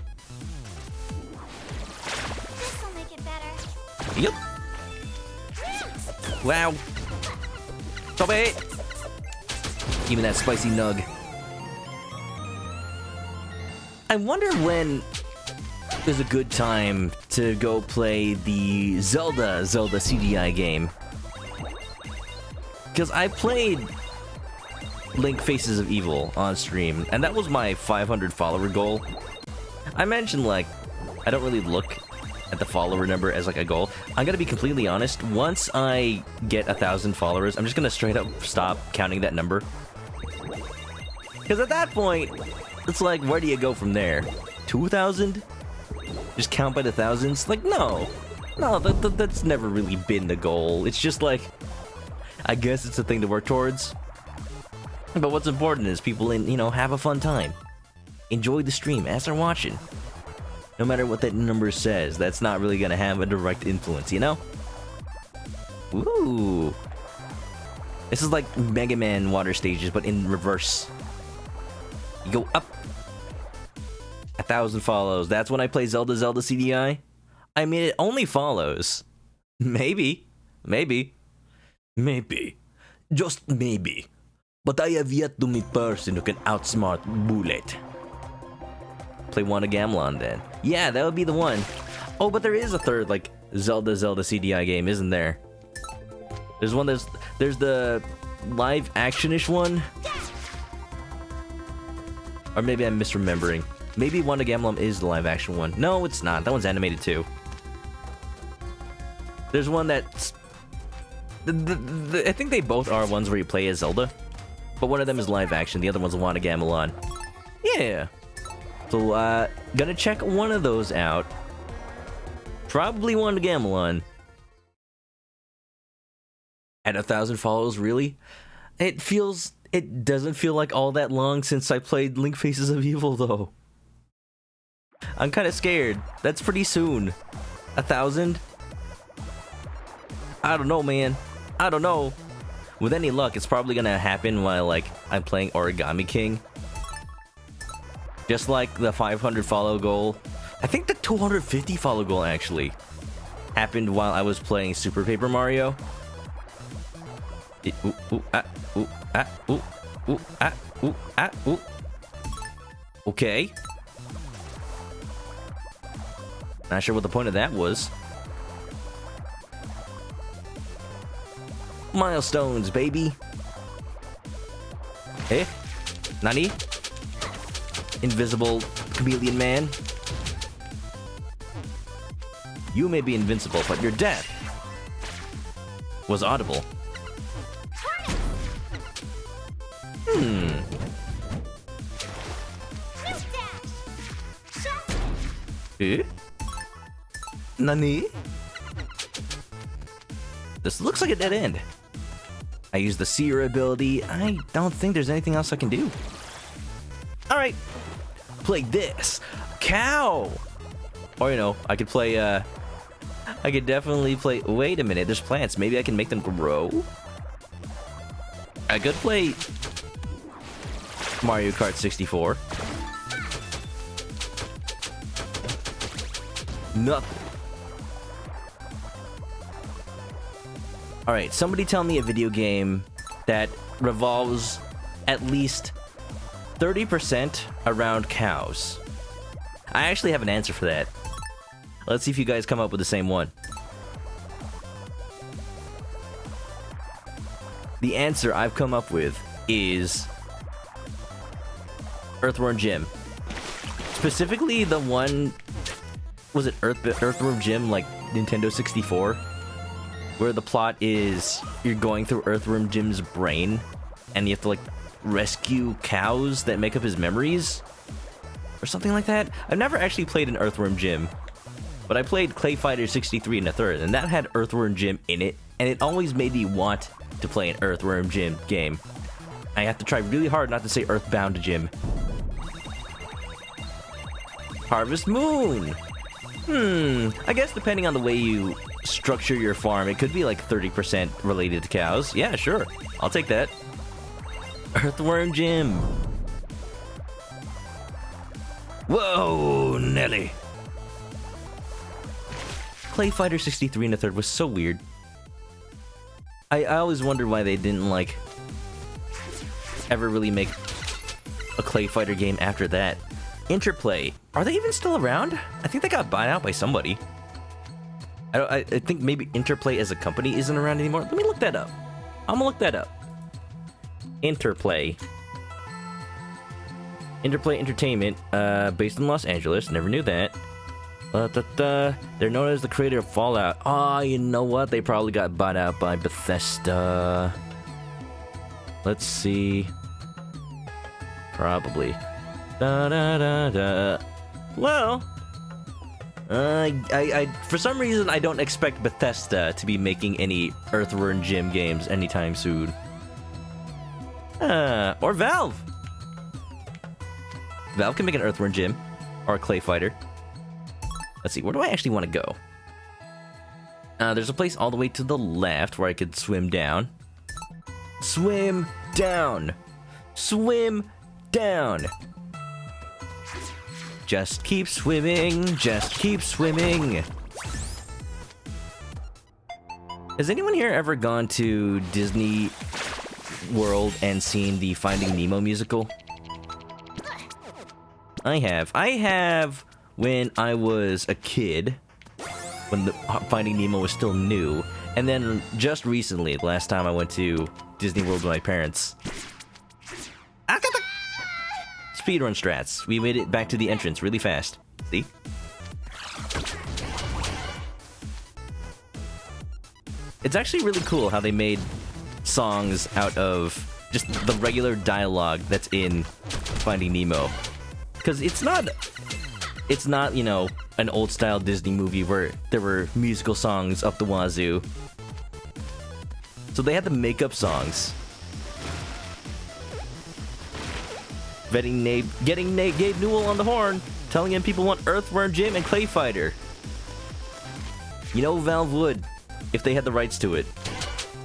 This'll make it better. Yep. Wow. Stop it! Give me that spicy nug. I wonder when is a good time to go play the Zelda CDI game. Because I played Link Faces of Evil on stream, and that was my 500 follower goal. I mentioned, like, I don't really look at the follower number as, like, a goal. I'm gonna be completely honest, once I get 1,000 followers, I'm just gonna straight up stop counting that number. Because at that point, it's like, where do you go from there? 2,000? Just count by the thousands? Like, no. No, that's never really been the goal. It's just like, I guess it's a thing to work towards. But what's important is people, have a fun time. Enjoy the stream as they're watching. No matter what that number says, that's not really gonna have a direct influence, you know? Ooh. This is like Mega Man water stages, but in reverse. You go up. 1,000 follows. That's when I play Zelda CDI? I mean, it only follows. Maybe. Just maybe. But I have yet to meet person who can outsmart Bullet. Play Wanda Gamelon then. Yeah, that would be the one. Oh, but there is a third, like, Zelda CDI game, isn't there? There's one, there's the live action-ish one. Or maybe I'm misremembering. Maybe Wanda Gamelon is the live action one. No, it's not. That one's animated too. There's one that's... I think they both are ones where you play as Zelda. But one of them is live action, the other one's Wanda Gamelon. Yeah. So, gonna check one of those out. Probably Wanda Gamelon. At 1,000 followers, really? It doesn't feel like all that long since I played Link Faces of Evil, though. I'm kind of scared. That's pretty soon. 1,000? I don't know, man. I don't know. With any luck, it's probably gonna happen while, like, I'm playing Origami King. Just like the 500 follow goal. I think the 250 follow goal, actually, happened while I was playing Super Paper Mario. Okay. Not sure what the point of that was. Milestones, baby. Eh? Nani? Invisible chameleon man. You may be invincible, but your death was audible. Eh? Nani? This looks like a dead end. I use the seer ability. I don't think there's anything else I can do. Alright. Play this. Cow! Or, I could play, I could definitely play... Wait a minute, there's plants. Maybe I can make them grow? I could play Mario Kart 64. Nothing. Alright, somebody tell me a video game that revolves at least 30% around cows. I actually have an answer for that. Let's see if you guys come up with the same one. The answer I've come up with is Earthworm Jim. Specifically the one was it Earthworm Jim, like Nintendo 64? Where the plot is you're going through Earthworm Jim's brain and you have to like rescue cows that make up his memories? Or something like that? I've never actually played an Earthworm Jim, but I played Clay Fighter 63 and a third, and that had Earthworm Jim in it, and it always made me want to play an Earthworm Jim game. I have to try really hard not to say Earthbound Jim. Harvest Moon! I guess depending on the way you structure your farm, it could be like 30% related to cows. Yeah, sure. I'll take that. Earthworm Jim. Whoa, Nelly. Clay Fighter 63 and a third was so weird. I always wondered why they didn't, like, ever really make a Clay Fighter game after that. Interplay. Are they even still around? I think they got bought out by somebody. I think maybe Interplay as a company isn't around anymore. Let me look that up. I'm gonna look that up. Interplay. Interplay Entertainment, based in Los Angeles. Never knew that. They're known as the creator of Fallout. Ah, you know what? They probably got bought out by Bethesda. Let's see. Probably. Well, for some reason, I don't expect Bethesda to be making any Earthworm Jim games anytime soon. Or Valve. Valve can make an Earthworm Jim or a Clay Fighter. Let's see, where do I actually want to go? There's a place all the way to the left where I could swim down. Swim down! Swim down! Just keep swimming, just keep swimming! Has anyone here ever gone to Disney World and seen the Finding Nemo musical? I have. I have when I was a kid, when the Finding Nemo was still new, and then just recently, the last time I went to Disney World with my parents. Speedrun strats. We made it back to the entrance really fast. See? It's actually really cool how they made songs out of just the regular dialogue that's in Finding Nemo. Because it's not, you know, an old-style Disney movie where there were musical songs up the wazoo. So they had to make up songs. Getting Gabe Newell on the horn, telling him people want Earthworm Jim and Clay Fighter. You know Valve would, if they had the rights to it.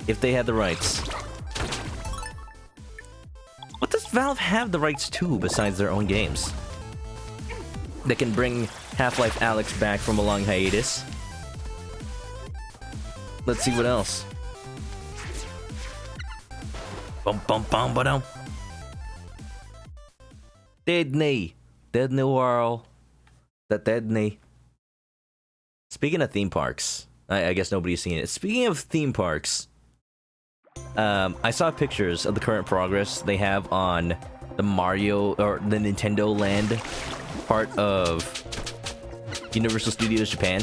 If they had the rights. What does Valve have the rights to besides their own games? They can bring Half-Life Alyx back from a long hiatus. Let's see what else. Bum bum bum ba-dum. Disney World. Disney. Speaking of theme parks, I guess nobody's seen it. Speaking of theme parks, I saw pictures of the current progress they have on the Mario or the Nintendo Land part of Universal Studios Japan.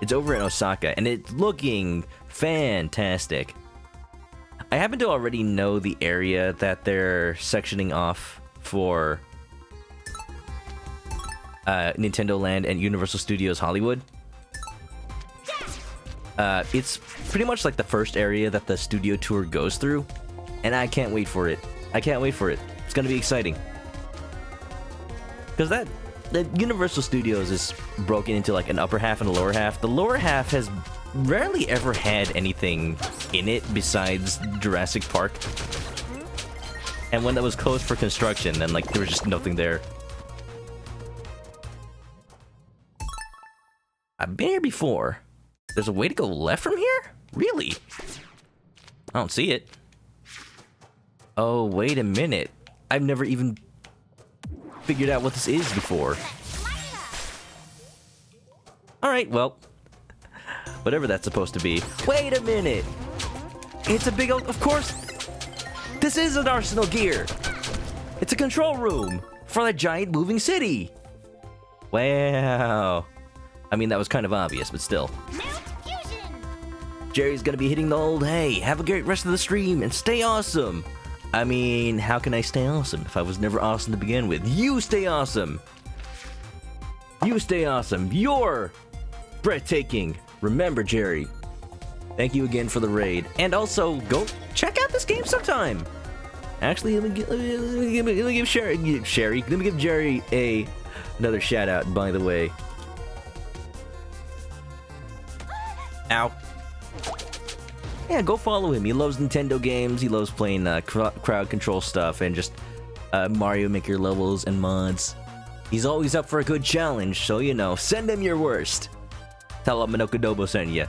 It's over in Osaka, and it's looking fantastic. I happen to already know the area that they're sectioning off for Nintendo Land and Universal Studios Hollywood. It's pretty much like the first area that the studio tour goes through, and I can't wait for it. I can't wait for it. It's gonna be exciting. Because the Universal Studios is broken into like an upper half and a lower half. The lower half has rarely ever had anything in it besides Jurassic Park. And when that was closed for construction, then like there was just nothing there. I've been here before. There's a way to go left from here? Really? I don't see it. Oh, wait a minute. I've never even figured out what this is before. Alright, well. Whatever that's supposed to be. Wait a minute! It's a big old... Of course! This is an Arsenal gear! It's a control room for the giant moving city! Wow. I mean, that was kind of obvious, but still. Mount Fusion! Jerry's gonna be hitting the old, hey, have a great rest of the stream and stay awesome. I mean, how can I stay awesome if I was never awesome to begin with? You stay awesome. You stay awesome. You're breathtaking. Remember, Jerry. Thank you again for the raid. And also, go check out this game sometime. Actually, let me give Jerry another shout out, by the way. Ow. Yeah, go follow him. He loves Nintendo games. He loves playing crowd control stuff and just Mario Maker levels and mods. He's always up for a good challenge, so you know, send him your worst. Tell him ManokAdobo sent you.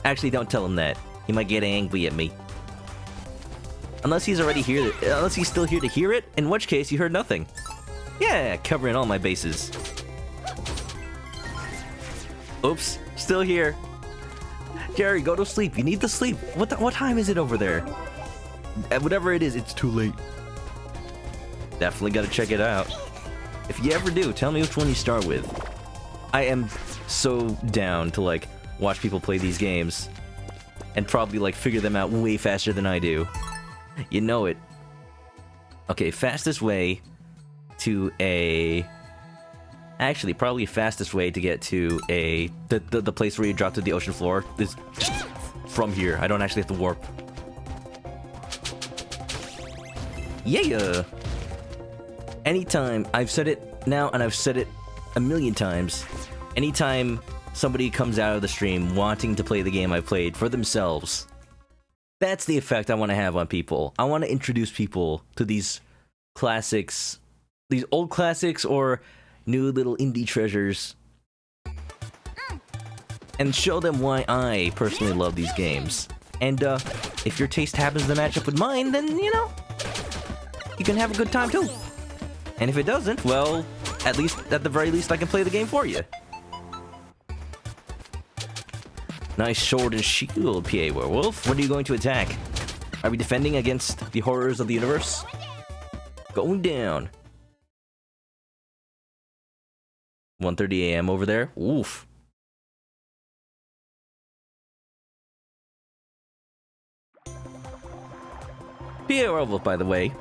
Actually, don't tell him that. He might get angry at me. Unless he's already here, unless he's still here to hear it, in which case you heard nothing. Yeah, covering all my bases. Oops, still here. Jerry, go to sleep. You need to sleep. What time is it over there? Whatever it is, it's too late. Definitely gotta check it out. If you ever do, tell me which one you start with. I am so down to, like, watch people play these games. And probably, like, figure them out way faster than I do. You know it. Okay, fastest way to a... Actually, probably fastest way to get to the place where you drop to the ocean floor is just from here. I don't actually have to warp. Yeah! Anytime, I've said it now and I've said it a million times, anytime somebody comes out of the stream wanting to play the game I played for themselves, that's the effect I want to have on people. I want to introduce people to these classics, these old classics or new little indie treasures, and show them why I personally love these games. And if your taste happens to match up with mine, then, you know, you can have a good time too. And if it doesn't, well, at the very least, I can play the game for you. Nice sword and shield, PA Werewolf. What are you going to attack? Are we defending against the horrors of the universe? Going down. 1:30 a.m. over there. Oof. PA Werewolf, by the way,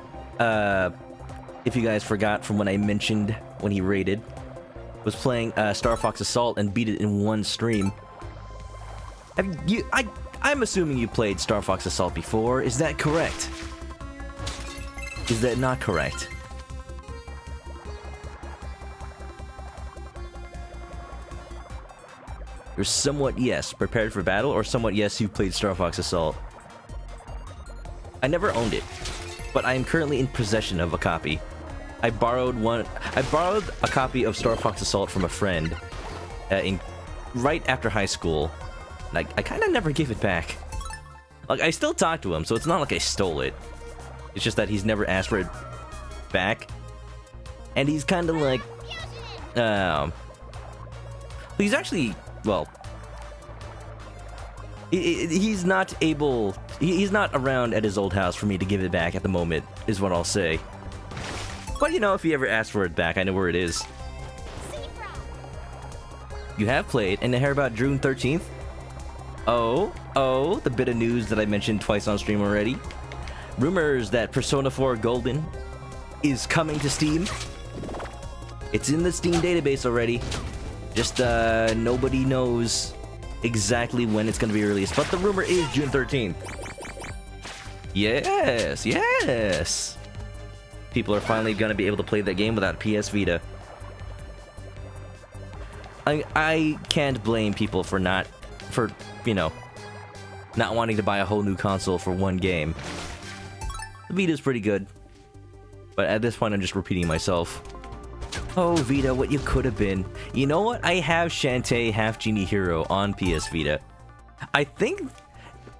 if you guys forgot from when I mentioned when he raided, was playing Star Fox Assault and beat it in one stream. I'm assuming you played Star Fox Assault before. Is that correct? Is that not correct? You're somewhat yes, prepared for battle, or somewhat yes, you played Star Fox Assault. I never owned it, but I am currently in possession of a copy. I borrowed a copy of Star Fox Assault from a friend right after high school. I kind of never gave it back. Like, I still talk to him, so it's not like I stole it. It's just that he's never asked for it back. And he's kind of like... he's actually... Well... He's not able... He's not around at his old house for me to give it back at the moment, is what I'll say. But, you know, if he ever asks for it back, I know where it is. You have played, and to hear about June 13th? Oh, the bit of news that I mentioned twice on stream already. Rumors that Persona 4 Golden is coming to Steam. It's in the Steam database already. Just, nobody knows exactly when it's gonna be released, but the rumor is June 13th. Yes, yes! People are finally gonna be able to play that game without PS Vita. I can't blame people for you know, not wanting to buy a whole new console for one game. The Vita's pretty good. But at this point, I'm just repeating myself. Oh, Vita, what you could have been. You know what? I have Shantae Half Genie Hero on PS Vita. I think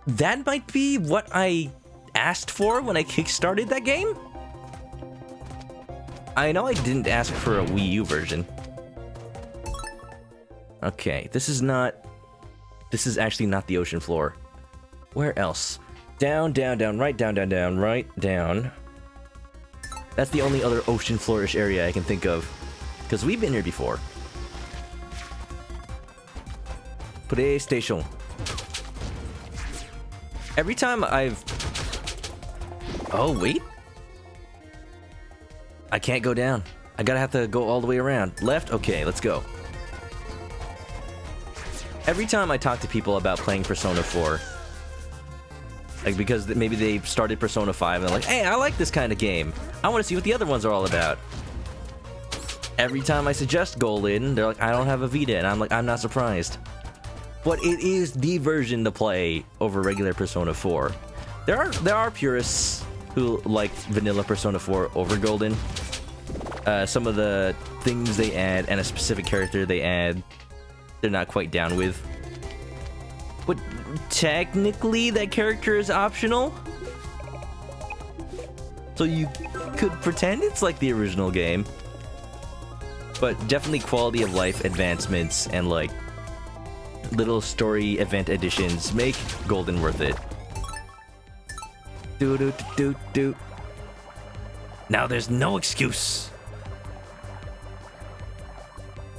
that might be what I asked for when I kickstarted that game. I know I didn't ask for a Wii U version. Okay, this is actually not the ocean floor. Where else? Down, down, down, right down, down, down, right down. That's the only other ocean floor-ish area I can think of. Because we've been here before. PlayStation. Every time I've... Oh, wait. I can't go down. I gotta have to go all the way around. Left? Okay, let's go. Every time I talk to people about playing Persona 4, like, because maybe they started Persona 5 and they're like, hey, I like this kind of game. I want to see what the other ones are all about. Every time I suggest Golden, they're like, I don't have a Vita, and I'm like, I'm not surprised. But it is the version to play over regular Persona 4. There are purists who like vanilla Persona 4 over Golden. Some of the things they add and a specific character they add, they're not quite down with. But technically, that character is optional. So you could pretend it's like the original game. But definitely quality of life advancements and like little story event additions make Golden worth it. Do do do do. Now there's no excuse.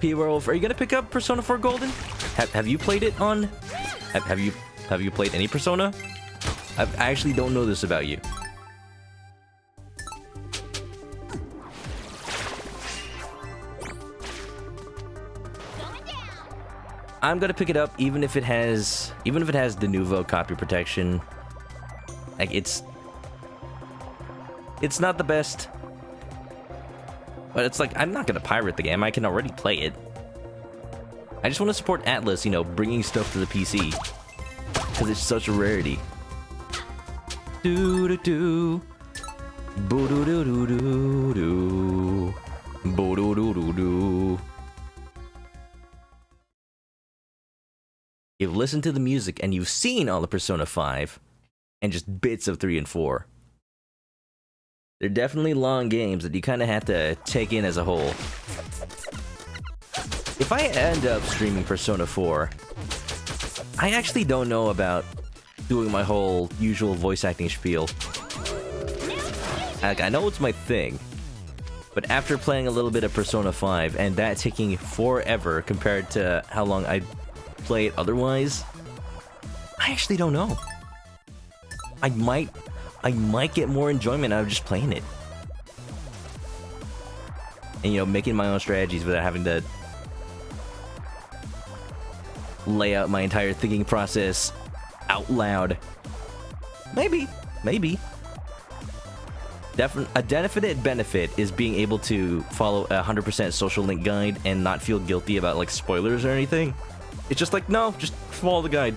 P-Wolf, are you gonna pick up Persona 4 Golden? Have you played it on? Have you played any Persona? I actually don't know this about you. I'm gonna pick it up even if it has de novo copy protection. Like it's not the best. But it's like I'm not gonna pirate the game. I can already play it. I just want to support Atlas, you know, bringing stuff to the PC because it's such a rarity. Do do do, boo do do do do do, boo do do do do. You've listened to the music and you've seen all the Persona 5 and just bits of 3 and 4. They're definitely long games that you kind of have to take in as a whole. If I end up streaming Persona 4, I actually don't know about doing my whole usual voice acting spiel. Like, I know it's my thing, but after playing a little bit of Persona 5 and that taking forever compared to how long I play it otherwise, I actually don't know. I might get more enjoyment out of just playing it. And, you know, making my own strategies without having to lay out my entire thinking process out loud. Maybe. A definite benefit is being able to follow a 100% social link guide and not feel guilty about, like, spoilers or anything. It's just like, no, just follow the guide.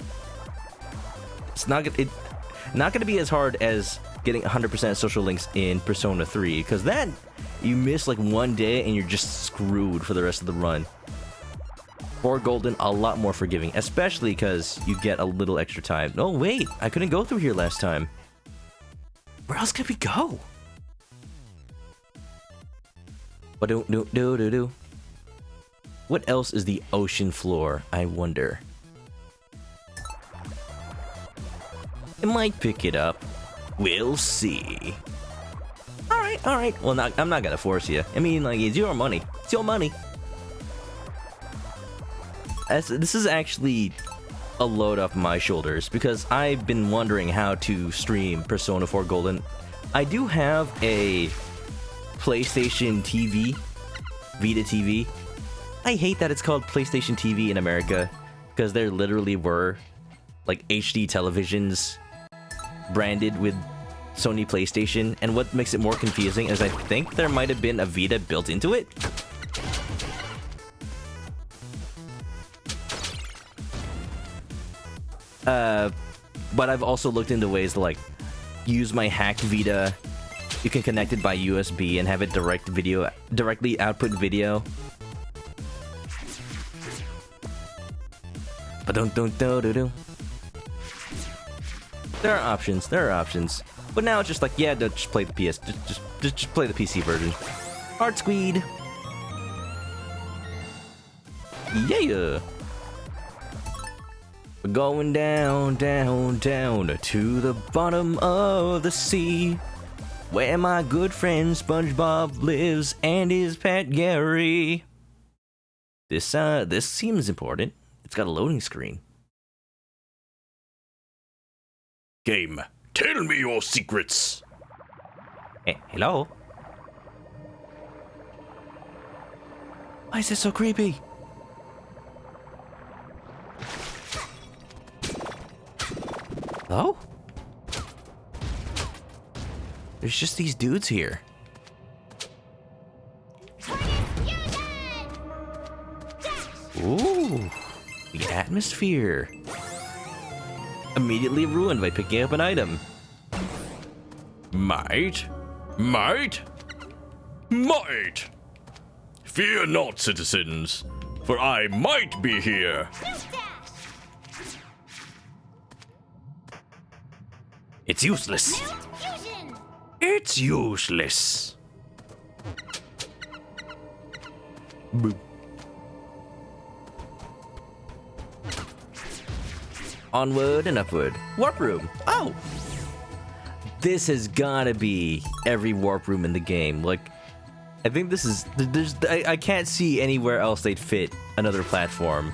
It's not gonna be as hard as getting 100% social links in Persona 3, because then you miss like one day and you're just screwed for the rest of the run. For Golden, a lot more forgiving, especially because you get a little extra time. Oh wait, I couldn't go through here last time. Where else could we go? Ba-do-do-do-do-do. What else is the ocean floor, I wonder? It might pick it up. We'll see. Alright. Well, I'm not gonna force you. I mean, like, it's your money. It's your money. This is actually a load off my shoulders, because I've been wondering how to stream Persona 4 Golden. I do have a PlayStation TV, Vita TV. I hate that it's called PlayStation TV in America, because there literally were like HD televisions branded with Sony PlayStation, and what makes it more confusing is I think there might have been a Vita built into it. But I've also looked into ways to like use my hacked Vita. You can connect it by USB and have it directly output video. But don't. There are options. But now it's just like, yeah, just play the PS, just play the PC version. Art Squeed. Yeah. We're going down to the bottom of the sea, where my good friend SpongeBob lives and his pet Gary. This seems important. It's got a loading screen. Game, tell me your secrets. Hello? Why is this so creepy? Hello? There's just these dudes here. Ooh, the atmosphere. Immediately ruined by picking up an item. Might? Might? Might! Fear not, citizens, for I might be here. It's useless. It's useless. Boop. Onward and upward. Warp room. Oh! This has gotta be every warp room in the game. Like, I think this is... I can't see anywhere else they'd fit another platform.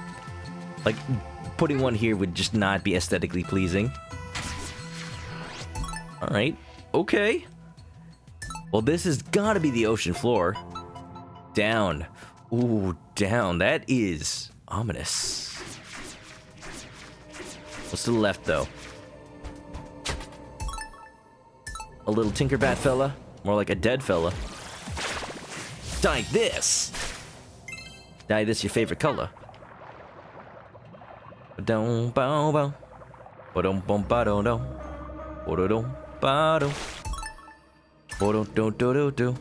Like, putting one here would just not be aesthetically pleasing. Alright. Okay. Well, this has gotta be the ocean floor. Down. Ooh, down. That is ominous. What's to the left, though? A little Tinkerbat fella? More like a dead fella. Dye this! Dye this your favorite color. Ba-dum, bow, ba-dum, bum, ba-dum, ba-dum, ba-dum. Ba-dum-do-do-do-do.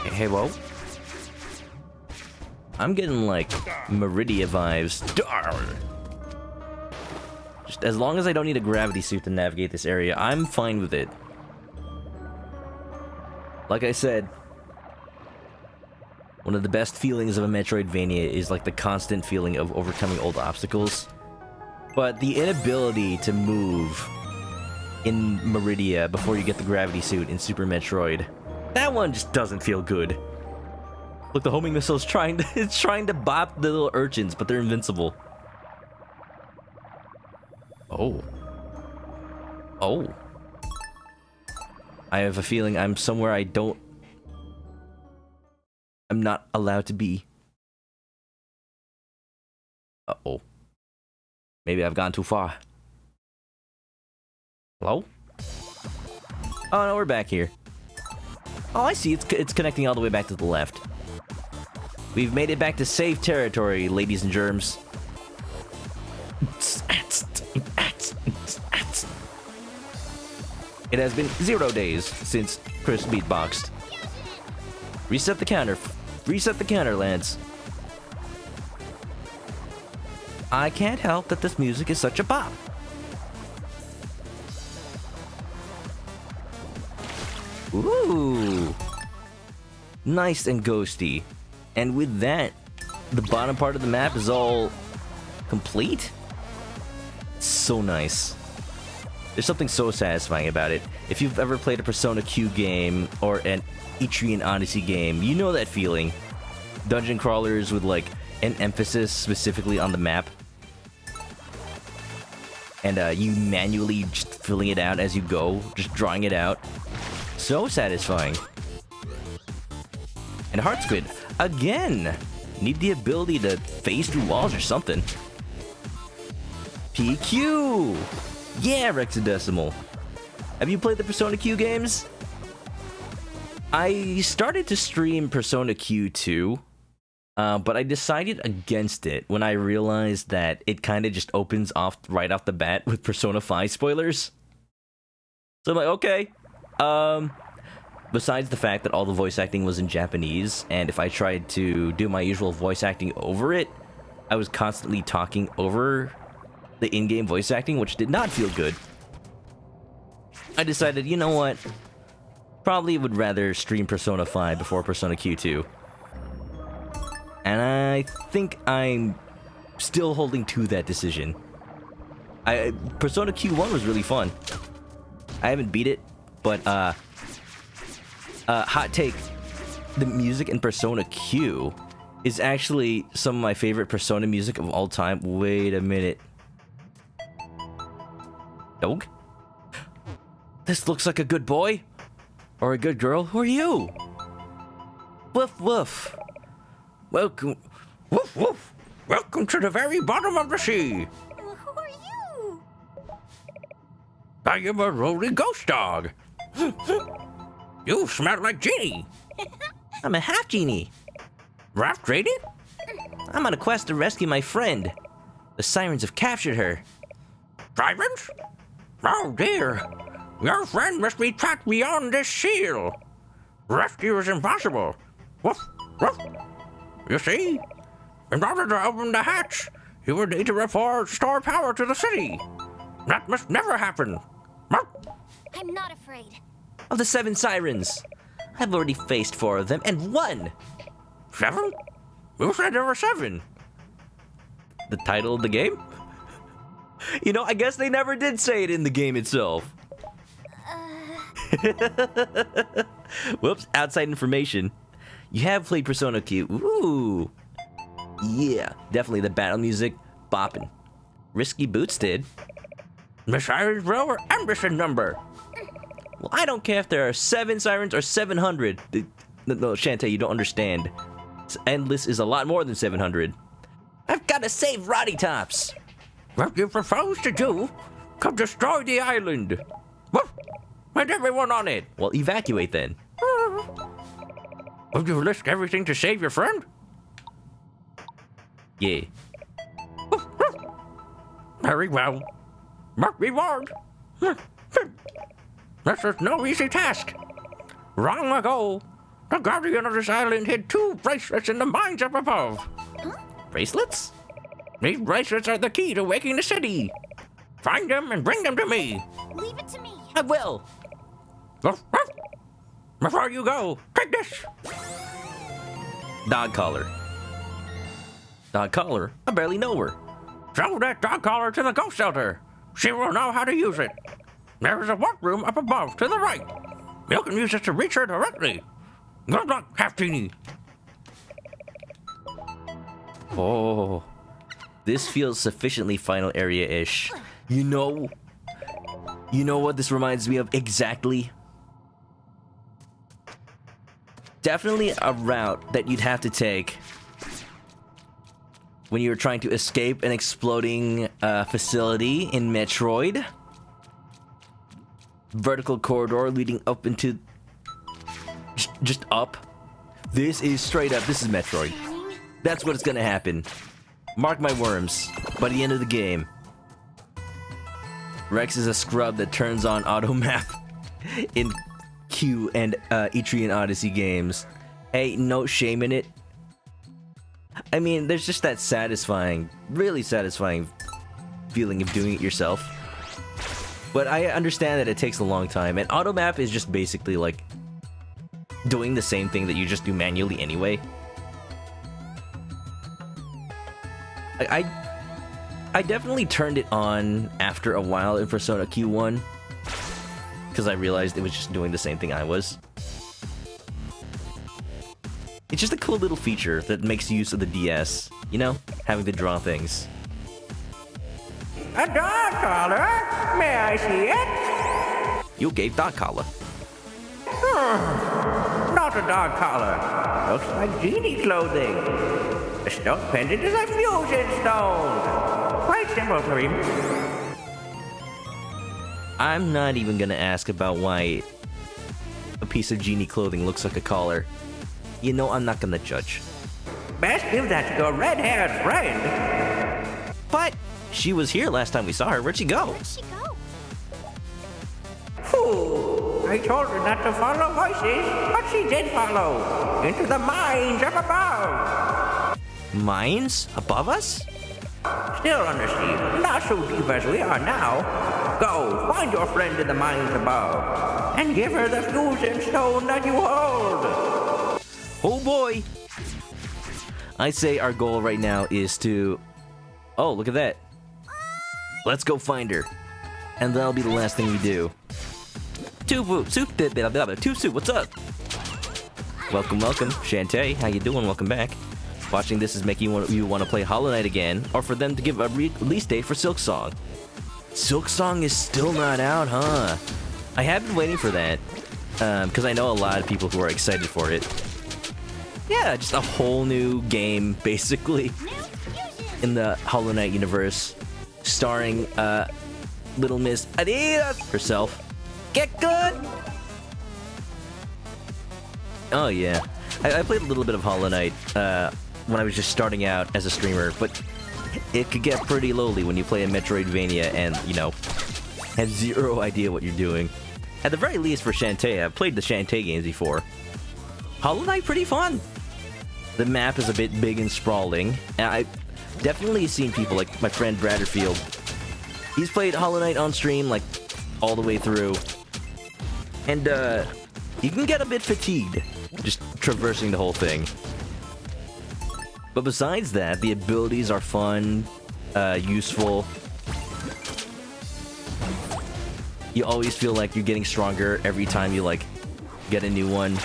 Hey, whoa. I'm getting, like, Meridia vibes. Darn! Just as long as I don't need a gravity suit to navigate this area, I'm fine with it. Like I said, one of the best feelings of a Metroidvania is like the constant feeling of overcoming old obstacles. But the inability to move in Meridia before you get the gravity suit in Super Metroid, that one just doesn't feel good. Look, the homing missile's it's trying to bop the little urchins, but they're invincible. Oh. Oh. I have a feeling I'm somewhere I'm not allowed to be. Uh-oh. Maybe I've gone too far. Hello? Oh, no, we're back here. Oh, I see. It's connecting all the way back to the left. We've made it back to safe territory, ladies and germs. It has been 0 days since Chris beatboxed. Reset the counter. Reset the counter, Lance. I can't help that this music is such a bop. Ooh. Nice and ghosty. And with that, the bottom part of the map is all complete. So nice. There's something so satisfying about it. If you've ever played a Persona Q game or an Etrian Odyssey game, you know that feeling. Dungeon crawlers with like an emphasis specifically on the map. And you manually just filling it out as you go, just drawing it out. So satisfying. And Heart Squid, again, need the ability to phase through walls or something. PQ! Yeah, Rexadecimal. Have you played the Persona Q games? I started to stream Persona Q2, but I decided against it when I realized that it kind of just opens off right off the bat with Persona 5 spoilers. So I'm like, okay. Besides the fact that all the voice acting was in Japanese, and if I tried to do my usual voice acting over it, I was constantly talking over the in-game voice acting, which did not feel good. I decided, you know what? Probably would rather stream Persona 5 before Persona Q2. And I think I'm still holding to that decision. Persona Q1 was really fun. I haven't beat it, but hot take, the music in Persona Q is actually some of my favorite Persona music of all time. Wait a minute. Dog? This looks like a good boy. Or a good girl. Who are you? Woof woof. Welcome. Woof woof. Welcome to the very bottom of the sea. Well, who are you? I am a rolling ghost dog. You smell like genie. I'm a half genie. Raft rated? I'm on a quest to rescue my friend. The Sirens have captured her. Sirens? Oh dear. Your friend must be trapped beyond this seal. Rescue is impossible. Woof, woof. You see? In order to open the hatch, you would need to restore power to the city. That must never happen. Woof. I'm not afraid. Of the 7 Sirens. I've already faced 4 of them and won. 7? Who said there were 7? The title of the game? You know, I guess they never did say it in the game itself. Whoops, outside information. You have played Persona Q. Ooh. Yeah, definitely the battle music bopping. Risky Boots did. The Sirens row are ambition number. Well, I don't care if there are 7 Sirens or 700. No, Shantae, you don't understand. Endless is a lot more than 700. I've got to save Roddy Tops. What you propose to do? Come destroy the island. Woof. And everyone on it. Well, evacuate then. Would you risk everything to save your friend? Yeah. Very well. Mark me warned. This is no easy task. Long ago, the guardian of this island hid 2 bracelets in the mines up above. Bracelets? These bracelets are the key to waking the city. Find them and bring them to me. Leave it to me. I will. Before you go, take this. Dog collar. Dog collar? I barely know her. Show that dog collar to the ghost shelter. She will know how to use it. There is a workroom up above to the right. You can use it to reach her directly. Good luck, half genie. Oh, this feels sufficiently final area-ish. You know what this reminds me of exactly? Definitely a route that you'd have to take when you're trying to escape an exploding facility in Metroid. Vertical corridor leading up into... just up. This is straight up. This is Metroid. That's what's gonna happen. Mark my worms. By the end of the game. Rex is a scrub that turns on auto map in Q and Etrian Odyssey games. Hey, no shame in it. I mean, there's just that satisfying, really satisfying feeling of doing it yourself. But I understand that it takes a long time, and auto map is just basically like doing the same thing that you just do manually anyway. I definitely turned it on after a while in Persona Q1 because I realized it was just doing the same thing I was. It's just a cool little feature that makes use of the DS, you know, having to draw things. A dog collar? May I see it? You gave dog collar. Not a dog collar. Looks like genie clothing. The stone pendant is a fusion stone. Quite simple to remove. I'm not even gonna ask about why a piece of genie clothing looks like a collar. You know I'm not gonna judge. Best give that to your red-haired friend. But she was here last time we saw her. Where'd she go? Where'd she go? Fool! I told her not to follow voices, but she did follow. Into the mines up above. Mines? Above us? Still undersea, not so deep as we are now. Go, find your friend in the mines above, and give her the fusion stone that you hold. Oh boy! I say our goal right now is to... Oh, look at that. Let's go find her. And that'll be the last thing we do. Two Soup, what's up? Welcome, welcome. Shantae, how you doing? Welcome back. Watching this is making you want to play Hollow Knight again, or for them to give a release date for Silk Song. Silk Song is still not out, huh? I have been waiting for that, because I know a lot of people who are excited for it. Yeah, just a whole new game, basically, in the Hollow Knight universe, starring, Little Miss Adidas herself. Get good! Oh, yeah. I played a little bit of Hollow Knight, when I was just starting out as a streamer, but it could get pretty lowly when you play a Metroidvania and, you know, have zero idea what you're doing. At the very least for Shantae, I've played the Shantae games before. Hollow Knight, pretty fun. The map is a bit big and sprawling, and I've definitely seen people like my friend Bradderfield. He's played Hollow Knight on stream, like, all the way through. And, you can get a bit fatigued just traversing the whole thing. But besides that, the abilities are fun, useful. You always feel like you're getting stronger every time you, like, get a new one.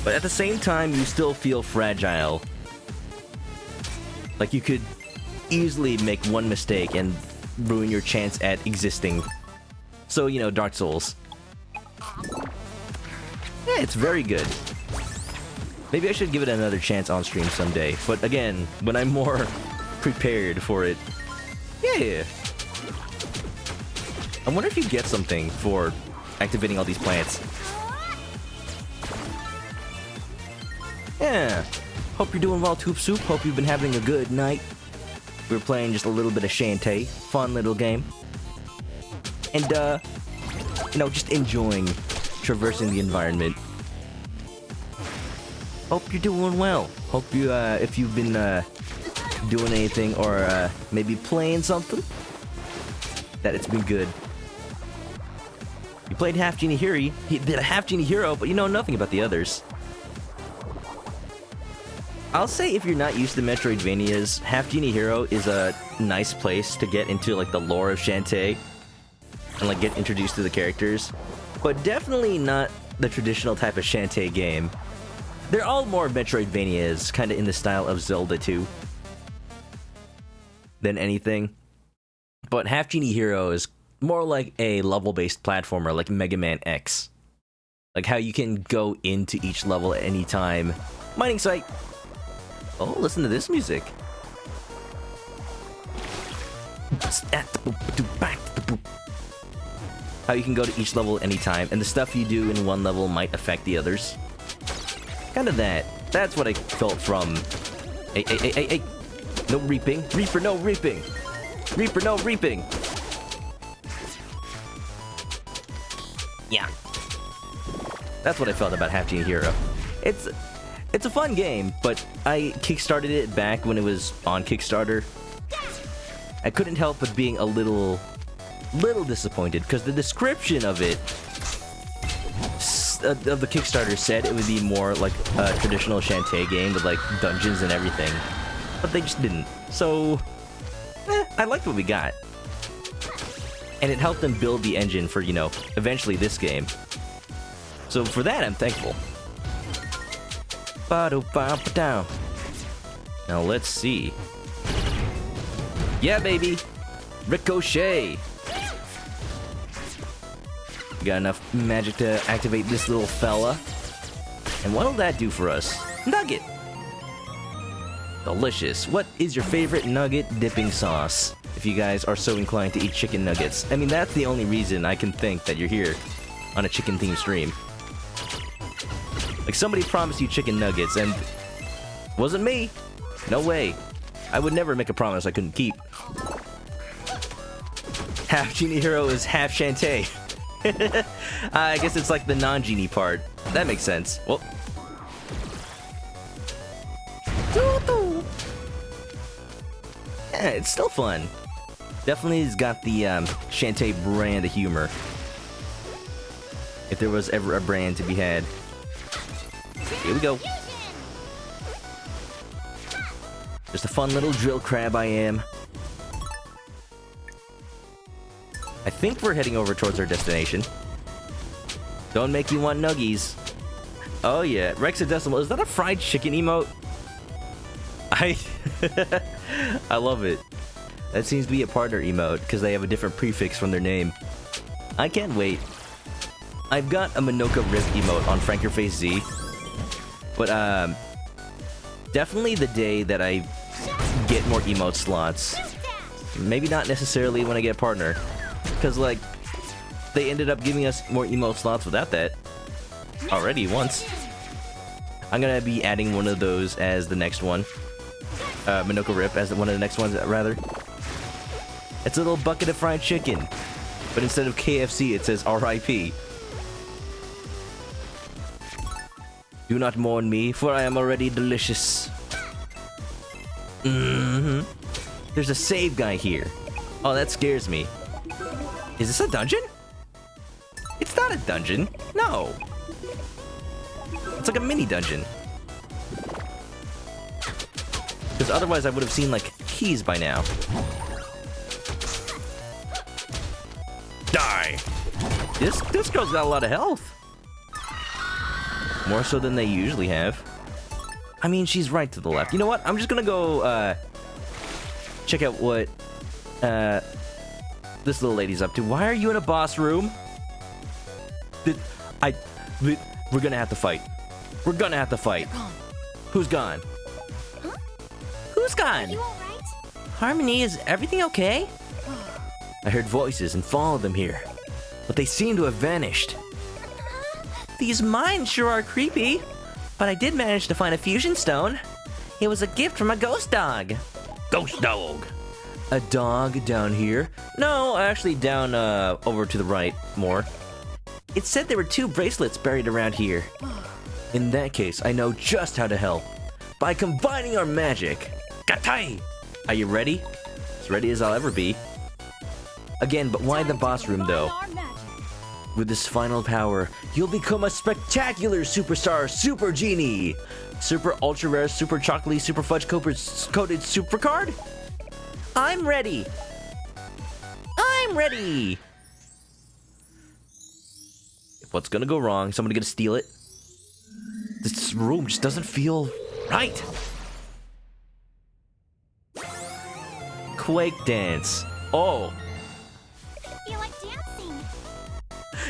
But at the same time, you still feel fragile. Like, you could easily make one mistake and ruin your chance at existing. So, you know, Dark Souls. Yeah, it's very good. Maybe I should give it another chance on stream someday. But again, when I'm more prepared for it. Yeah. I wonder if you get something for activating all these plants. Yeah. Hope you're doing well, Toop Soup. Hope you've been having a good night. We're playing just a little bit of Shantae. Fun little game. And, you know, just enjoying traversing the environment. Hope you're doing well. Hope you, if you've been, doing anything or, maybe playing something, that it's been good. You played Half Genie Hero, Half Genie Hero, but you know nothing about the others. I'll say if you're not used to Metroidvanias, Half Genie Hero is a nice place to get into, like, the lore of Shantae and, like, get introduced to the characters, but definitely not the traditional type of Shantae game. They're all more Metroidvanias, kind of in the style of Zelda 2 than anything. But Half Genie Hero is more like a level-based platformer, like Mega Man X. Like how you can go into each level at any time. Mining site! Oh, listen to this music. How you can go to each level at any time, and the stuff you do in one level might affect the others. Kind of that. That's what I felt from... Hey. No reaping. Reaper, no reaping. Reaper, no reaping. Yeah. That's what I felt about Half Genie Hero. It's a fun game, but I kickstarted it back when it was on Kickstarter. I couldn't help but being a little disappointed, because the description of it, of the Kickstarter, said it would be more like a traditional Shantae game with, like, dungeons and everything. But they just didn't. So, I liked what we got. And it helped them build the engine for, you know, eventually this game. So for that, I'm thankful. Now let's see. Yeah, baby! Ricochet! We got enough magic to activate this little fella. And what'll that do for us? Nugget! Delicious. What is your favorite nugget dipping sauce? If you guys are so inclined to eat chicken nuggets. I mean, that's the only reason I can think that you're here on a chicken-themed stream. Like, somebody promised you chicken nuggets, and... wasn't me! No way. I would never make a promise I couldn't keep. Half Genie Hero is half Shantae. I guess it's like the non-genie part. That makes sense. Well... yeah, it's still fun. Definitely has got the Shantae brand of humor. If there was ever a brand to be had. Here we go. Just a fun little drill crab I am. I think we're heading over towards our destination. Don't make me want nuggies. Oh yeah, Rexadecimal. Is that a fried chicken emote? I love it. That seems to be a partner emote, because they have a different prefix from their name. I can't wait. I've got a Manoka Rip emote on Frank Your Face Z. But, definitely the day that I get more emote slots. Maybe not necessarily when I get a partner. Because, like, they ended up giving us more emote slots without that. Already, once. I'm gonna be adding one of those as the next one. Manoka Rip as one of the next ones, rather. It's a little bucket of fried chicken. But instead of KFC, it says RIP. Do not mourn me, for I am already delicious. There's a save guy here. Oh, that scares me. Is this a dungeon? It's not a dungeon. No. It's like a mini dungeon. Because otherwise I would have seen, like, keys by now. Die! This girl's got a lot of health. More so than they usually have. I mean, she's right to the left. You know what? I'm just gonna go, check out what, this little lady's up to. Why are you in a boss room? We're gonna have to fight. We're gonna have to fight. Who's gone? Huh? Who's gone? You alright? Harmony, is everything okay? I heard voices and followed them here. But they seem to have vanished. These mines sure are creepy. But I did manage to find a fusion stone. It was a gift from a ghost dog. Ghost dog. A dog down here? No, actually down, over to the right more. It said there were 2 bracelets buried around here. In that case, I know just how to help. By combining our magic. Gatai. Are you ready? As ready as I'll ever be. Again, but why the boss room though? With this final power, you'll become a spectacular superstar super genie! Super ultra rare, super chocolatey, super fudge coated super card? I'm ready. I'm ready. What's gonna go wrong? Somebody gonna steal it? This room just doesn't feel right. Quake dance. Oh, I feel like dancing.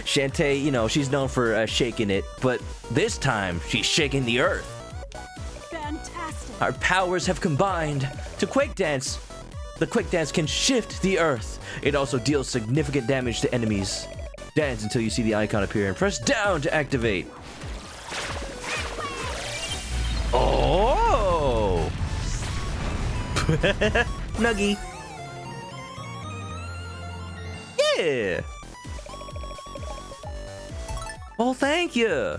Shantae, you know, she's known for shaking it, but this time she's shaking the earth. Fantastic. Our powers have combined to Quake Dance. The Quake Dance can shift the earth. It also deals significant damage to enemies. Dance until you see the icon appear and press down to activate. Oh! Nuggy. Yeah! Oh, thank you.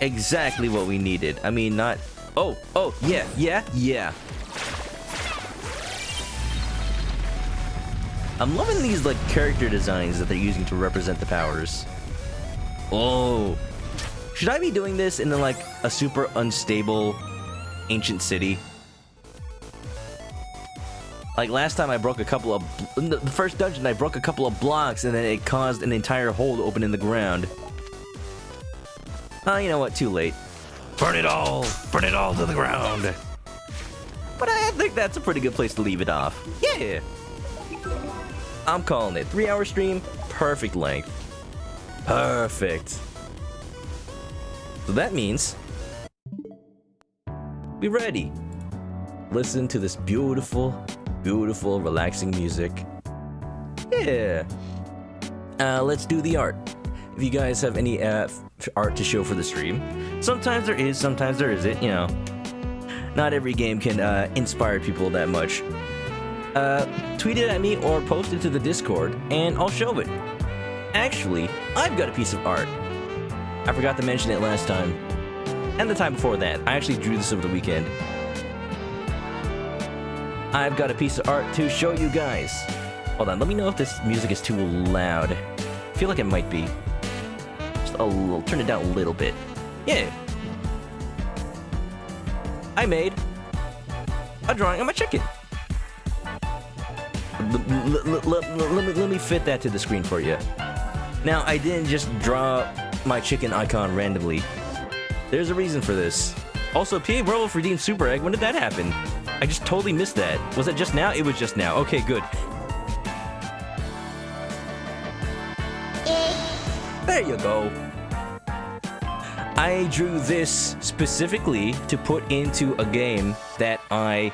Exactly what we needed. I mean, not... Oh, yeah. I'm loving these, like, character designs that they're using to represent the powers. Oh. Should I be doing this in, like, a super unstable ancient city? Like, last time I broke a couple of... In the first dungeon, I broke a couple of blocks, and then it caused an entire hole to open in the ground. You know what? Too late. Burn it all. Burn it all to the ground. But I think that's a pretty good place to leave it off. Yeah! I'm calling it. 3-hour stream, perfect length. Perfect. So that means... be ready. Listen to this beautiful, beautiful, relaxing music. Yeah. Let's do the art. If you guys have any art to show for the stream, sometimes there is, sometimes there isn't, you know. Not every game can inspire people that much. Tweet it at me or post it to the Discord, and I'll show it. Actually, I've got a piece of art. I forgot to mention it last time. And the time before that. I actually drew this over the weekend. I've got a piece of art to show you guys. Hold on, let me know if this music is too loud. I feel like it might be. Just a little, turn it down a little bit. Yeah. I made a drawing of my chicken. Let me fit that to the screen for you. Now, I didn't just draw my chicken icon randomly. There's a reason for this. Also, PA Werewolf redeemed Super Egg. When did that happen? I just totally missed that. Was it just now? It was just now. Okay, good. There you go. I drew this specifically to put into a game that I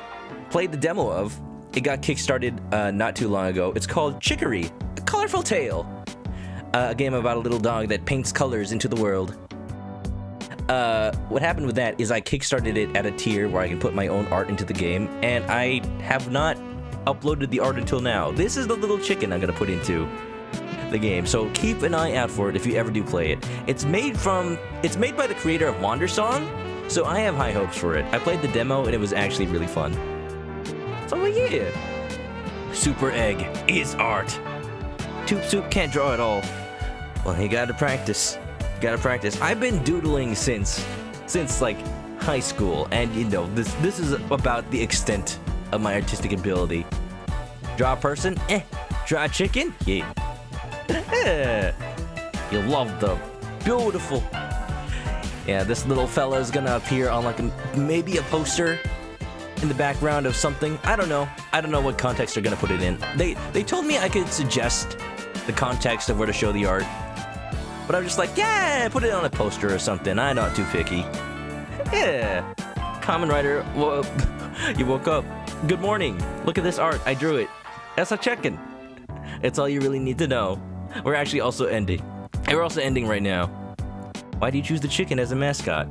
played the demo of. It got kickstarted not too long ago. It's called Chicory, A Colorful Tale. A game about a little dog that paints colors into the world. What happened with that is I kickstarted it at a tier where I can put my own art into the game, and I have not uploaded the art until now. This is the little chicken I'm gonna put into the game, so keep an eye out for it if you ever do play it. It's made by the creator of Wandersong, so I have high hopes for it. I played the demo and it was actually really fun. So yeah, Super Egg is art. Toop Soup can't draw at all. Well, you gotta practice. I've been doodling since like high school, and you know this is about the extent of my artistic ability. Draw a person, Draw a chicken, yeah. You love the beautiful. Yeah, this little fella is gonna appear on like maybe a poster in the background of something. I don't know what context they're gonna put it in. They told me I could suggest the context of where to show the art. But I'm just like, yeah, put it on a poster or something. I'm not too picky. Yeah. Common Writer, well, you woke up. Good morning. Look at this art. I drew it. That's a chicken. It's all you really need to know. We're actually also ending. We're also ending right now. Why do you choose the chicken as a mascot?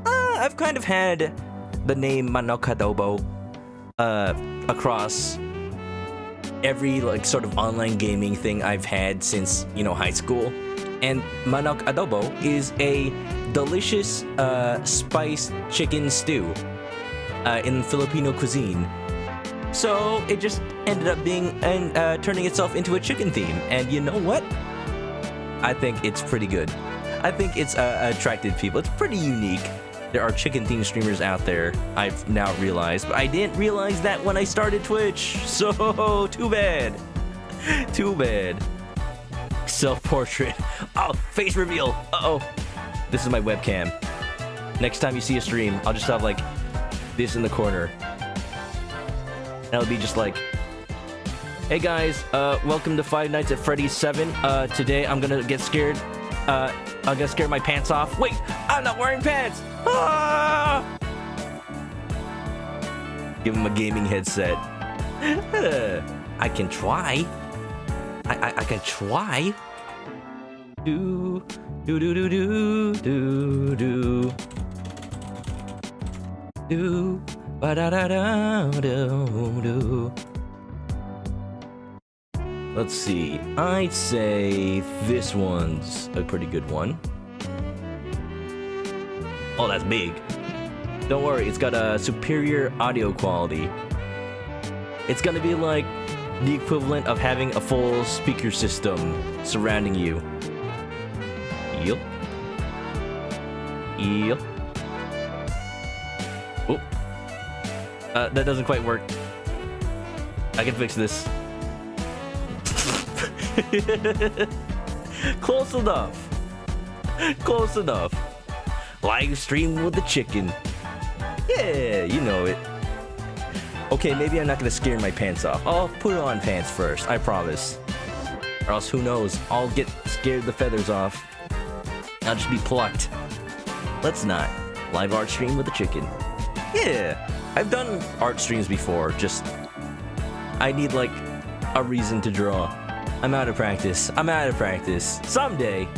I've kind of had the name ManokAdobo across every like sort of online gaming thing I've had since, you know, high school. And ManokAdobo is a delicious spiced chicken stew in Filipino cuisine. So it just ended up being turning itself into a chicken theme. And you know what? I think it's pretty good. I think it's attracted people. It's pretty unique. There are chicken themed streamers out there, I've now realized. But I didn't realize that when I started Twitch. So too bad. Too bad. Self-portrait. Oh, face reveal. Uh-oh. This is my webcam. Next time you see a stream, I'll just have like this in the corner. And it'll be just like, hey guys, welcome to Five Nights at Freddy's 7. Today I'm gonna get scared. I'm gonna scare my pants off. Wait, I'm not wearing pants. Ah! Give him a gaming headset. I can try. I can try. Do do do do do do do do ba da da da do do. Let's see. I'd say this one's a pretty good one. Oh, that's big. Don't worry, it's got a superior audio quality. It's gonna be like the equivalent of having a full speaker system surrounding you. Yup. Yup. Oh. That doesn't quite work. I can fix this. Close enough. Close enough. Live stream with the chicken. Yeah, you know it. Okay, maybe I'm not gonna scare my pants off. I'll put on pants first, I promise. Or else, who knows, I'll get scared the feathers off. I'll just be plucked. Let's not. Live art stream with the chicken. Yeah, I've done art streams before, just I need like a reason to draw. I'm out of practice. Someday.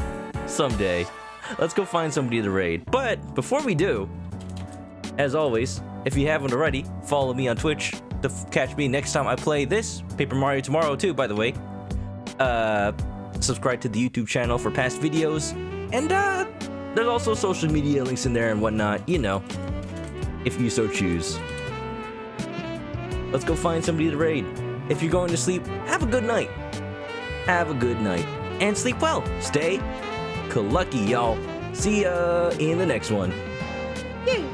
Let's go find somebody to raid. But before we do, as always, if you haven't already, follow me on Twitch to catch me next time I play this Paper Mario tomorrow too, by the way. Subscribe to the YouTube channel for past videos. And there's also social media links in there and whatnot, you know, if you so choose. Let's go find somebody to raid. If you're going to sleep, have a good night. And sleep well. Stay lucky, y'all. See ya in the next one. Yay!